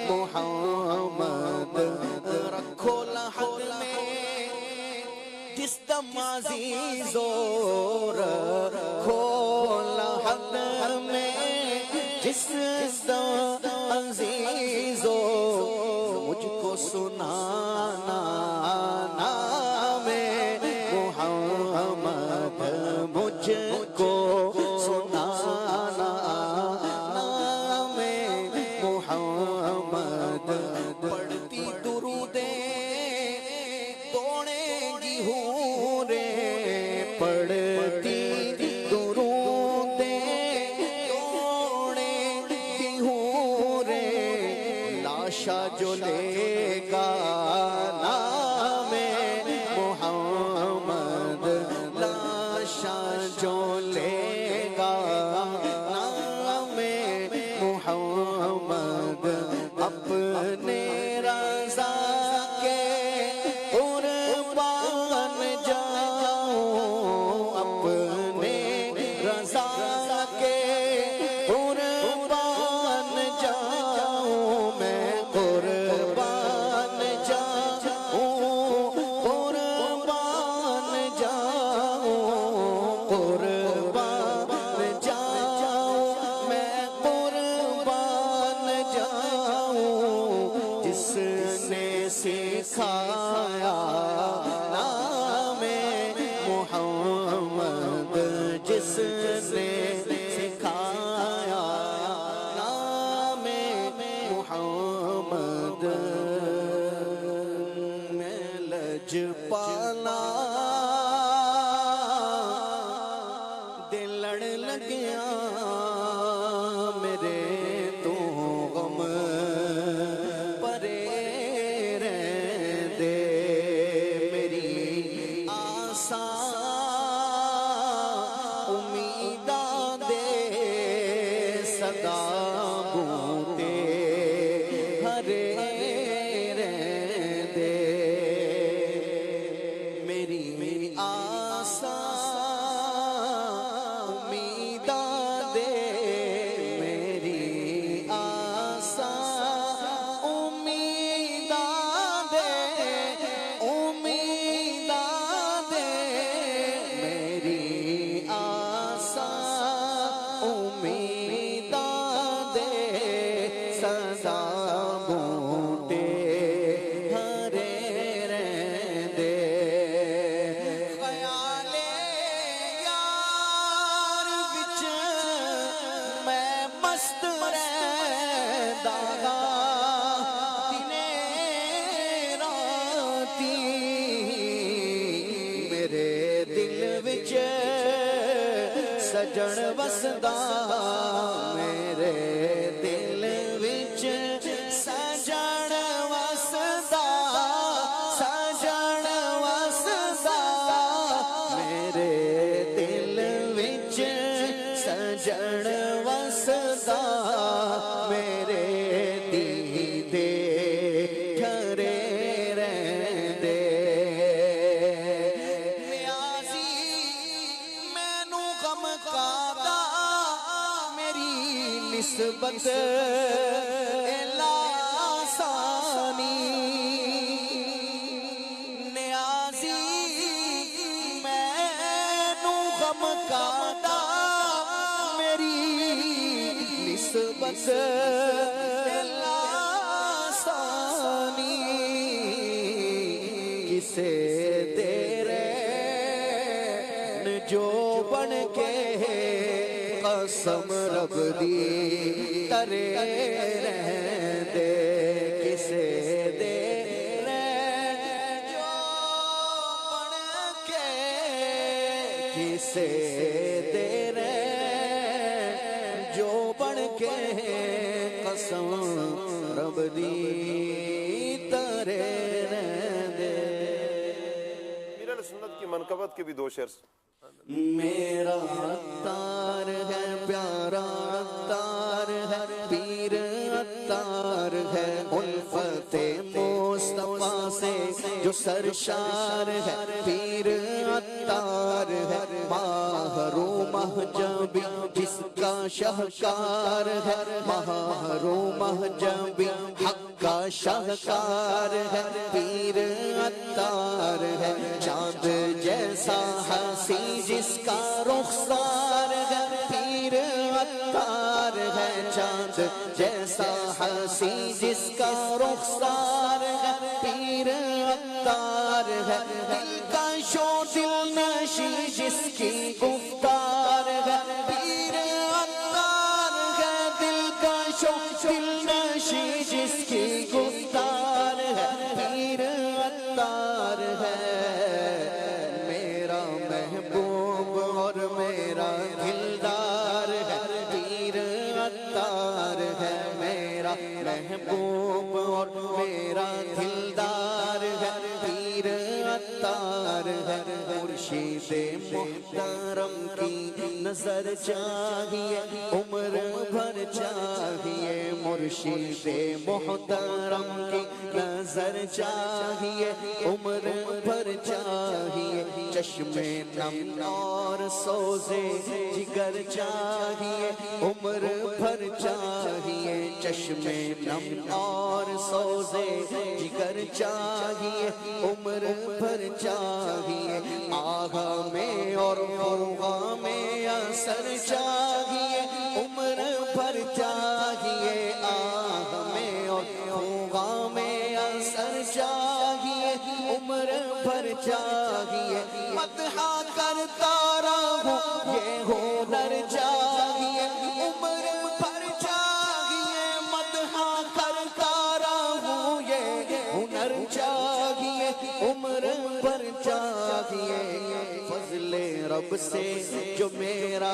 मोहम्मद रखो लहद में जिस दमाजी जोर रखो लहद में जिस अजीजो मुझको सुनाना नामे मोहम्मद मुझको सुनाना नामे मोहम्मद पढ़ती दुरूदे तोड़ेंगी हूरे पढ़ती दुरूदे तोड़ेंगी हूरे लाशा जो लेगा नामे मोहम्मद लाशा जो लेगा नामे मोहम्मद अपने रज़ा के कुर्बान जाऊं अपने रज़ा के कुर्बान जाऊं मैं कुर्बान जाऊं कुर्बान जाऊं कुर्बान जाऊं मैं कुर्बान जाऊं जिसने सिखाया नामे मोहम्मद जिसने सिखाया नामे मोहम्मद मैं लजपाला दिल लड़ लगिया मेरे तो गम परे रहंदे मेरी आसा उम्मीदा दे सदा बूटे हरे रहंदे अज़ां बूटे हरे रहंदे ख़याले यार विच मैं मस्त रहंदा दिने राती मेरे दिल विच सजण वसदा मेरे दिल विच सजण वसदा सजण वसदा मेरे दिल विच सजण वसदा मेरे दीदे ठरे रहंदे नियाज़ी मैनू गम कादा मेरी निस्बत लासानी नियाज़ी मैनू गम कादा मेरी निस्बत लासानी किसे तेरे जो बन के कसम रब दी तरे रहंदे किसे दे जो बन के किसे दे जो बन के कसम रब दी तरे रहंदे मीर सुन्नत की मनकबत के भी दो शेर मेरा अत्तार है प्यारा अत्तार है पीर अत्तार है उल्फते मुस्तफा से जो सरशार है पीर अत्तार है माहरू महजबी जिसका शाहकार है माहरू महजबी हक का शाहकार है पीर अत्तार है चांद जैसा हंसी जिसका रुखसार है पीर अत्तार है चांद जैसा हंसी जिसका रुखसार है पीर अत्तार है दिल का शो दिल नशी जिसकी गुफ्तार है पीर अत्तार है दिल का शो दिल नशी जिसकी गुफ्तार है पीर अत्तार है मेरा महबूब और मेरा दिलदार है पीर अत्तार है मेरा महबूब और मेरा दिलदार है पीर अत्तार है मुर्शिदे मुहतरम की नजर चाहिए उम्र भर चाहिए मुर्शिदे मुहतरम की नजर चाहिए उम्र भर चाहिए चश्मे नम और सोजे जिगर चाहिए उम्र भर चाहिए चश्मे नम और सोजे जिगर चाहिए उम्र भर चाहिए आगा में और होगा में असर चाहिए उम्र भर चाहिए आग में और होगा में असर चाहिए उम्र भर चाहिए मदहा करता रहूं ये हुनर चाहिए उम्र भर चाहिए मदहा करता रहूं ये हुनर चाहिए उम्र भर चाहिए फजले रब से जो मेरा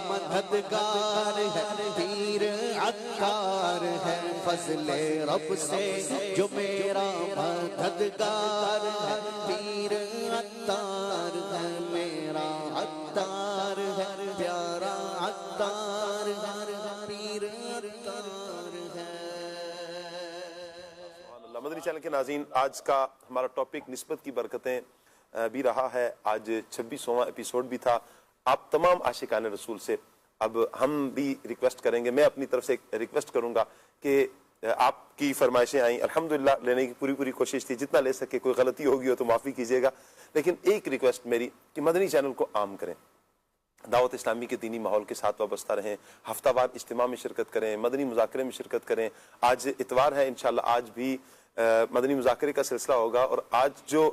मददगार है पीर अत्तार है फजले रब से जो मेरा मददगार है पीर अत्तार है मेरा अत्तार है प्यारा अत्तार है पीर अत्तार है। मदनी चैनल के नाज़रीन, आज का हमारा टॉपिक निस्बत की बरकतें भी रहा है। आज 26वां एपिसोड भी था। आप तमाम आशिकान रसूल से अब हम भी रिक्वेस्ट करेंगे, मैं अपनी तरफ से रिक्वेस्ट करूंगा कि आपकी फरमाइशें आई, अल्हम्दुलिल्लाह लेने की पूरी कोशिश थी, जितना ले सके। कोई गलती होगी हो तो माफ़ी कीजिएगा, लेकिन एक रिक्वेस्ट मेरी कि मदनी चैनल को आम करें। दावत इस्लामी के दीनी माहौल के साथ वाबस्ता रहें, हफ्तावार इज्तिमा में शिरकत करें, मदनी मुज़ाकरे में शिरकत करें। आज इतवार है, इंशाअल्लाह आज भी मदनी मुज़ाकरे का सिलसिला होगा और आज जो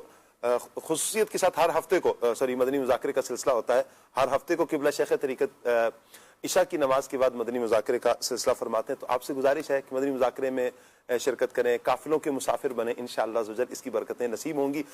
खुसूसियत के साथ हर हफ्ते को मदनी मुज़ाकरे का सिलसिला होता है, हर हफ्ते को किबला शेख तरीक़त इशा की नमाज के बाद मदनी मुज़ाकरे का सिलसिला फरमाते हैं। तो आपसे गुजारिश है कि मदनी मुज़ाकरे में शिरकत करें, काफिलों के मुसाफिर बने, इंशाअल्लाह ज़ुजल इसकी बरकतें नसीब होंगी।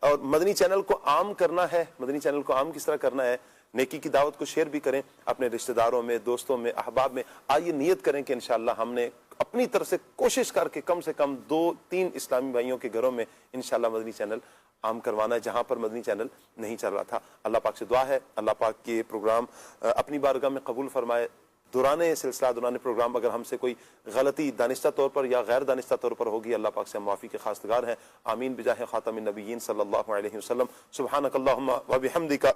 और मदनी चैनल को आम करना है, मदनी चैनल को आम किस तरह करना है, नेकी की दावत को शेयर भी करें अपने रिश्तेदारों में, दोस्तों में, अहबाब में। आइए नियत करें कि इंशाअल्लाह हमने अपनी तरफ से कोशिश करके कम से कम 2-3 इस्लामी भाइयों के घरों में इंशाअल्लाह मदनी चैनल आम करवाना है, जहां पर मदनी चैनल नहीं चल रहा था। अल्लाह पाक से दुआ है अल्लाह पाक के प्रोग्राम अपनी बारगाह में कबूल फरमाए। दौराने सिलसिला, दौराने प्रोग्राम अगर हमसे कोई गलती दानिस्ता तौर पर या गैर दानिस्ता तौर पर होगी, अल्लाह पाक से हम माफ़ी के खास्तगार हैं। आमीन बिजाह खातमिन नबिय्यीन सल्लल्लाहु अलैहि वसल्लम। सुब्हानकल्लाहुम्मा व बिहम्दिका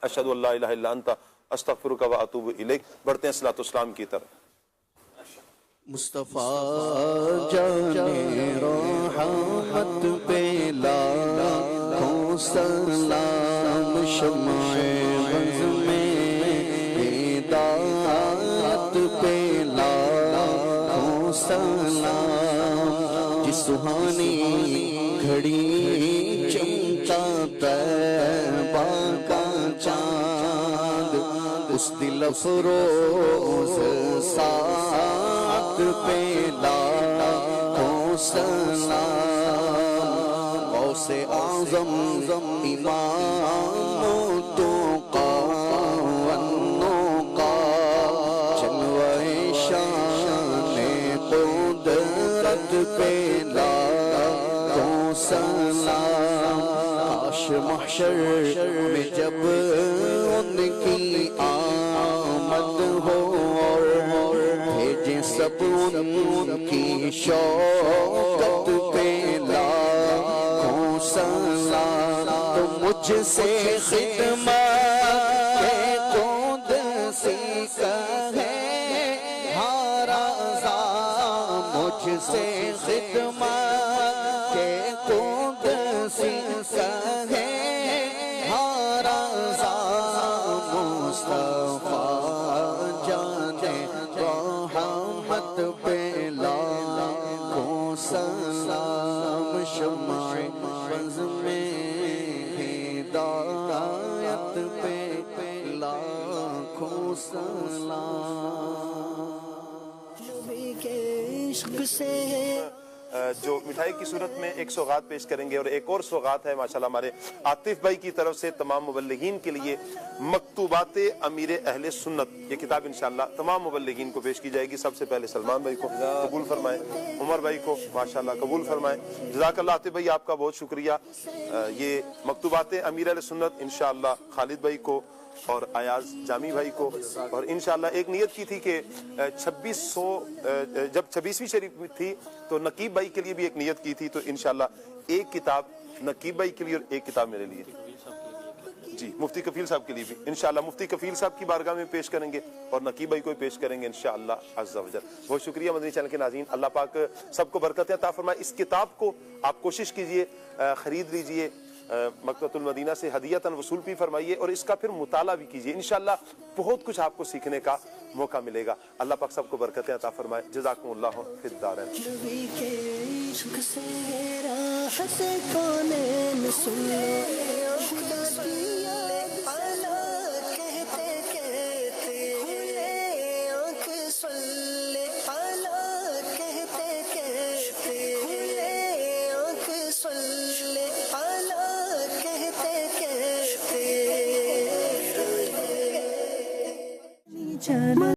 अशहदु अल्ला इलाहा इल्ला अंता अस्तगफिरुका व अतूबु इलैक। बढ़ते हैं सलातो सलाम की तरफ। मुस्तफा जाने रहमत पे लाखों सलाम, शमाए बज़ में हिदायत पे लाखों सलाम। जिस सुहानी घड़ी चमका तैबा का चांद, उस दिल अफरोज साथ पे लाखों सलाम। गौसे आज़म इमाम तो का जलवे शान कुदरत पे लाखों सलाम। काश महशर में जब उनकी आमद हो और भेजे सब उनकी शौकत पे लाखों सलाम। तो मुझसे खिदमत कुदसी कहे हर रज़ा, मुझसे खिदमत कुदसी कहे हर रज़ा। मुस्तफा जाने रहमत पे लाखों सलाम, शमाए बज़ में हिदायत पे लाखों सलाम। नबी के इश्क से जो मिठाई की सूरत में एक सौगात पेश करेंगे और एक और सौगात है माशाल्लाह हमारे आतिफ भाई की तरफ से तमाम मुबल्लिगीन के लिए, मकतूबाते अमीर अहले सुन्नत। ये किताब इंशाल्लाह तमाम मुबल्लिगीन को पेश की जाएगी। सबसे पहले सलमान भाई को कबूल फरमाएं, उमर भाई को माशाल्लाह कबूल फरमाएं। जज़ाकल्लाह आतिफ भाई, आपका बहुत शुक्रिया। ये मकतूबाते अमीर अहले सुन्नत इंशाल्लाह खालिद भाई को और अयाज जामी भाई को, और इंशाल्लाह एक नियत की थी कि 2600 जब 26वीं शरीफ थी तो नकीब भाई के लिए भी एक नियत की थी। तो इंशाल्लाह एक किताब नकीब भाई के लिए और एक किताब मेरे लिए, जी मुफ्ती कफील साहब के लिए भी इंशाल्लाह मुफ्ती कफील साहब की बारगाह में पेश करेंगे और नकीब भाई को भी पेश करेंगे इंशाल्लाह अज़्ज़ा वजल। बहुत शुक्रिया मदनी चैनल के नाज़रीन, अल्लाह पाक सबको बरकत अता फरमाए। इस किताब को आप कोशिश कीजिए, खरीद लीजिए, मकतबतुल मदीना से हदियतन वसूल भी फरमाइए और इसका फिर मुताला भी कीजिए। इंशाल्लाह बहुत कुछ आपको सीखने का मौका मिलेगा। अल्लाह पाक सबको बरकतें अता फरमाए। जज़ाकुमुल्लाहु फिद दारैन। चलो